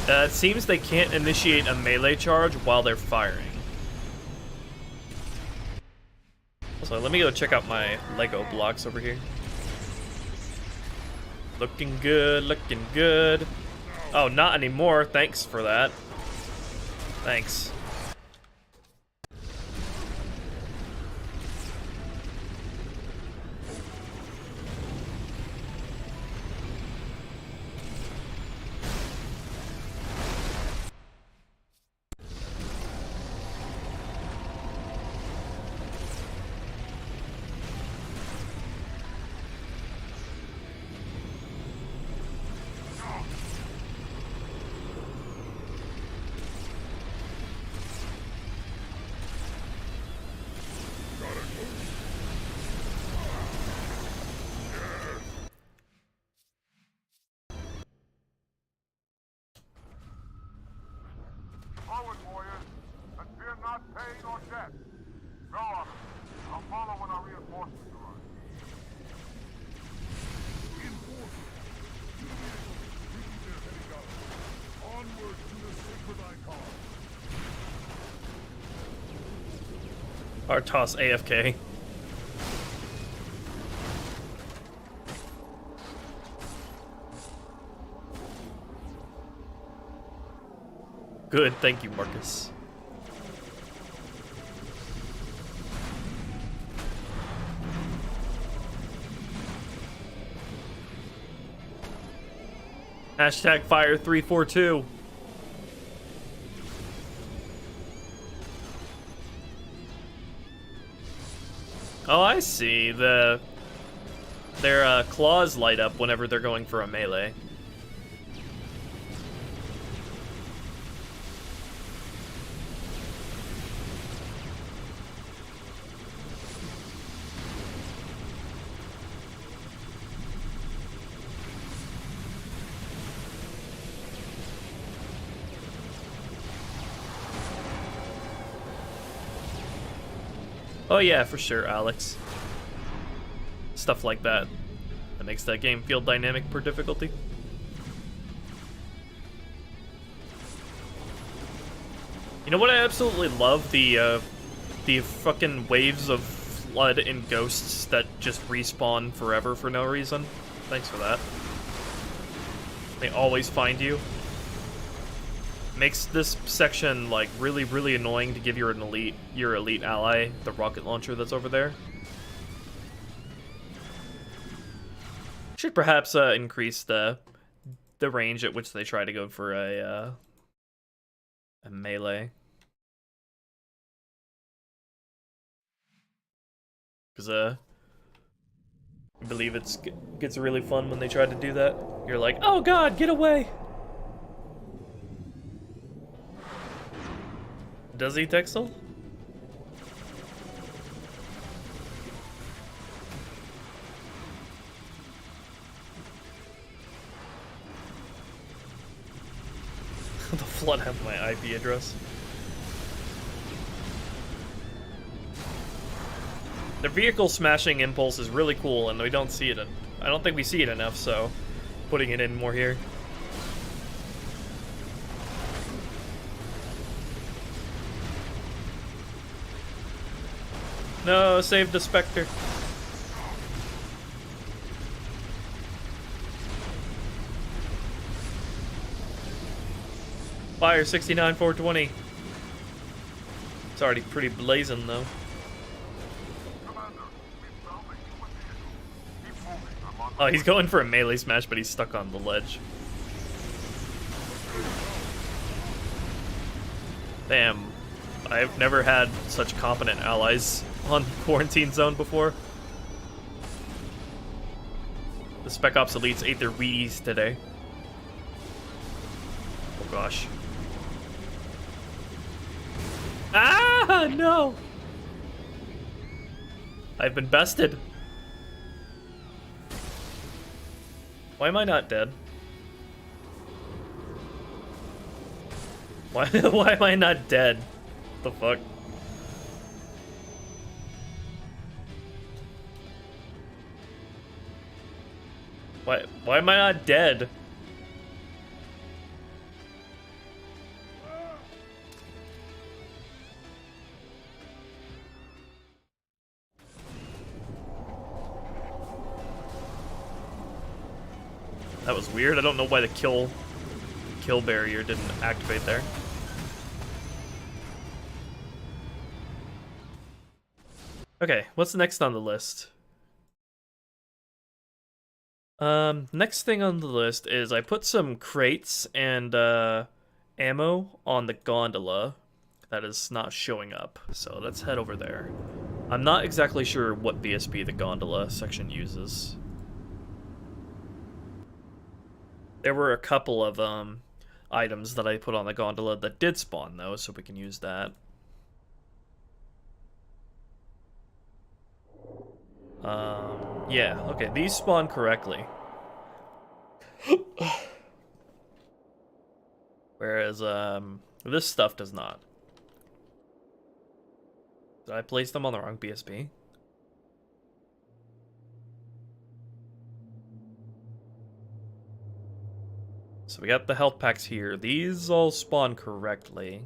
It seems they can't initiate a melee charge while they're firing. So let me go check out my Lego blocks over here. Looking good, looking good. Oh, not anymore. Thanks for that. Thanks. Forward, warriors, and fear not pain or death. Go, Arbiter. I'll follow when our reinforcements arrive. Enforcer! They're heading out. Onward to the secret icon! Artos AFK. Good, thank you, Marcus. Hashtag fire 342. Oh, I see. Their claws light up whenever they're going for a melee. Oh yeah, for sure, Alex. Stuff like that. That makes that game feel dynamic per difficulty. You know what I absolutely love? The fucking waves of flood in ghosts that just respawn forever for no reason. Thanks for that. They always find you. Makes this section like really, really annoying to give your elite ally the rocket launcher that's over there. Should perhaps increase the range at which they try to go for a melee. Because I believe it gets really fun when they try to do that. You're like, oh god, get away! Does he textile? The flood have my IP address. The vehicle smashing impulse is really cool, and we don't see it. I don't think we see it enough, so putting it in more here. No, save the Spectre. Fire 69 420. It's already pretty blazing though. Oh, he's going for a melee smash, but he's stuck on the ledge. Damn. I've never had such competent allies on Quarantine Zone before. The Spec Ops elites ate their Wheaties today. Oh gosh. Ah, no! I've been bested. Why am I not dead? Why am I not dead? What the fuck? Why am I not dead? That was weird. I don't know why the kill barrier didn't activate there. Okay, what's next on the list? Next thing on the list is I put some crates and ammo on the gondola that is not showing up. So let's head over there. I'm not exactly sure what BSP the gondola section uses. There were a couple of items that I put on the gondola that did spawn though, so we can use that. Yeah, okay, these spawn correctly. Whereas, this stuff does not. Did I place them on the wrong BSP? So we got the health packs here. These all spawn correctly.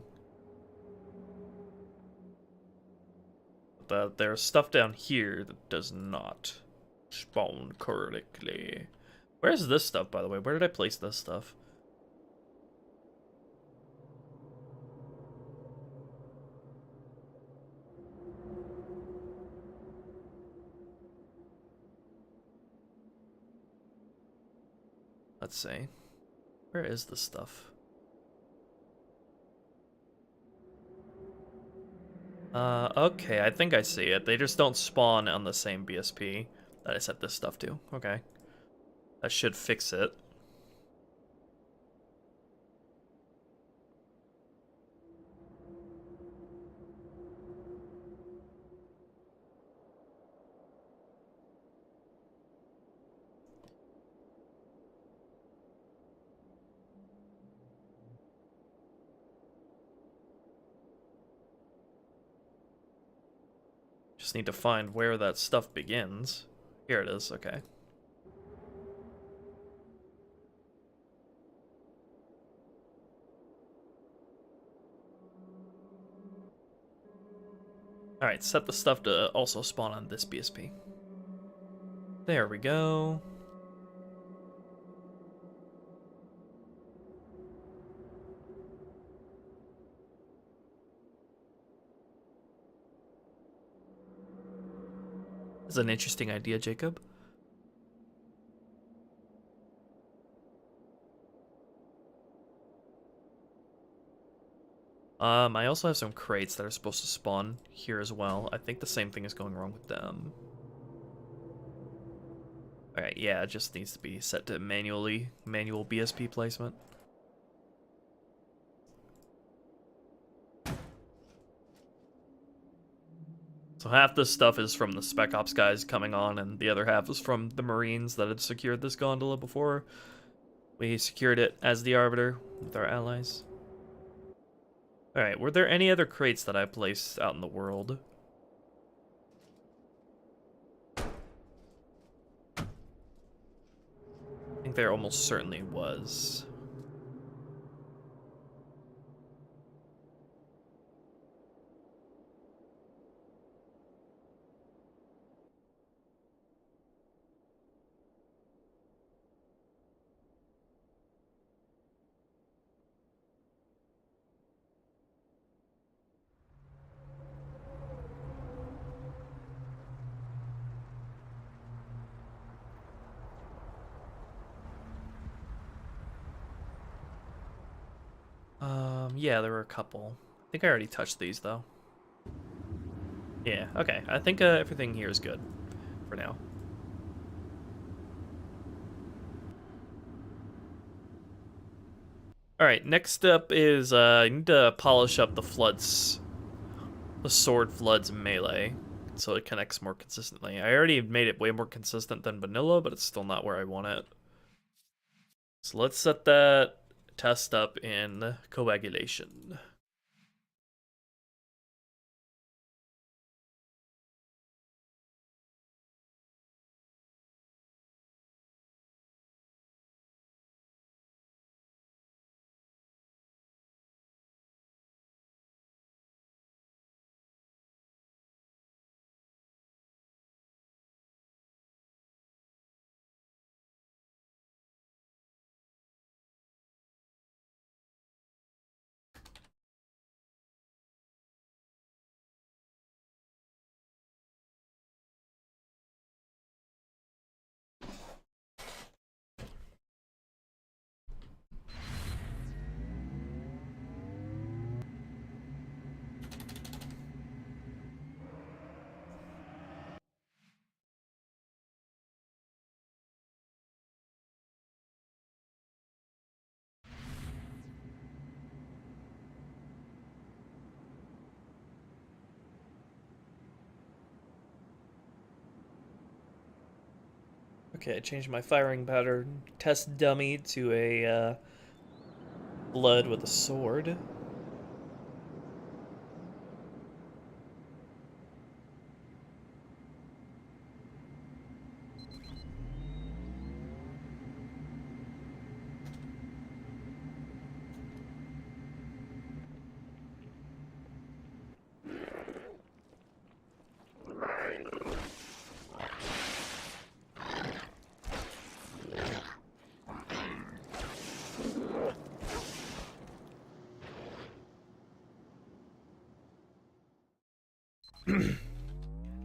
But there's stuff down here that does not spawn correctly. Where's this stuff, by the way? Where did I place this stuff? Let's see. Where is this stuff? Okay, I think I see it. They just don't spawn on the same BSP that I set this stuff to. Okay. That should fix it. Just need to find where that stuff begins. Here it is, okay. Alright, set the stuff to also spawn on this BSP. There we go. That's an interesting idea, Jacob. I also have some crates that are supposed to spawn here as well. I think the same thing is going wrong with them. Alright, yeah, it just needs to be set to manual BSP placement. So half this stuff is from the Spec Ops guys coming on, and the other half is from the Marines that had secured this gondola before we secured it as the Arbiter with our allies. Alright, were there any other crates that I placed out in the world? I think there almost certainly was. Yeah, there were a couple. I think I already touched these, though. Yeah, okay. I think everything here is good for now. Alright, next up is I need to polish up the floods. The sword floods melee, so it connects more consistently. I already made it way more consistent than vanilla, but it's still not where I want it. So let's set that test up in coagulation. Okay, I changed my firing pattern test dummy to a blood with a sword.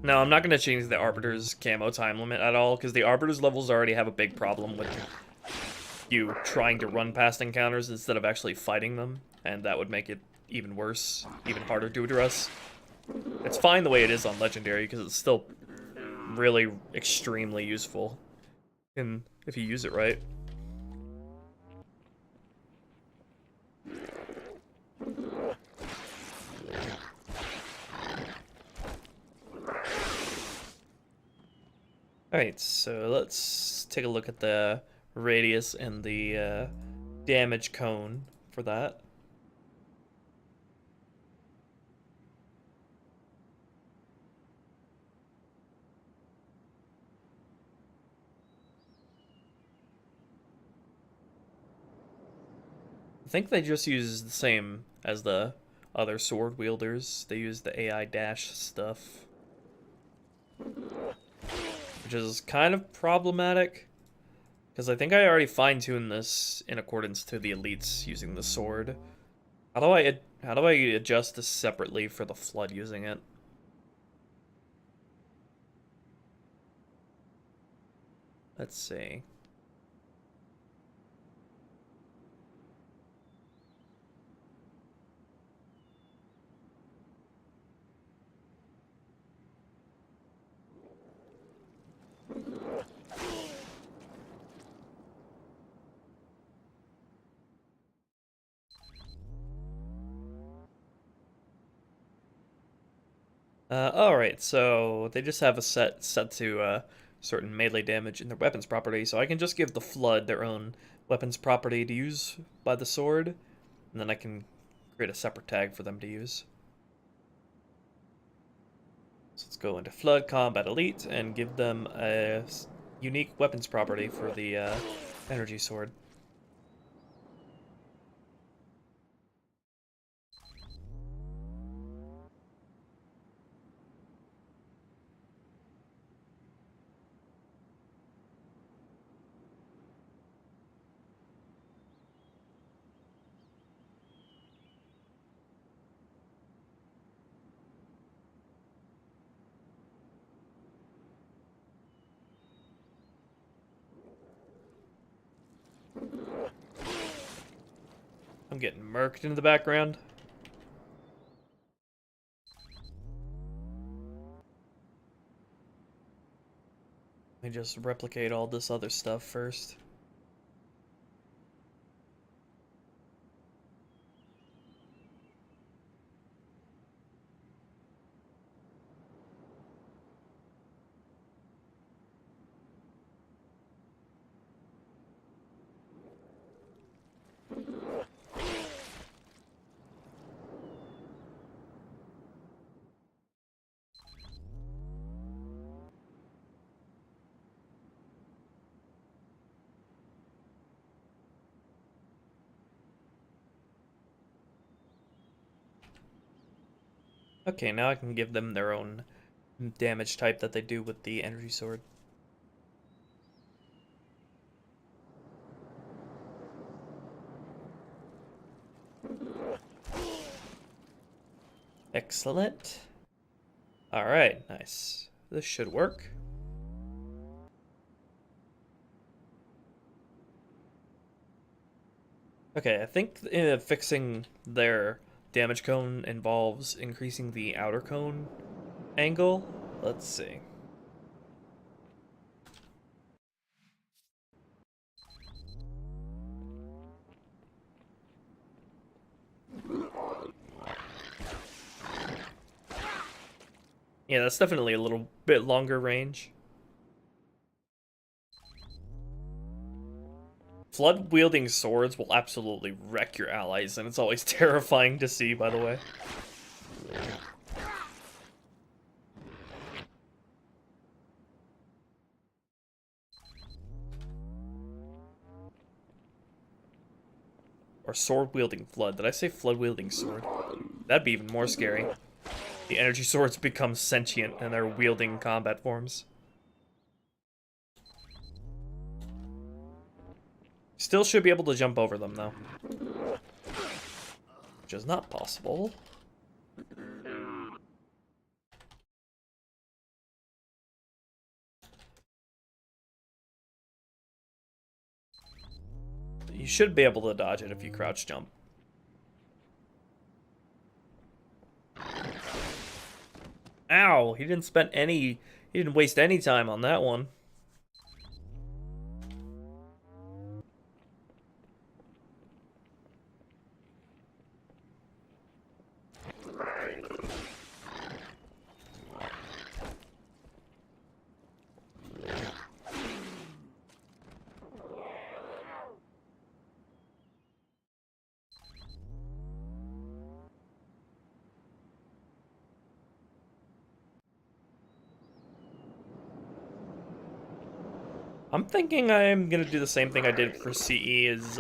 No, I'm not going to change the Arbiter's camo time limit at all, because the Arbiter's levels already have a big problem with you trying to run past encounters instead of actually fighting them, and that would make it even worse, even harder to address. It's fine the way it is on Legendary, because it's still really extremely useful if you use it right. Alright, so let's take a look at the radius and the damage cone for that. I think they just use the same as the other sword wielders. They use the AI dash stuff, which is kind of problematic, because I think I already fine-tuned this in accordance to the elites using the sword. How do I adjust this separately for the Flood using it? Let's see. Alright, so they just have a set to certain melee damage in their weapons property, so I can just give the Flood their own weapons property to use by the sword, and then I can create a separate tag for them to use. So let's go into Flood Combat Elite and give them a unique weapons property for the energy sword. I'm getting murked in the background. Let me just replicate all this other stuff first. Okay, now I can give them their own damage type that they do with the energy sword. Excellent. Alright, nice. This should work. Okay, I think fixing their damage cone involves increasing the outer cone angle. Let's see. Yeah, that's definitely a little bit longer range. Flood-wielding swords will absolutely wreck your allies, and it's always terrifying to see, by the way. Or sword-wielding flood. Did I say flood-wielding sword? That'd be even more scary. The energy swords become sentient and they're wielding combat forms. Still should be able to jump over them, though. Which is not possible. You should be able to dodge it if you crouch jump. Ow! He didn't waste any time on that one. I'm thinking I'm gonna do the same thing I did for CE, is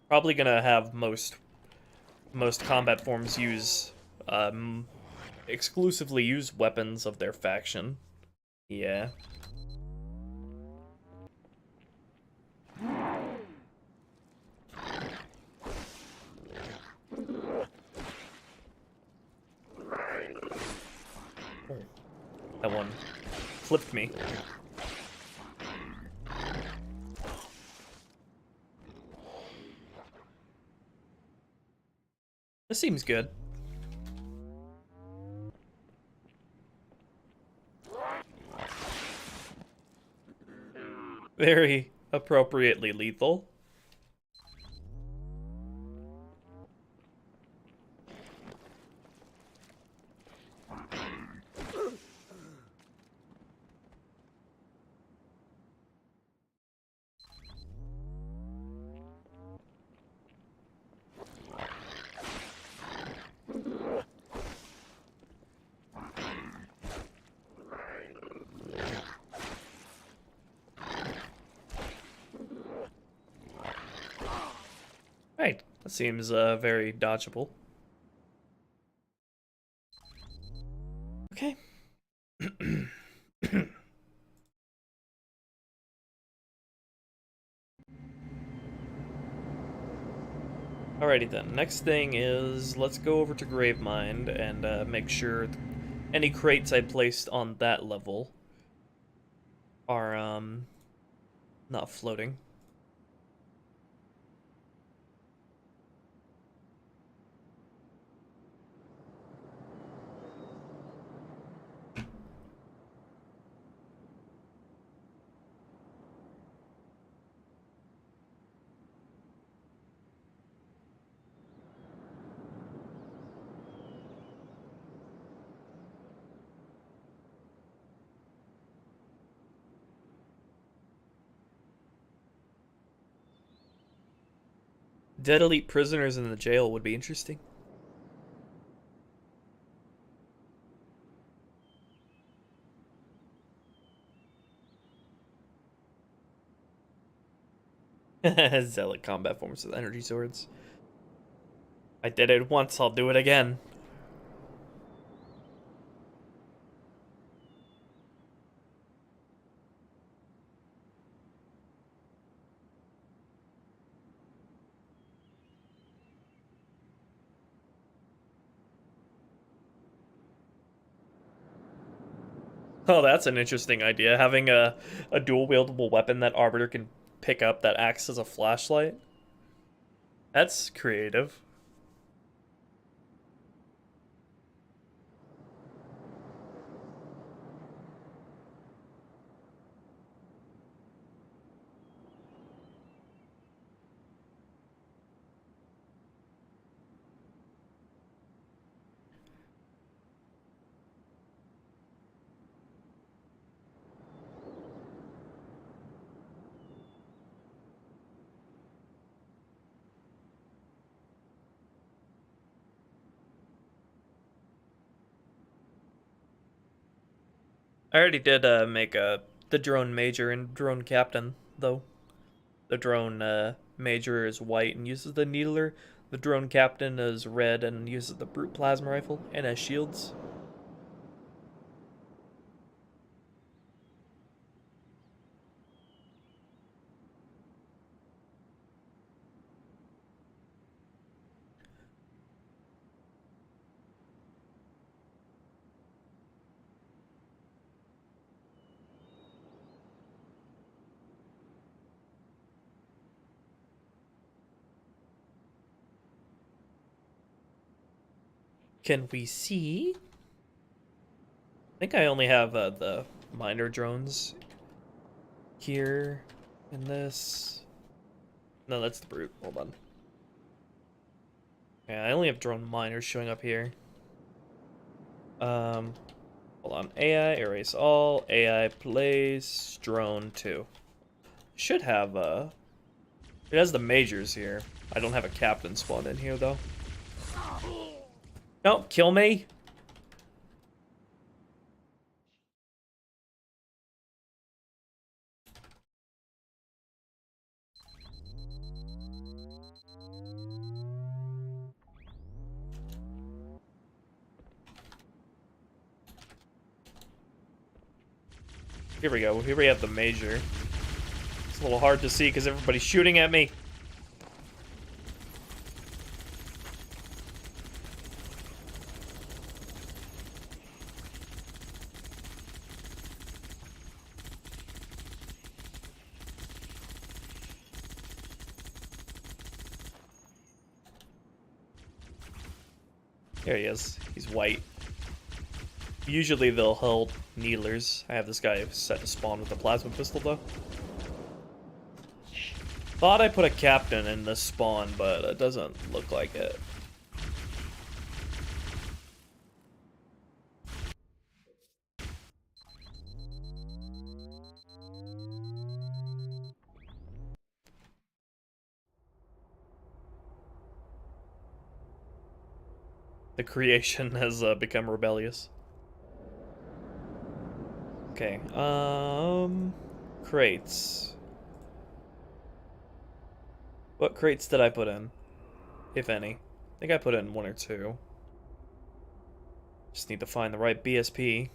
probably gonna have most most combat forms use exclusively use weapons of their faction. Yeah. That one flipped me. This seems good. Very appropriately lethal. Right, that seems very dodgeable. Okay. Alrighty then, next thing is, let's go over to Gravemind and make sure any crates I placed on that level are, not floating. Dead elite prisoners in the jail would be interesting. Zealot combat forms with energy swords. I did it once, I'll do it again. Oh, that's an interesting idea. Having a dual wieldable weapon that Arbiter can pick up that acts as a flashlight. That's creative. I already did make the drone major and drone captain, though. The drone major is white and uses the needler. The drone captain is red and uses the brute plasma rifle and has shields. Can we see? I think I only have the minor drones here in this. No, that's the brute. Hold on. Yeah, I only have drone minors showing up here. Hold on. AI, erase all. AI, place, drone 2. Should have, it has the majors here. I don't have a captain spawned in here, though. Don't kill me! Here we go. Here we have the Major. It's a little hard to see because everybody's shooting at me. There he is. He's white. Usually they'll hold needlers. I have this guy set to spawn with a plasma pistol though. Thought I put a captain in this spawn, but it doesn't look like it. The creation has become rebellious. Okay, crates. What crates did I put in? If any. I think I put in 1 or 2. Just need to find the right BSP.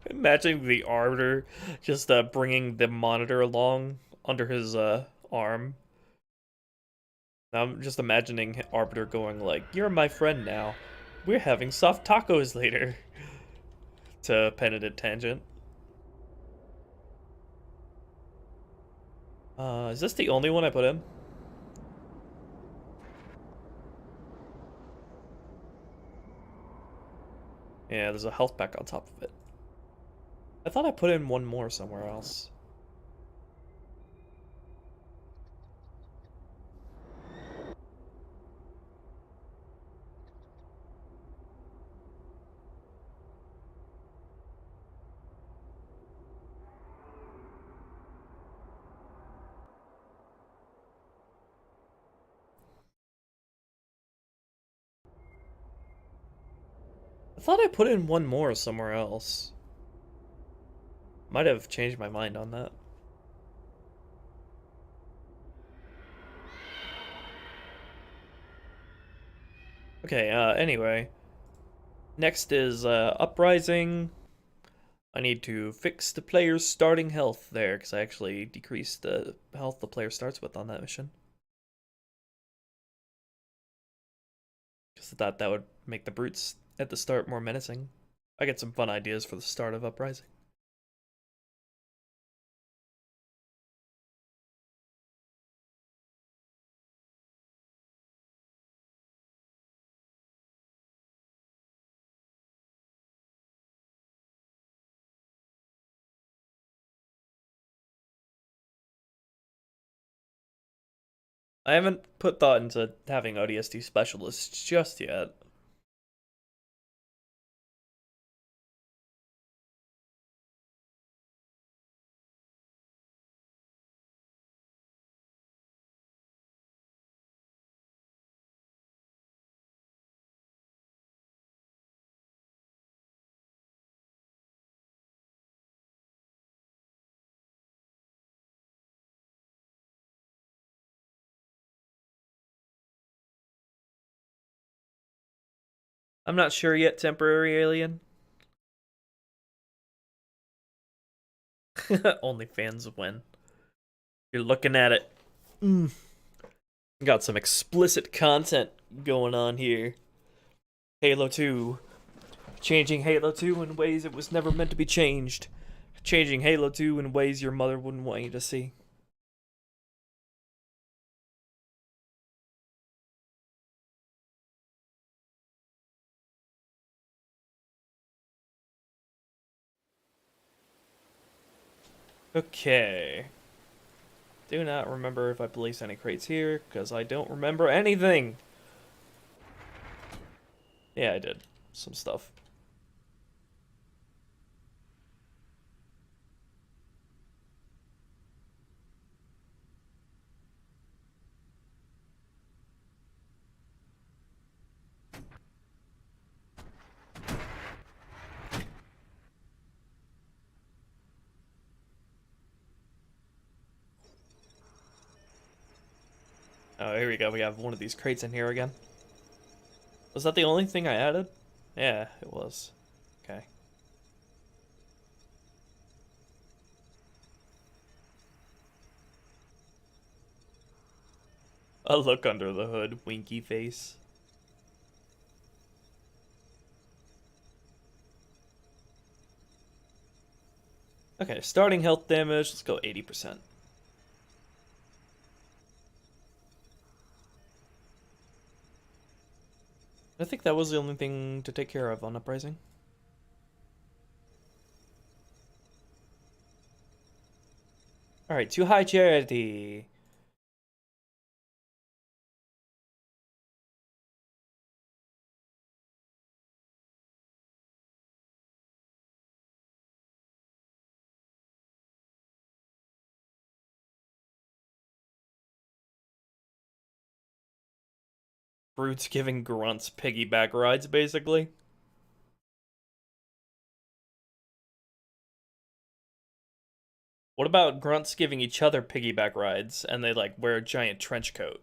Imagine the Arbiter just bringing the monitor along under his arm. I'm just imagining Arbiter going like, "You're my friend now. We're having soft tacos later." To Penitent Tangent. Is this the only one I put in? Yeah, there's a health pack on top of it. I thought I put in 1 more somewhere else. I thought I put in 1 more somewhere else. Might have changed my mind on that. Okay, anyway. Next is Uprising. I need to fix the player's starting health there, because I actually decreased the health the player starts with on that mission. Because I thought that would make the brutes at the start more menacing. I get some fun ideas for the start of Uprising. I haven't put thought into having ODST specialists just yet. I'm not sure yet, temporary alien. OnlyFans win. You're looking at it. Got some explicit content going on here. Halo 2. Changing Halo 2 in ways it was never meant to be changed. Changing Halo 2 in ways your mother wouldn't want you to see. Okay. Do not remember if I placed any crates here, because I don't remember anything. Yeah, I did. Some stuff. here we go. We have one of these crates in here again. Was that the only thing I added? Yeah, it was. Okay. A look under the hood, winky face. Okay, starting health damage, let's go 80%. I think that was the only thing to take care of on Uprising. Alright, to high charity. Brutes giving grunts piggyback rides, basically. What about grunts giving each other piggyback rides and they like wear a giant trench coat?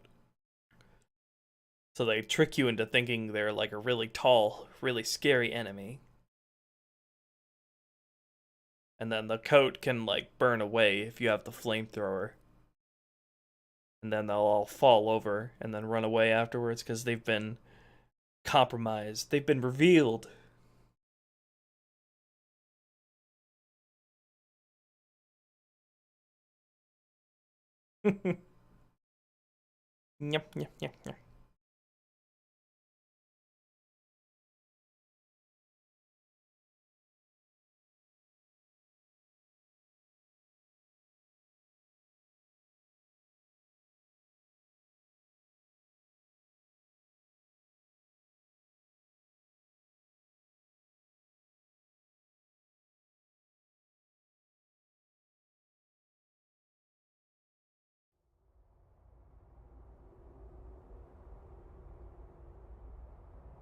So they trick you into thinking they're like a really tall, really scary enemy. And then the coat can like burn away if you have the flamethrower. And then they'll all fall over and then run away afterwards because they've been compromised. They've been revealed. Yep, yep, yep, yep.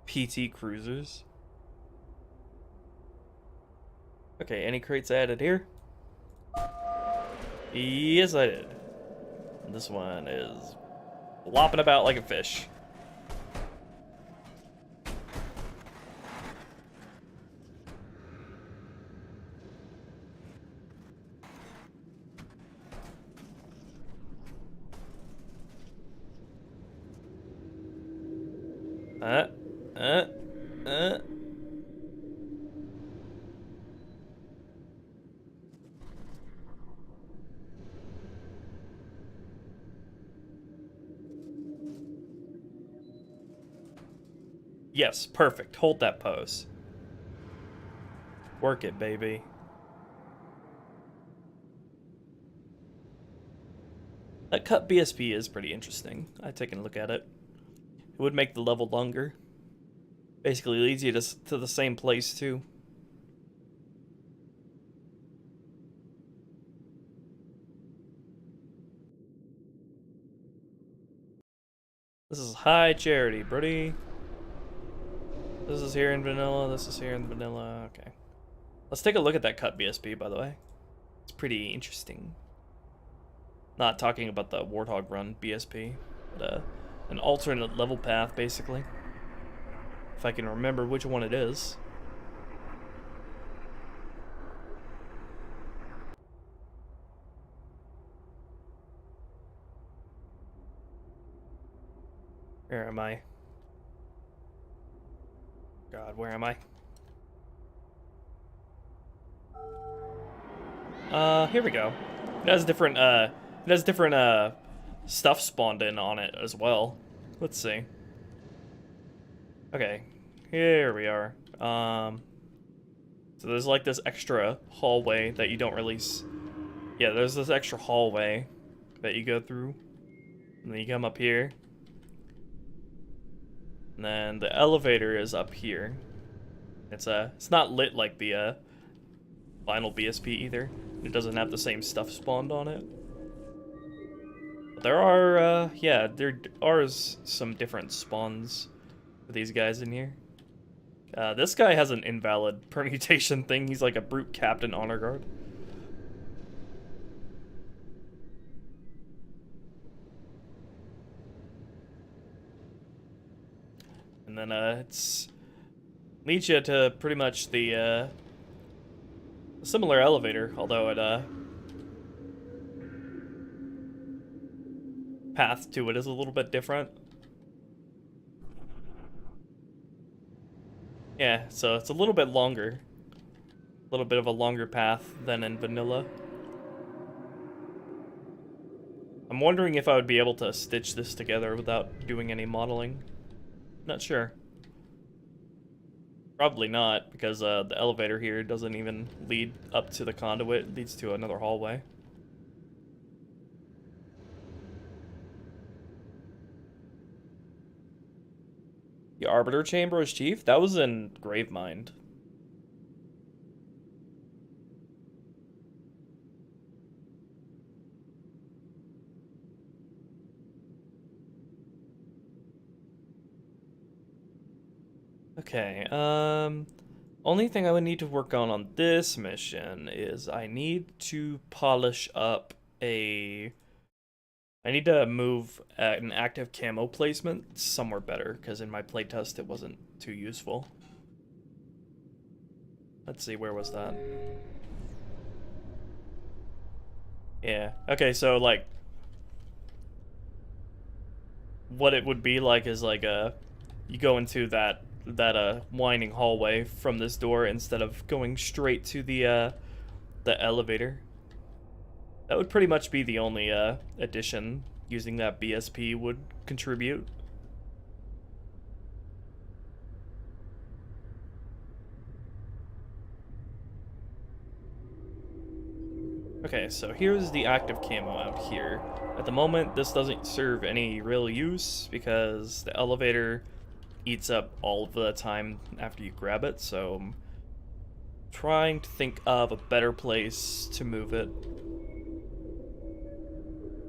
PT cruisers. Okay, any crates added here? Yes, I did. And this one is flopping about like a fish. Yes, perfect. Hold that pose. Work it, baby. That cut BSP is pretty interesting. I've taken a look at it. It would make the level longer. Basically leads you to the same place, too. This is high charity, buddy. This is here in vanilla, this is here in vanilla, okay. Let's take a look at that cut BSP, by the way. It's pretty interesting. Not talking about the Warthog Run BSP, but an alternate level path, basically. If I can remember which one it is. Where am I? God, where am I? Here we go. It has different stuff spawned in on it as well. Let's see. Okay, here we are. So there's like this extra hallway that you don't really yeah, there's this extra hallway that you go through. And then you come up here. And then the elevator is up here. It's not lit like the final BSP either. It doesn't have the same stuff spawned on it. But there are yeah, there are some different spawns for these guys in here. This guy has an invalid permutation thing. He's like a brute captain honor guard. and it's leads you to pretty much the similar elevator, although it path to it is a little bit different. Yeah, so it's a little bit longer. A little bit of a longer path than in vanilla. I'm wondering if I would be able to stitch this together without doing any modeling. Not sure. Probably not, because the elevator here doesn't even lead up to the conduit. It leads to another hallway. The Arbiter Chamber as Chief? That was in Gravemind. Okay, only thing I would need to work on this mission is I need to polish up I need to move an active camo placement somewhere better, because in my playtest it wasn't too useful. Let's see, where was that? Yeah, okay, so, like, what it would be like is, like, you go into that winding hallway from this door instead of going straight to the elevator. That would pretty much be the only addition using that BSP would contribute. Okay, so here's the active camo out here. At the moment, this doesn't serve any real use because the elevator eats up all of the time after you grab it, so I'm trying to think of a better place to move it.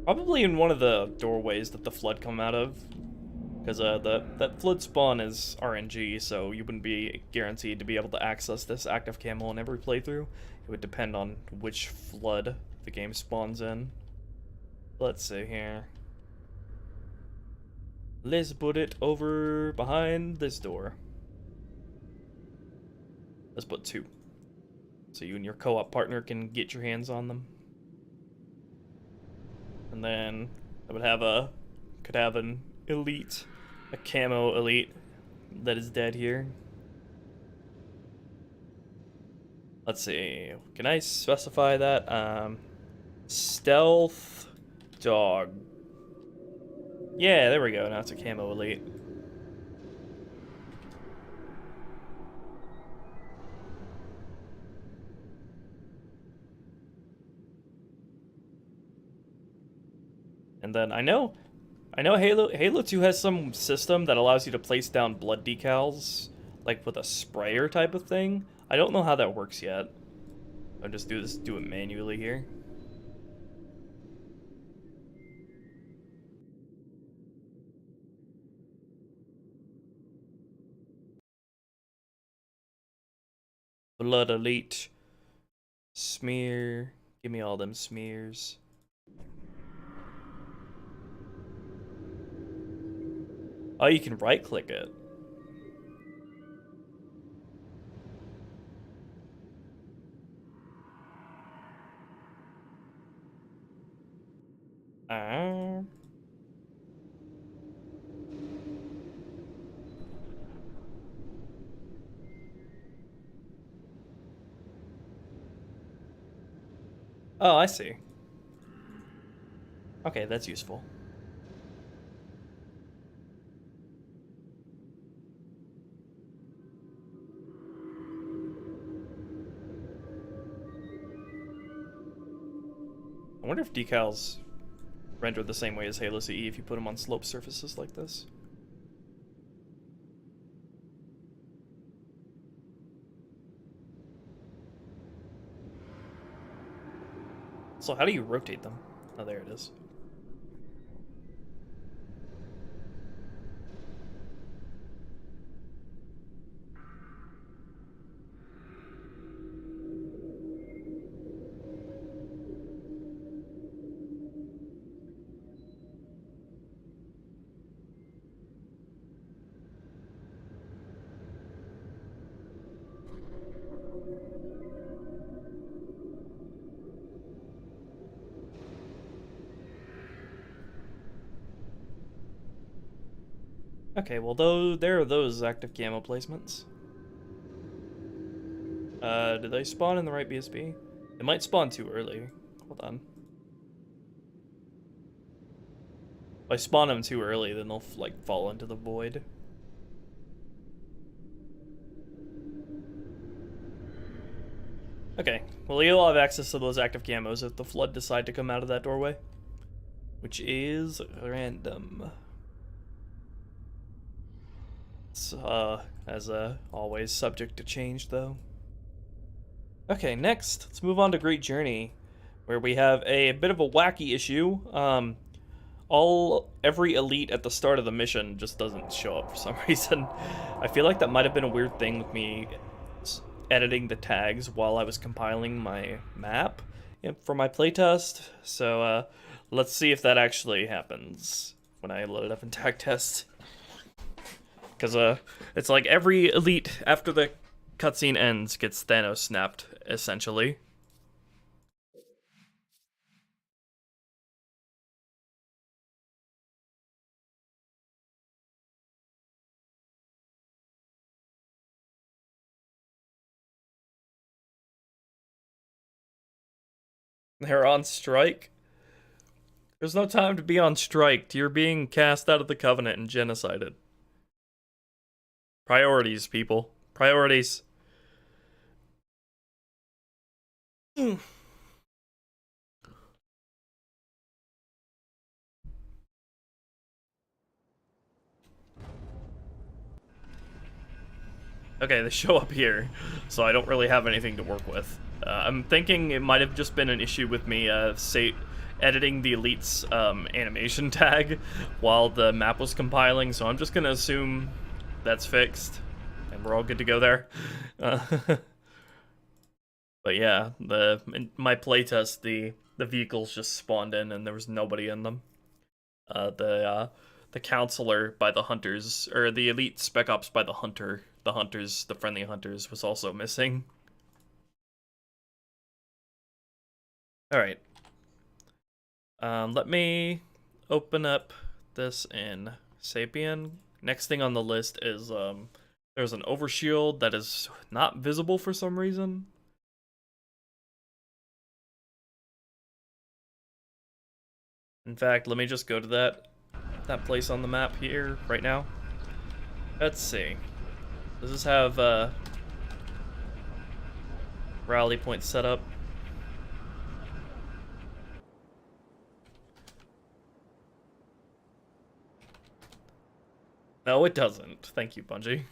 Probably in one of the doorways that the flood come out of, because that flood spawn is RNG, so you wouldn't be guaranteed to be able to access this active camo in every playthrough. It would depend on which flood the game spawns in. Let's see here. Let's put it over behind this door. Let's put 2. So you and your co-op partner can get your hands on them. And then I would have could have an elite, a camo elite that is dead here. Let's see, can I specify that? Stealth dog. Yeah, there we go, now it's a camo elite. And then I know Halo 2 has some system that allows you to place down blood decals, like with a sprayer type of thing. I don't know how that works yet. I'll just do it manually here. Blood elite. Smear. Give me all them smears. Oh, you can right-click it. Oh, I see. Okay, that's useful. I wonder if decals render the same way as Halo CE if you put them on slope surfaces like this. So how do you rotate them? Oh, there it is. Okay, well, there are those active camo placements. Did they spawn in the right BSB? It might spawn too early. Hold on. If I spawn them too early, then they'll, like, fall into the void. Okay, well, you'll have access to those active camos if the Flood decide to come out of that doorway. Which is random. It's, as always, subject to change, though. Okay, next, let's move on to Great Journey, where we have a bit of a wacky issue. Every elite at the start of the mission just doesn't show up for some reason. I feel like that might have been a weird thing with me editing the tags while I was compiling my map for my playtest. So let's see if that actually happens when I load it up in tag test. Because it's like every elite after the cutscene ends gets Thanos snapped, essentially. They're on strike? There's no time to be on strike. You're being cast out of the Covenant and genocided. Priorities, people. Priorities. Okay, they show up here, so I don't really have anything to work with. I'm thinking it might have just been an issue with me, editing the Elite's animation tag while the map was compiling, so I'm just gonna assume that's fixed, and we're all good to go there. But yeah, in my playtest, the vehicles just spawned in and there was nobody in them. The counselor by the hunters, or the elite spec ops by the friendly hunters, was also missing. Alright. Let me open up this in Sapien. Next thing on the list is, there's an overshield that is not visible for some reason. In fact, let me just go to that place on the map here right now. Let's see. Does this have rally point set up? No, it doesn't. Thank you, Bungie.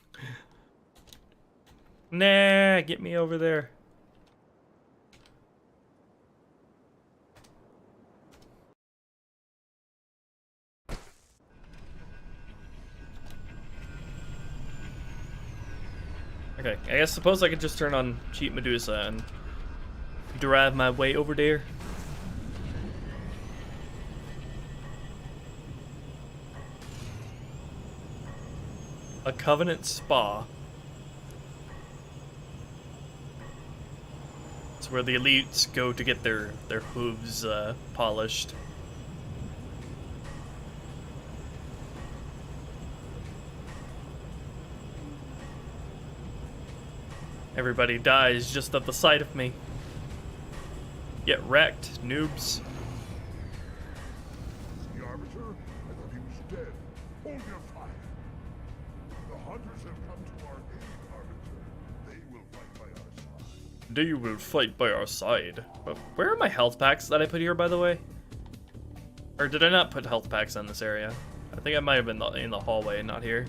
Nah, get me over there. Okay, I suppose I could just turn on Cheat Medusa and drive my way over there. A Covenant Spa. It's where the elites go to get their hooves polished. Everybody dies just at the sight of me. Get wrecked, noobs. The Arbiter? I thought he was dead. Hold your fire. The hunters have come to our aid, Arbiter. They will fight by our side. They will fight by our side. But where are my health packs that I put here, by the way? Or did I not put health packs in this area? I think I might have been in the hallway, not here.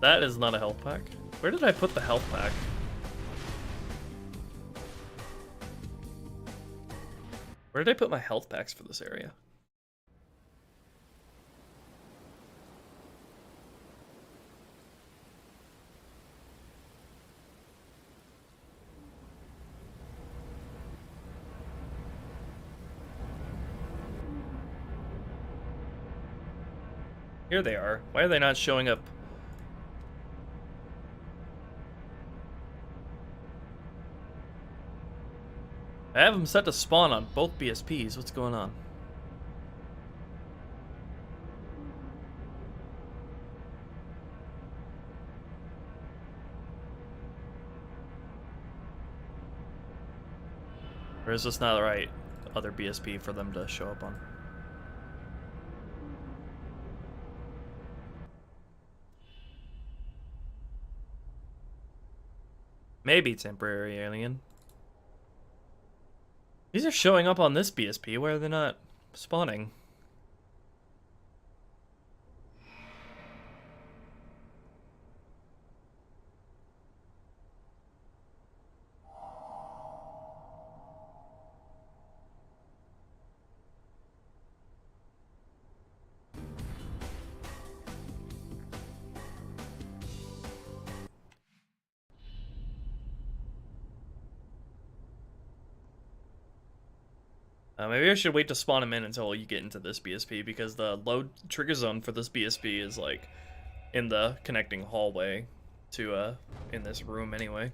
That is not a health pack. Where did I put the health pack? Where did I put my health packs for this area? Here they are. Why are they not showing up? I have them set to spawn on both BSPs. What's going on? Or is this not the right other BSP for them to show up on? Maybe temporary alien. These are showing up on this BSP. Why are they not spawning? Maybe I should wait to spawn him in until you get into this BSP, because the load trigger zone for this BSP is like in the connecting hallway to in this room anyway.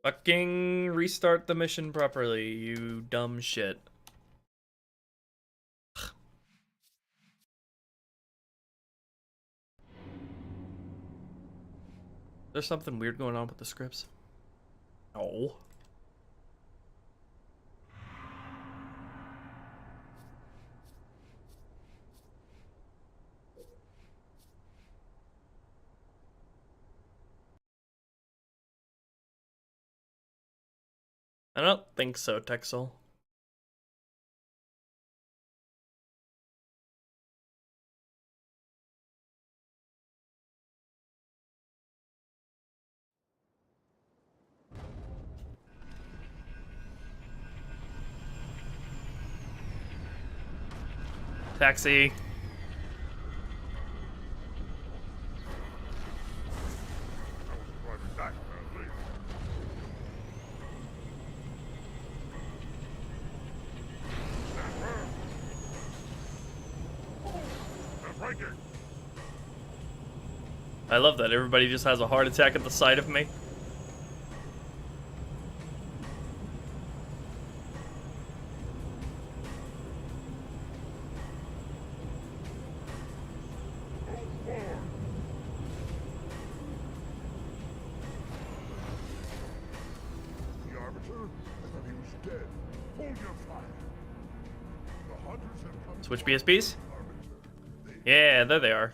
Fucking restart the mission properly, you dumb shit. There's something weird going on with the scripts. Oh. I don't think so, Texel. Taxi. I love that everybody just has a heart attack at the sight of me. Switch BSPs? Yeah, there they are.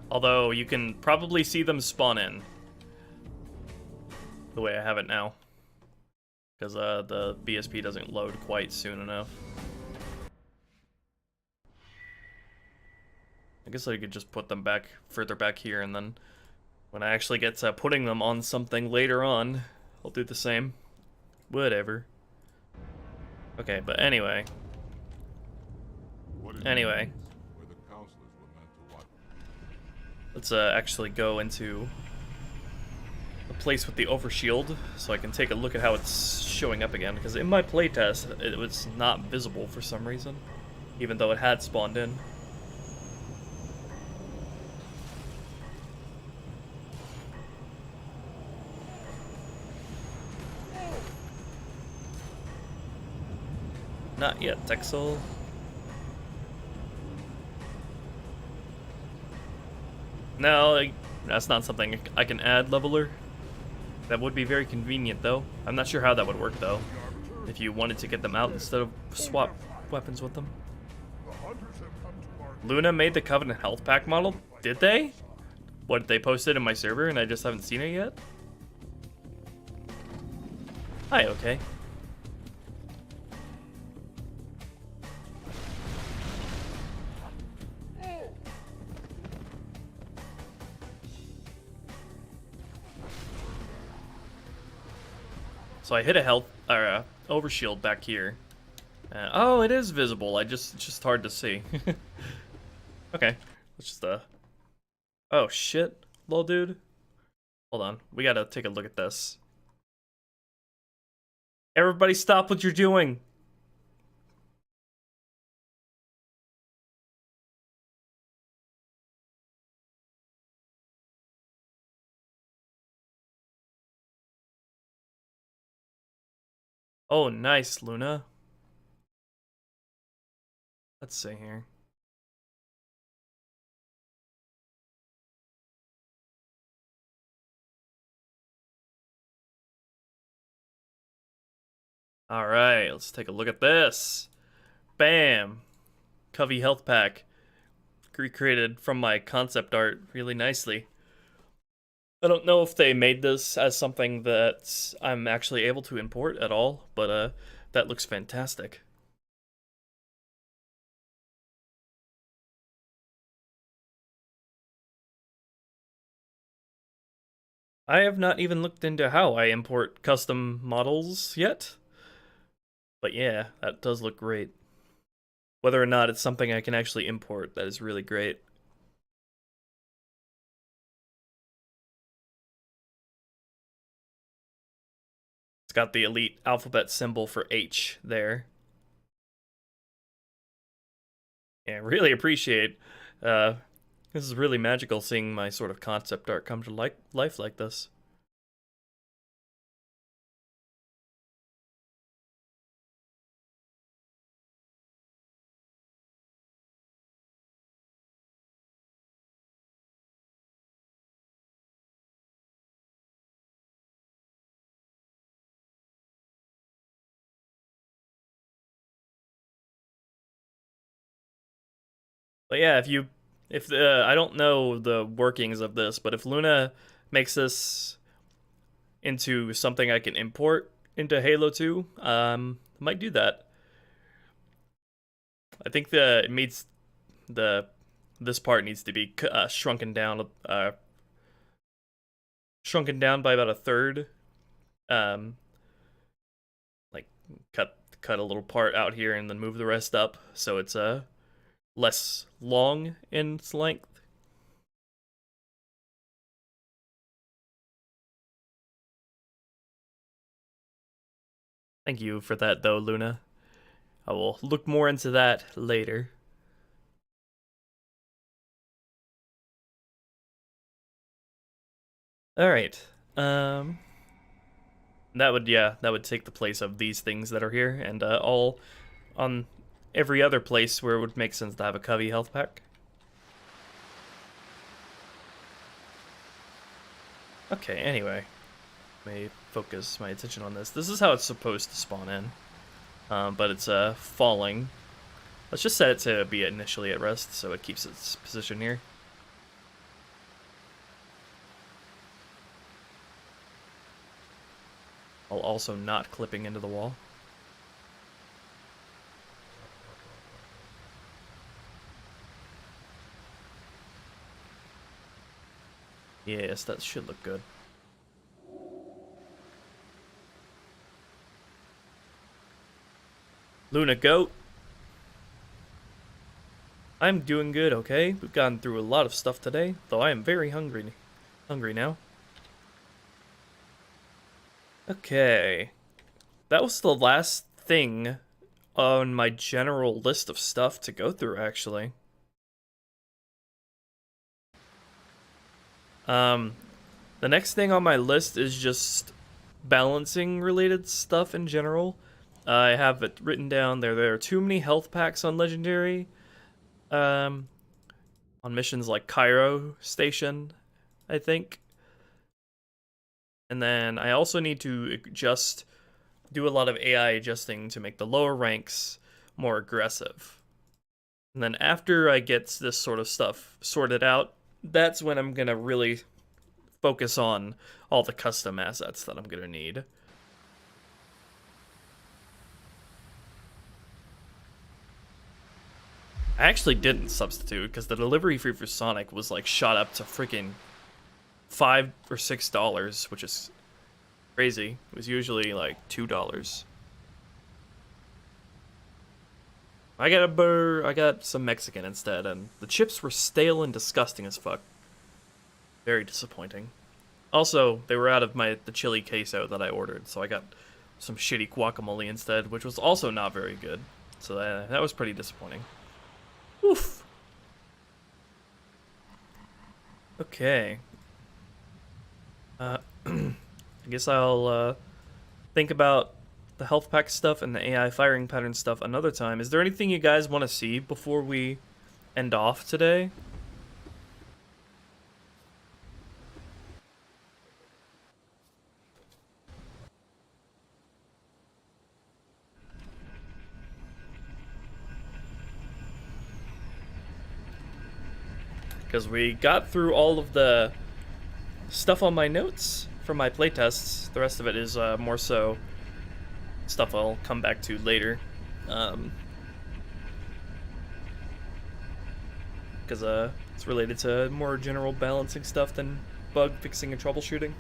Although you can probably see them spawn in. The way I have it now. Because the BSP doesn't load quite soon enough. I guess I could just put them back further back here, and then when I actually get to putting them on something later on, I'll do the same. Whatever. Okay, but anyway. Let's actually go into the place with the overshield so I can take a look at how it's showing up again, because in my playtest it was not visible for some reason, even though it had spawned in. Not yet, Texel. No, that's not something I can add, Leveler. That would be very convenient, though. I'm not sure how that would work, though. If you wanted to get them out instead of swap weapons with them. Luna made the Covenant Health Pack model? Did they? What, they posted in my server and I just haven't seen it yet? Hi, okay. So I hit a health or overshield back here. Oh, it is visible. It's just hard to see. Okay, let's just Oh shit, lol, dude. Hold on, we gotta take a look at this. Everybody, stop what you're doing. Oh, nice, Luna. Let's see here. Alright, let's take a look at this. Bam! Covey health pack. Recreated from my concept art really nicely. I don't know if they made this as something that I'm actually able to import at all, but that looks fantastic. I have not even looked into how I import custom models yet. But yeah, that does look great. Whether or not it's something I can actually import, that is really great. It's got the elite alphabet symbol for H there. Yeah, really appreciate. This is really magical seeing my sort of concept art come to life like this. But yeah, if I don't know the workings of this, but if Luna makes this into something I can import into Halo 2, I might do that. I think it meets this part needs to be shrunken down by about a third. Like cut a little part out here and then move the rest up so it's less long in its length. Thank you for that though, Luna. I will look more into that later. Alright. That would take the place of these things that are here, and all on every other place where it would make sense to have a Covey health pack. Okay, anyway. Let me focus my attention on this. This is how it's supposed to spawn in. But it's falling. Let's just set it to be initially at rest so it keeps its position here. While also not clipping into the wall. Yes, that should look good. Luna Goat. I'm doing good, okay? We've gone through a lot of stuff today, though I am very hungry now. Okay. That was the last thing on my general list of stuff to go through, actually. The next thing on my list is just balancing related stuff in general. I have it written down there. There are too many health packs on Legendary. On missions like Cairo Station, I think. And then I also need to do a lot of AI adjusting to make the lower ranks more aggressive. And then after I get this sort of stuff sorted out, that's when I'm gonna really focus on all the custom assets that I'm gonna need. I actually didn't substitute because the delivery fee for Sonic was like shot up to freaking $5 or $6, which is crazy. It was usually like $2. I got a burr. I got some Mexican instead, and the chips were stale and disgusting as fuck. Very disappointing. Also, they were out of the chili queso that I ordered, so I got some shitty guacamole instead, which was also not very good. So that was pretty disappointing. Oof. Okay. I guess I'll think about the health pack stuff and the AI firing pattern stuff another time. Is there anything you guys want to see before we end off today? Because we got through all of the stuff on my notes from my playtests. The rest of it is more so stuff I'll come back to later. Because it's related to more general balancing stuff than bug fixing and troubleshooting.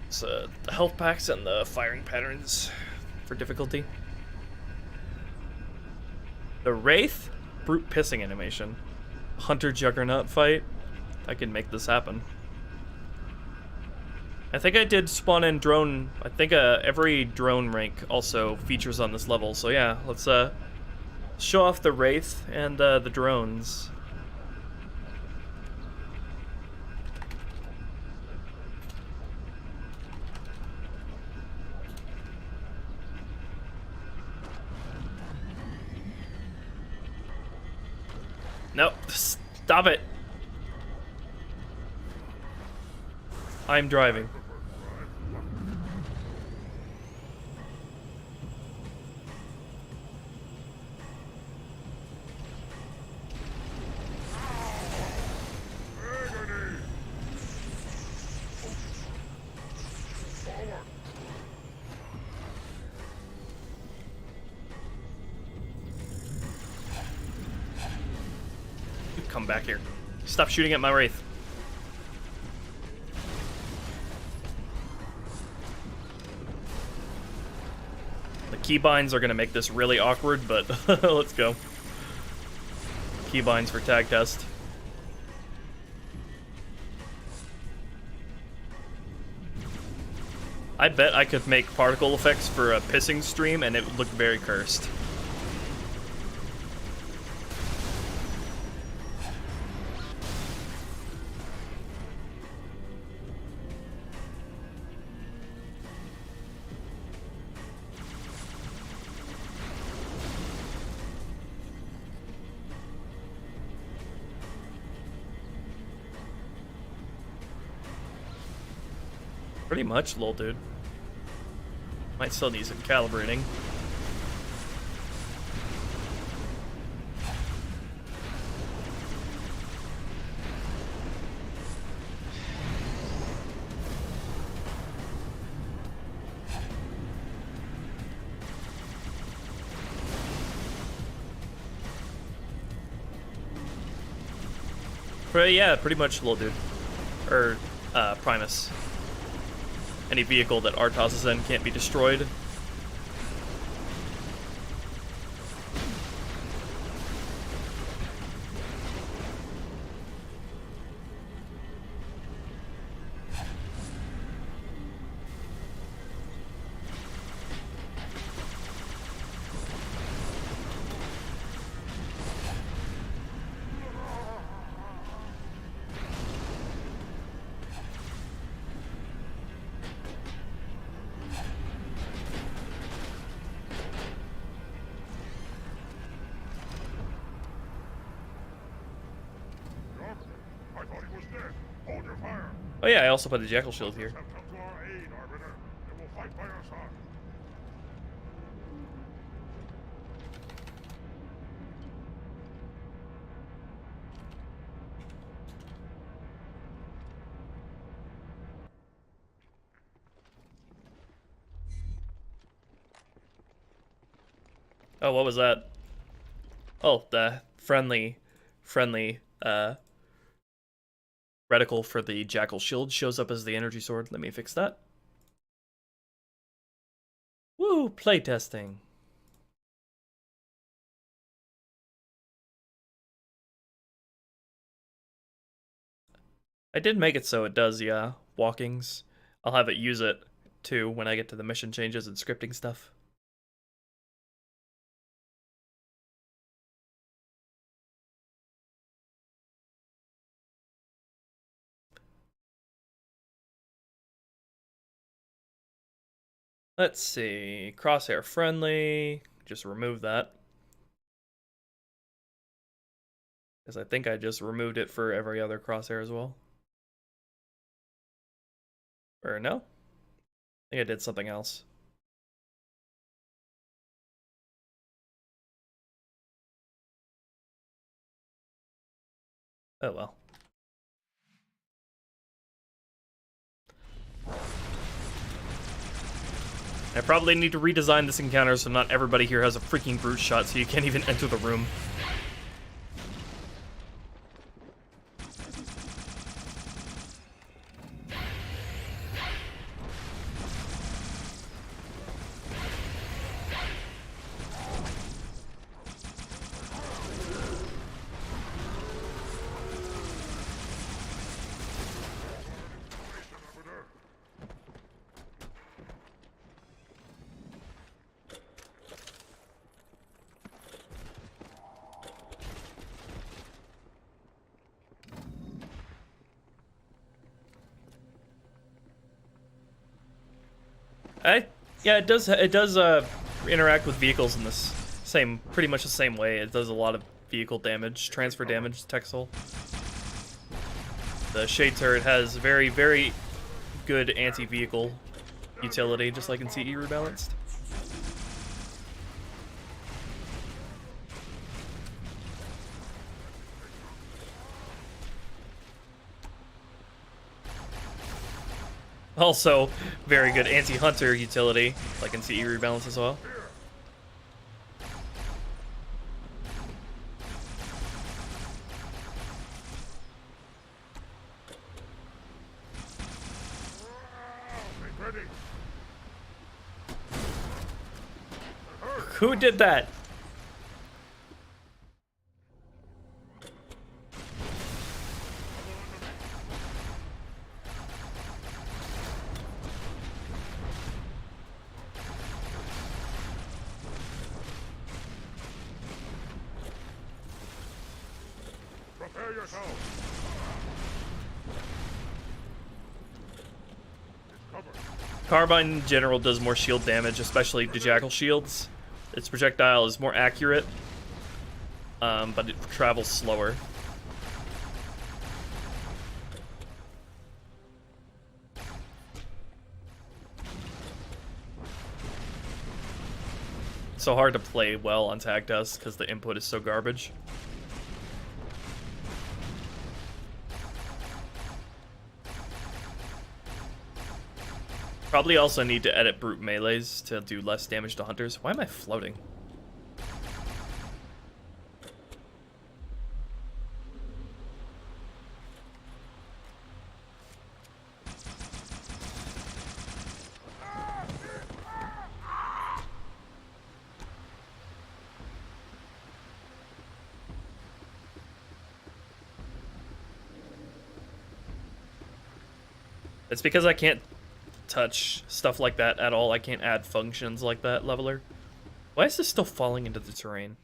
So the health packs and the firing patterns for difficulty. The Wraith brute pissing animation. Hunter Juggernaut fight. I can make this happen. I think I did spawn in drone. I think every drone rank also features on this level. So yeah, let's show off the Wraith and the drones. Nope, stop it. I'm driving. Come back here. Stop shooting at my Wraith. The keybinds are going to make this really awkward, but let's go. Keybinds for tag test. I bet I could make particle effects for a pissing stream and it would look very cursed. Pretty much, lol, dude. Might still need some calibrating. But yeah, pretty much, lol, dude. Or, Primus. Any vehicle that Artos is in can't be destroyed. Oh yeah, I also put a Jackal Shield here. Have come to our aid, Arbiter, and will fight by our side. Oh, what was that? Oh, the friendly, reticle for the Jackal Shield shows up as the energy sword. Let me fix that. Woo, playtesting. I did make it so it does, yeah, walkings. I'll have it use it, too, when I get to the mission changes and scripting stuff. Let's see. Crosshair friendly. Just remove that. Because I think I just removed it for every other crosshair as well. Or no? I think I did something else. Oh well. I probably need to redesign this encounter so not everybody here has a freaking brute shot so you can't even enter the room. Yeah, it does interact with vehicles in this pretty much the same way. It does a lot of vehicle damage, transfer damage to Texel. The Shade Turret has very, very good anti-vehicle utility, just like in CE Rebalanced. Also, very good anti-hunter utility, like in CE Rebalance as well. Who did that? Prepare yourself. Carbine in general does more shield damage, especially to Jackal shields. Its projectile is more accurate, but it travels slower. It's so hard to play well on Tag Dust because the input is so garbage. Probably also need to edit brute melees to do less damage to hunters. Why am I floating? It's because I can't touch stuff like that at all. I can't add functions like that, Leveler. Why is this still falling into the terrain?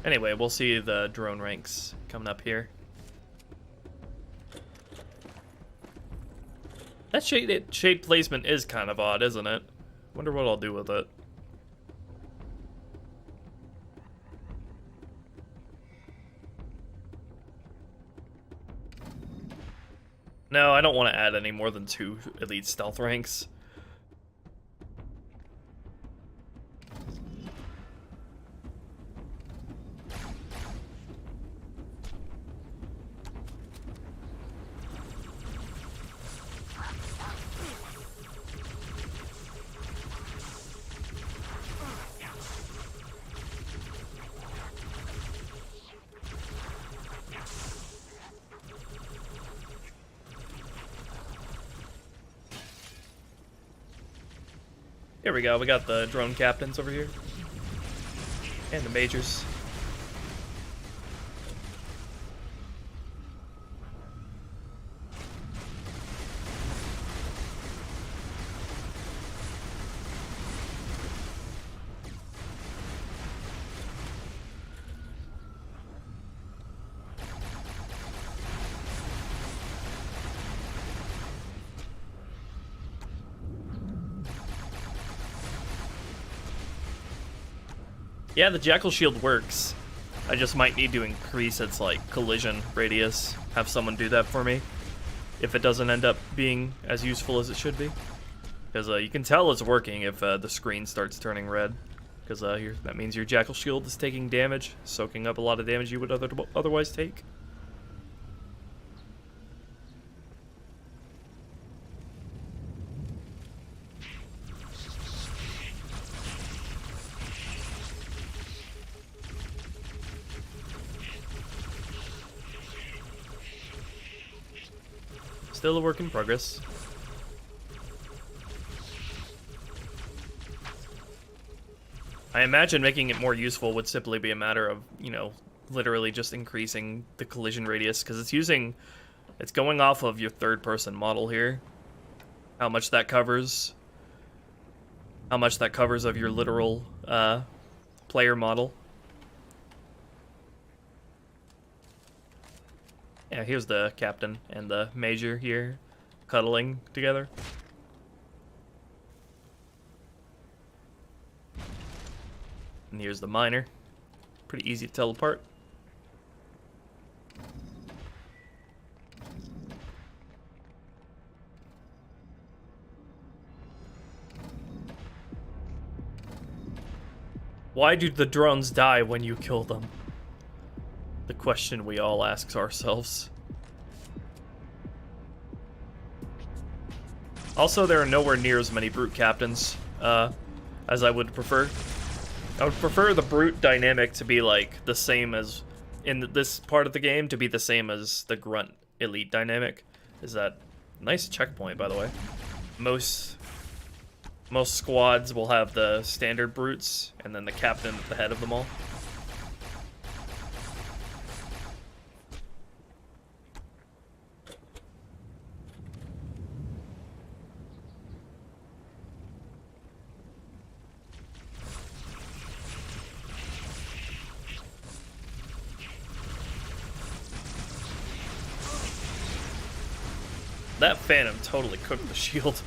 Anyway, we'll see the drone ranks coming up here. That shade placement is kind of odd, isn't it? Wonder what I'll do with it. No, I don't want to add any more than 2 elite stealth ranks. Here we go, we got the drone captains over here. And the majors. Yeah, the Jackal Shield works. I just might need to increase its, like, collision radius. Have someone do that for me. If it doesn't end up being as useful as it should be. Because you can tell it's working if the screen starts turning red. Because that means your Jackal Shield is taking damage, soaking up a lot of damage you would otherwise take. Still a work in progress. I imagine making it more useful would simply be a matter of, you know, literally just increasing the collision radius, because it's going off of your third-person model here. How much that covers of your literal player model. Yeah, here's the captain and the major here, cuddling together. And here's the minor. Pretty easy to tell apart. Why do the drones die when you kill them? The question we all ask ourselves. Also, there are nowhere near as many brute captains as I would prefer. I would prefer the brute dynamic to be like the same as in this part of the game, to be the same as the grunt elite dynamic. Is that nice checkpoint, by the way? Most squads will have the standard brutes and then the captain at the head of them all. That Phantom totally cooked the shield.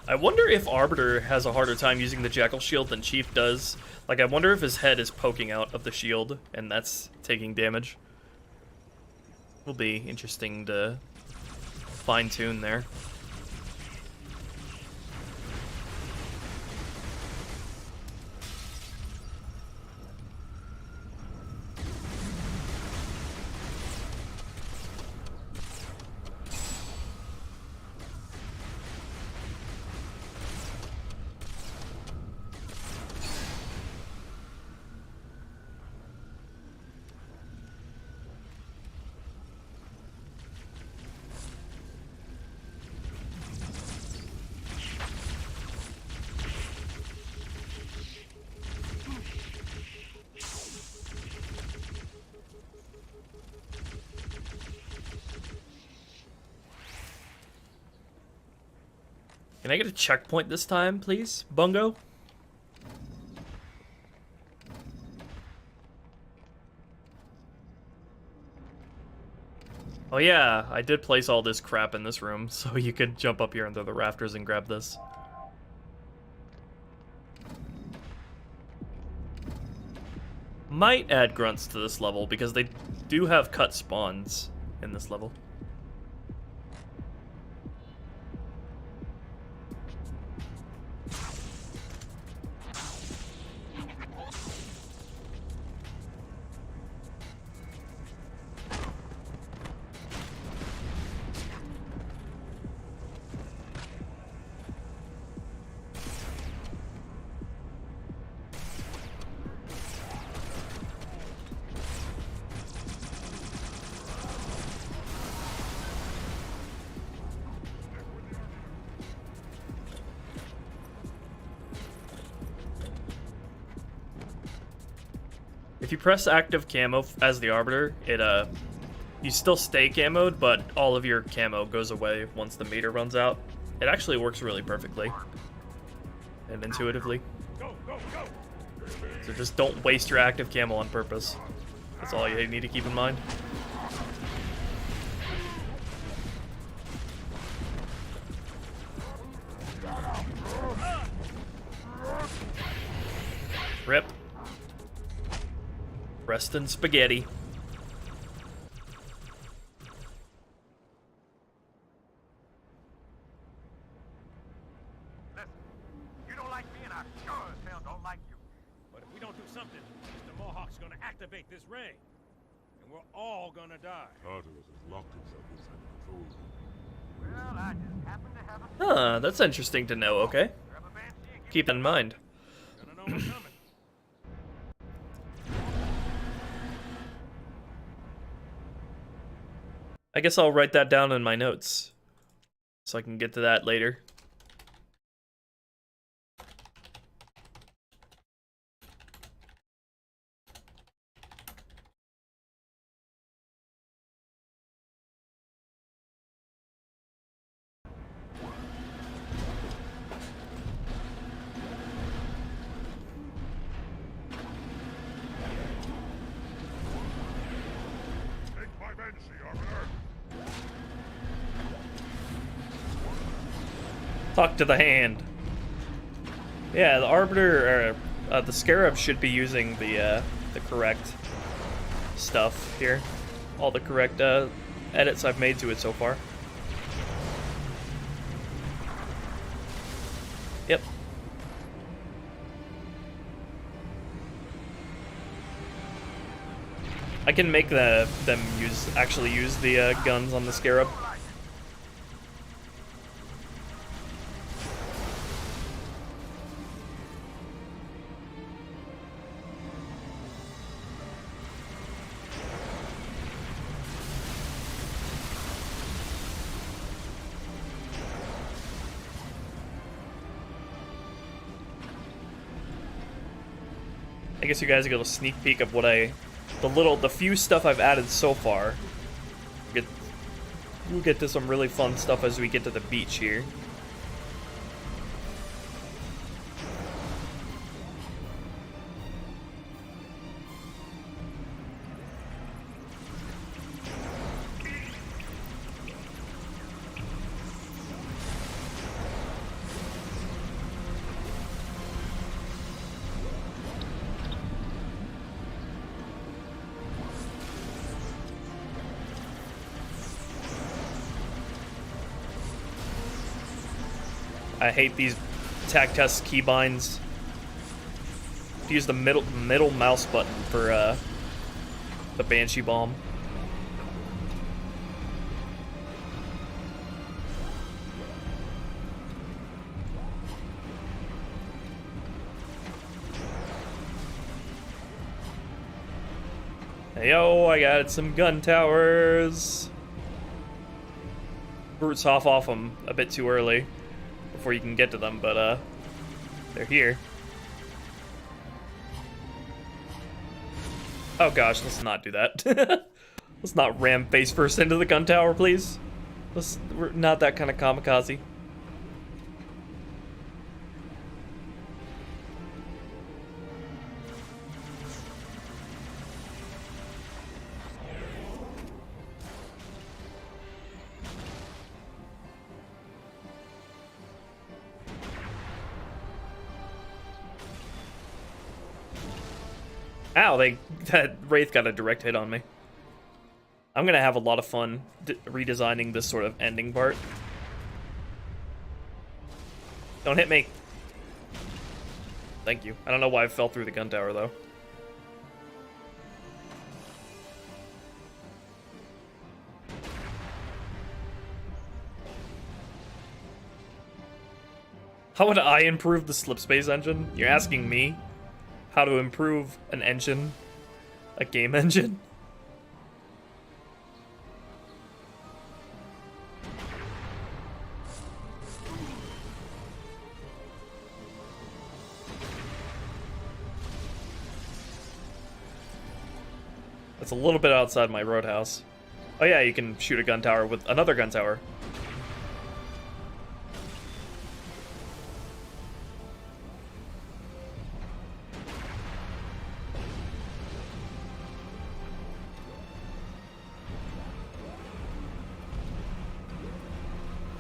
I wonder if Arbiter has a harder time using the Jackal Shield than Chief does. Like, I wonder if his head is poking out of the shield, and that's taking damage. Will be interesting to fine-tune there. Can I get a checkpoint this time, please, Bungo? Oh yeah, I did place all this crap in this room, so you could jump up here under the rafters and grab this. Might add grunts to this level, because they do have cut spawns in this level. if you press active camo as the Arbiter, it you still stay camoed, but all of your camo goes away once the meter runs out. It actually works really perfectly and intuitively. So just don't waste your active camo on purpose. That's all you need to keep in mind. Rip. Rest in spaghetti. Listen, you don't like me, and I sure as hell don't like you. But if we don't do something, Mr. Mohawk's gonna activate this ring. And we're all gonna die. Tartarus has locked himself inside the control room. Well, I just happen to have a... Huh, that's interesting to know, okay? Grab a Banshee and get Keep that in mind. Gonna know what's coming. I guess I'll write that down in my notes so I can get to that later. Take my Banshee, Arbiter. Talk to the hand. Yeah, the Arbiter, or the Scarab should be using the correct stuff here. All the correct edits I've made to it so far. Yep. I can make them actually use the guns on the Scarab. I guess you guys get a sneak peek of what the few stuff I've added so far. We'll get to some really fun stuff as we get to the beach here. I hate these attack test keybinds. Use the middle mouse button for the Banshee bomb. Hey, yo, I got some gun towers. Brutes off them a bit too early before you can get to them, but they're here. Oh gosh, let's not do that. Let's not ram face first into the gun tower, please. We're not that kind of kamikaze. Ow, that Wraith got a direct hit on me. I'm gonna have a lot of fun redesigning this sort of ending part. Don't hit me. Thank you. I don't know why I fell through the gun tower, though. How would I improve the slip space engine? You're asking me how to improve an engine? A game engine? It's a little bit outside my roadhouse. Oh yeah, you can shoot a gun tower with another gun tower.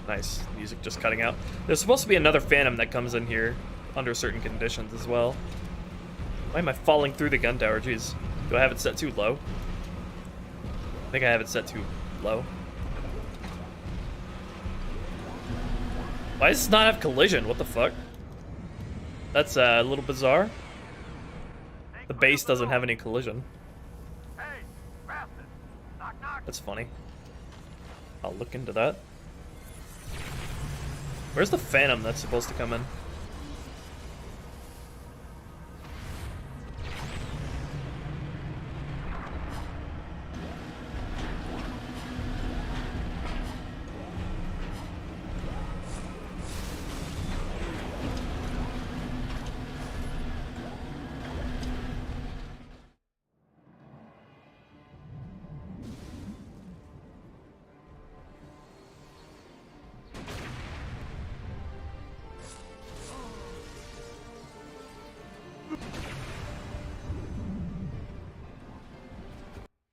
Nice. Music just cutting out. There's supposed to be another Phantom that comes in here under certain conditions as well. Why am I falling through the gun tower? Jeez. Do I have it set too low? I think I have it set too low. Why does this not have collision? What the fuck? That's a little bizarre. The base doesn't have any collision. That's funny. I'll look into that. Where's the Phantom that's supposed to come in?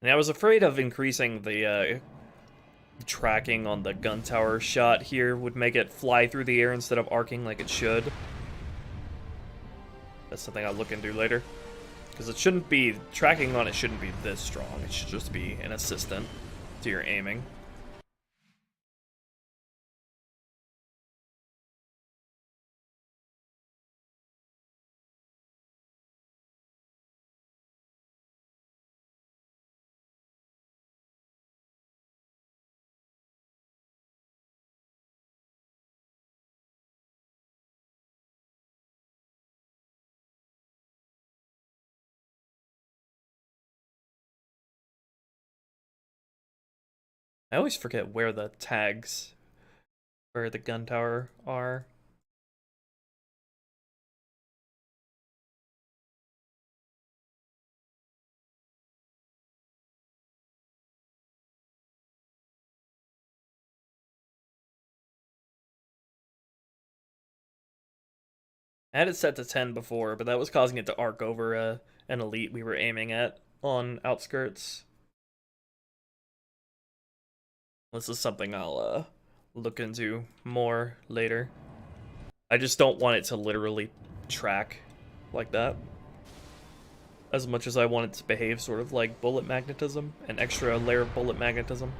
And I was afraid of increasing the tracking on the gun tower shot here would make it fly through the air instead of arcing like it should. That's something I'll look into later. Because it shouldn't be, tracking on it shouldn't be this strong. It should just be an assistant to your aiming. I always forget where the tags for the gun tower are. I had it set to 10 before, but that was causing it to arc over an elite we were aiming at on outskirts. This is something I'll look into more later. I just don't want it to literally track like that. As much as I want it to behave sort of like bullet magnetism, an extra layer of bullet magnetism.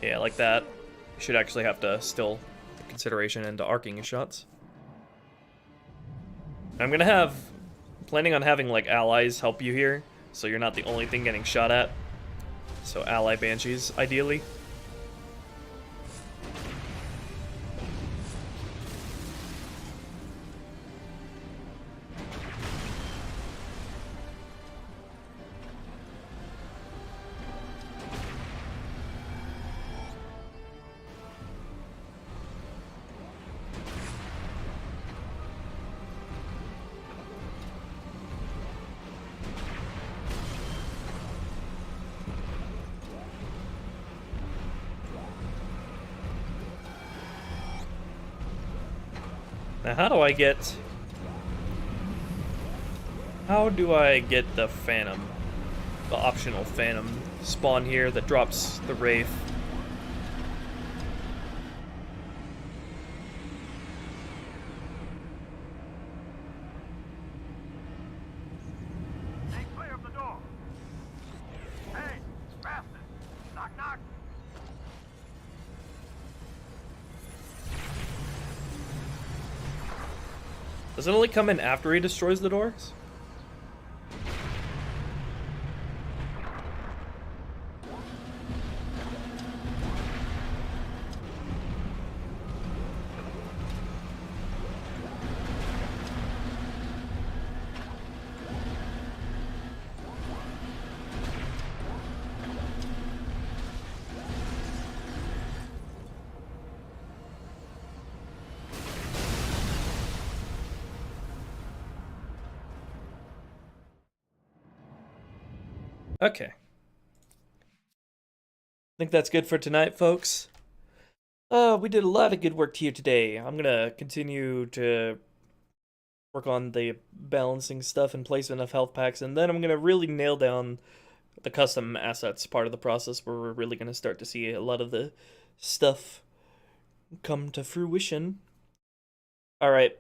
Yeah, like that. You should actually have to still take consideration into arcing your shots. I'm planning on having like allies help you here, so you're not the only thing getting shot at. So ally banshees, ideally. Now, how do I get the Phantom, the optional Phantom spawn here that drops the Wraith? Stay clear of the door. Hey, bastard! Knock, knock. Does it only come in after he destroys the doors? Okay. I think that's good for tonight, folks. We did a lot of good work here today. I'm gonna continue to work on the balancing stuff and placement of health packs, and then I'm gonna really nail down the custom assets part of the process, where we're really gonna start to see a lot of the stuff come to fruition. Alright.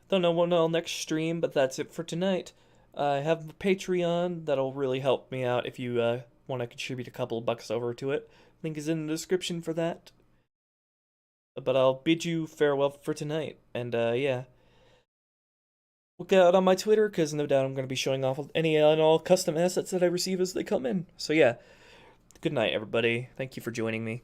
Don't know when I'll next stream, but that's it for tonight. I have a Patreon that'll really help me out if you want to contribute a couple bucks over to it. Link is in the description for that. But I'll bid you farewell for tonight, and yeah. Look out on my Twitter, because no doubt I'm going to be showing off any and all custom assets that I receive as they come in. So yeah, good night everybody. Thank you for joining me.